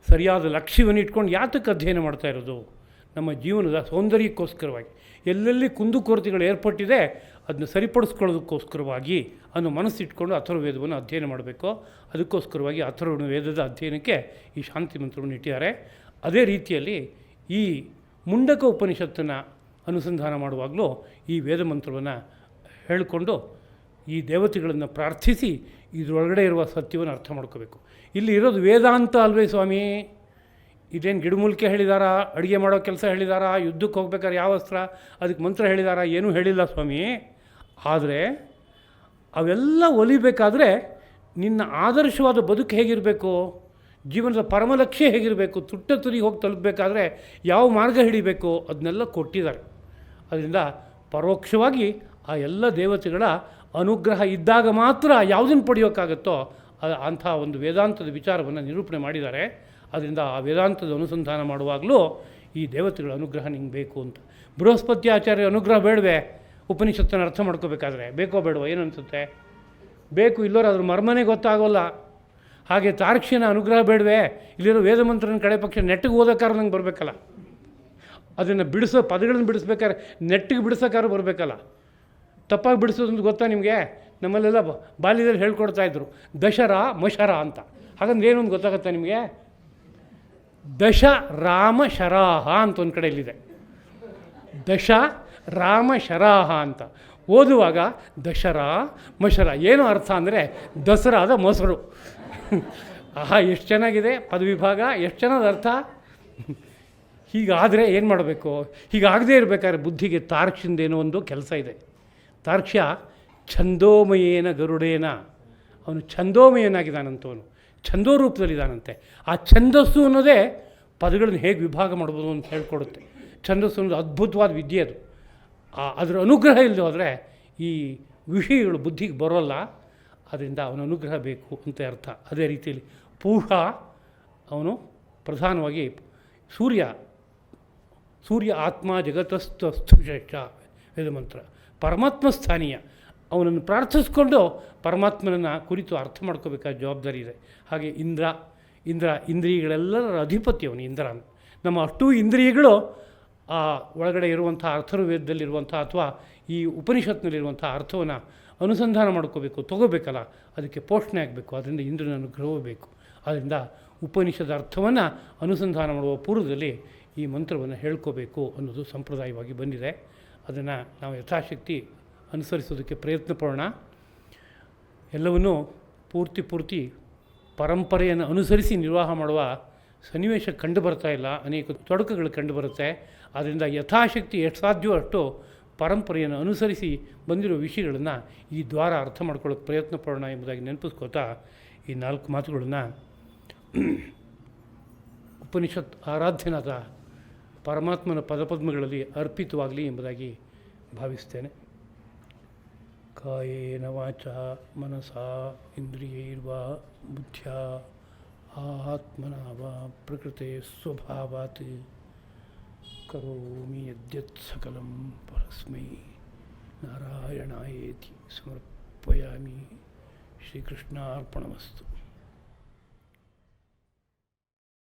ಸರಿಯಾದ ಲಕ್ಷ್ಯವನ್ನು ಇಟ್ಕೊಂಡು ಯಾತಕ್ಕೆ ಅಧ್ಯಯನ ಮಾಡ್ತಾ ಇರೋದು, ನಮ್ಮ ಜೀವನದ ಸೌಂದರ್ಯಕ್ಕೋಸ್ಕರವಾಗಿ, ಎಲ್ಲೆಲ್ಲಿ ಕುಂದುಕೊರತೆಗಳು ಏರ್ಪಟ್ಟಿದೆ ಅದನ್ನು ಸರಿಪಡಿಸ್ಕೊಳ್ಳೋದಕ್ಕೋಸ್ಕರವಾಗಿ ಅನ್ನೋ ಮನಸ್ಸಿಟ್ಕೊಂಡು ಅಥರ್ವವೇದವನ್ನು ಅಧ್ಯಯನ ಮಾಡಬೇಕು. ಅದಕ್ಕೋಸ್ಕರವಾಗಿ ಅಥರ್ವಣ ವೇದದ ಅಧ್ಯಯನಕ್ಕೆ ಈ ಶಾಂತಿ ಮಂತ್ರವನ್ನು ಇಟ್ಟಿದ್ದಾರೆ. ಅದೇ ರೀತಿಯಲ್ಲಿ ಈ ಮುಂಡಕ ಉಪನಿಷತ್ತನ್ನು ಅನುಸಂಧಾನ ಮಾಡುವಾಗಲೂ ಈ ವೇದ ಮಂತ್ರವನ್ನು ಹೇಳಿಕೊಂಡು ಈ ದೇವತೆಗಳನ್ನು ಪ್ರಾರ್ಥಿಸಿ ಇದರೊಳಗಡೆ ಇರುವ ಸತ್ಯವನ್ನು ಅರ್ಥ ಮಾಡ್ಕೋಬೇಕು. ಇಲ್ಲಿ ಇರೋದು ವೇದಾಂತ ಅಲ್ವೇ ಸ್ವಾಮಿ? ಇದೇನು ಗಿಡಮೂಲಿಕೆ ಹೇಳಿದಾರಾ, ಅಡುಗೆ ಮಾಡೋ ಕೆಲಸ ಹೇಳಿದಾರಾ, ಯುದ್ಧಕ್ಕೆ ಹೋಗ್ಬೇಕಾದ್ರೆ ಯಾವ ಅಸ್ತ್ರ, ಅದಕ್ಕೆ ಮಂತ್ರ ಹೇಳಿದಾರಾ? ಏನೂ ಹೇಳಿಲ್ಲ ಸ್ವಾಮಿ. ಆದರೆ ಅವೆಲ್ಲ ಒಲಿಬೇಕಾದ್ರೆ ನಿನ್ನ ಆದರ್ಶವಾದ ಬದುಕು ಹೇಗಿರಬೇಕು, ಜೀವನದ ಪರಮಲಕ್ಷ್ಯ ಹೇಗಿರಬೇಕು, ತುಟ್ಟ ತುದಿಗೆ ಹೋಗಿ ತಲುಪಬೇಕಾದ್ರೆ ಯಾವ ಮಾರ್ಗ ಹಿಡಿಬೇಕು, ಅದನ್ನೆಲ್ಲ ಕೊಟ್ಟಿದ್ದಾರೆ. ಅದರಿಂದ ಪರೋಕ್ಷವಾಗಿ ಆ ಎಲ್ಲ ದೇವತೆಗಳ ಅನುಗ್ರಹ ಇದ್ದಾಗ ಮಾತ್ರ ಯಾವುದನ್ನು ಪಡೆಯೋಕ್ಕಾಗುತ್ತೋ ಅಂಥ ಒಂದು ವೇದಾಂತದ ವಿಚಾರವನ್ನು ನಿರೂಪಣೆ ಮಾಡಿದ್ದಾರೆ. ಅದರಿಂದ ಆ ವೇದಾಂತದ ಅನುಸಂಧಾನ ಮಾಡುವಾಗಲೂ ಈ ದೇವತೆಗಳ ಅನುಗ್ರಹ ನಿಂಗೆ ಬೇಕು ಅಂತ. ಬೃಹಸ್ಪತ್ಯಾಚಾರ್ಯ ಅನುಗ್ರಹ ಬೇಡವೇ? ಉಪನಿಷತ್ತನ್ನು ಅರ್ಥ ಮಾಡ್ಕೋಬೇಕಾದ್ರೆ ಬೇಕೋ ಬೇಡವೋ? ಏನು ಅನಿಸುತ್ತೆ? ಬೇಕು, ಇಲ್ಲೋರು ಅದ್ರ ಮರ್ಮನೇ ಗೊತ್ತಾಗೋಲ್ಲ. ಹಾಗೆ ತಾರ್ಕ್ಷ್ಯನ ಅನುಗ್ರಹ ಬೇಡವೇ? ಇಲ್ಲಿರೋ ವೇದ ಮಂತ್ರನ ಕಡೆ ಪಕ್ಷ ನೆಟ್ಟಿಗೆ ಓದೋಕ್ಕಾದ್ರೆ ನಂಗೆ ಬರಬೇಕಲ್ಲ, ಅದನ್ನು ಪದಗಳನ್ನು ಬಿಡಿಸ್ಬೇಕಾದ್ರೆ ನೆಟ್ಟಿಗೆ ಬಿಡಿಸೋಕ್ಕಾದ್ರೂ ಬರಬೇಕಲ್ಲ. ತಪ್ಪಾಗಿ ಬಿಡಿಸೋದಂತ ಗೊತ್ತಾ ನಿಮಗೆ? ನಮ್ಮಲ್ಲೆಲ್ಲ ಬಾಲ್ಯದಲ್ಲಿ ಹೇಳ್ಕೊಡ್ತಾಯಿದ್ರು ದಶರ ಮಶರ ಅಂತ. ಹಾಗಂದ್ರೆ ಏನು ಅಂತ ಗೊತ್ತಾಗುತ್ತಾ ನಿಮಗೆ? ದಶ ರಾಮ ಶರಾಹ ಅಂತ ಒಂದು ಕಡೆಯಲ್ಲಿದೆ, ದಶ ರಾಮ ಶರಾಹ ಅಂತ. ಓದುವಾಗ ದಶರಾ ಮಶರ ಏನು ಅರ್ಥ ಅಂದರೆ ದಸರಾದ ಮೊಸರು. ಆಹಾ, ಎಷ್ಟು ಚೆನ್ನಾಗಿದೆ ಪದವಿಭಾಗ, ಎಷ್ಟು ಚೆನ್ನಾದ ಅರ್ಥ. ಹೀಗಾದರೆ ಏನು ಮಾಡಬೇಕು? ಹೀಗಾಗದೇ ಇರಬೇಕಾದ್ರೆ ಬುದ್ಧಿಗೆ ತಾರ್ಕ್ಷ್ಯಂದೇನೋ ಒಂದು ಕೆಲಸ ಇದೆ. ತಾರ್ಕ್ಷ್ಯ ಛಂದೋಮಯೇನ ಗರುಡೇನ, ಅವನು ಛಂದೋಮಯನಾಗಿದ್ದಾನಂತವನು, ಛಂದೋ ರೂಪದಲ್ಲಿದ್ದಾನಂತೆ. ಆ ಛಂದಸ್ಸು ಅನ್ನೋದೇ ಪದಗಳನ್ನು ಹೇಗೆ ವಿಭಾಗ ಮಾಡ್ಬೋದು ಅಂತ ಹೇಳ್ಕೊಡುತ್ತೆ. ಛಂದಸ್ಸು ಅನ್ನೋದು ಅದ್ಭುತವಾದ ವಿದ್ಯೆ ಅದು. ಅದರ ಅನುಗ್ರಹ ಇಲ್ಲದೆ ಹೋದರೆ ಈ ವಿಷಯಗಳು ಬುದ್ಧಿಗೆ ಬರೋಲ್ಲ. ಅದರಿಂದ ಅವನ ಅನುಗ್ರಹ ಬೇಕು ಅಂತ ಅರ್ಥ. ಅದೇ ರೀತಿಯಲ್ಲಿ ಪೂಹ, ಅವನು ಪ್ರಧಾನವಾಗಿ ಸೂರ್ಯ ಆತ್ಮ ಜಗತಸ್ಥಸ್ಥು ವೇದಮಂತ್ರ, ಪರಮಾತ್ಮ ಸ್ಥಾನೀಯ. ಅವನನ್ನು ಪ್ರಾರ್ಥಿಸ್ಕೊಂಡು ಪರಮಾತ್ಮನನ್ನು ಕುರಿತು ಅರ್ಥ ಮಾಡ್ಕೋಬೇಕಾದ ಜವಾಬ್ದಾರಿ ಇದೆ. ಹಾಗೆ ಇಂದ್ರ ಇಂದ್ರಿಯಗಳೆಲ್ಲರ ಅಧಿಪತಿ ಅವನು ಇಂದ್ರ. ನಮ್ಮ ಅಷ್ಟೂ ಇಂದ್ರಿಯಗಳು ಆ ಒಳಗಡೆ ಇರುವಂಥ ಅಥರ್ವವೇದದಲ್ಲಿರುವಂಥ ಅಥವಾ ಈ ಉಪನಿಷತ್ನಲ್ಲಿರುವಂಥ ಅರ್ಥವನ್ನು ಅನುಸಂಧಾನ ಮಾಡ್ಕೋಬೇಕು, ತೊಗೋಬೇಕಲ್ಲ, ಅದಕ್ಕೆ ಪೋಷಣೆ ಆಗಬೇಕು. ಅದರಿಂದ ಇಂದ್ರನ ಅನುಗ್ರಹವೂ ಬೇಕು. ಆದ್ದರಿಂದ ಉಪನಿಷದ ಅರ್ಥವನ್ನು ಅನುಸಂಧಾನ ಮಾಡುವ ಪೂರ್ವದಲ್ಲಿ ಈ ಮಂತ್ರವನ್ನು ಹೇಳ್ಕೋಬೇಕು ಅನ್ನೋದು ಸಂಪ್ರದಾಯವಾಗಿ ಬಂದಿದೆ. ಅದನ್ನು ನಾವು ಯಥಾಶಕ್ತಿ ಅನುಸರಿಸೋದಕ್ಕೆ ಪ್ರಯತ್ನ ಪಡೋಣ. ಎಲ್ಲವನ್ನೂ ಪೂರ್ತಿ ಪರಂಪರೆಯನ್ನು ಅನುಸರಿಸಿ ನಿರ್ವಾಹ ಮಾಡುವ ಸನ್ನಿವೇಶ ಕಂಡು ಬರ್ತಾ ಇಲ್ಲ. ಅನೇಕ ತೊಡಕುಗಳು ಕಂಡುಬರುತ್ತೆ. ಆದ್ದರಿಂದ ಯಥಾಶಕ್ತಿ ಎಷ್ಟು ಸಾಧ್ಯವೋ ಅಷ್ಟು ಪರಂಪರೆಯನ್ನು ಅನುಸರಿಸಿ ಬಂದಿರೋ ವಿಷಯಗಳನ್ನು ಈ ದ್ವಾರ ಅರ್ಥ ಮಾಡ್ಕೊಳ್ಳೋಕ್ಕೆ ಪ್ರಯತ್ನ ಪಡೋಣ ಎಂಬುದಾಗಿ ನೆನಪಿಸ್ಕೋತಾ ಈ 4 ಮಾತುಗಳನ್ನು ಉಪನಿಷತ್ ಆರಾಧ್ಯನಾದ ಪರಮಾತ್ಮನ ಪದಪದ್ಮಗಳಲ್ಲಿ ಅರ್ಪಿತವಾಗಲಿ ಎಂಬುದಾಗಿ ಭಾವಿಸ್ತೇನೆ. ಕಾಯೇನ ವಾಚಾ ಮನಸಾ ಇಂದ್ರಿಯೈರ್ವಾ ಬುದ್ಧ್ಯಾ ಆತ್ಮನಾ ವಾ ಪ್ರಕೃತೆ ಸ್ವಭಾವಾತ್ ಕರೋಮಿ ಯದ್ಯತ್ ಸಕಲಂ ಪರಸ್ಮೈ ನಾರಾಯಣಾಯೇತಿ ಸಮರ್ಪಯಾಮಿ. ಶ್ರೀಕೃಷ್ಣಾರ್ಪಣಮಸ್ತು.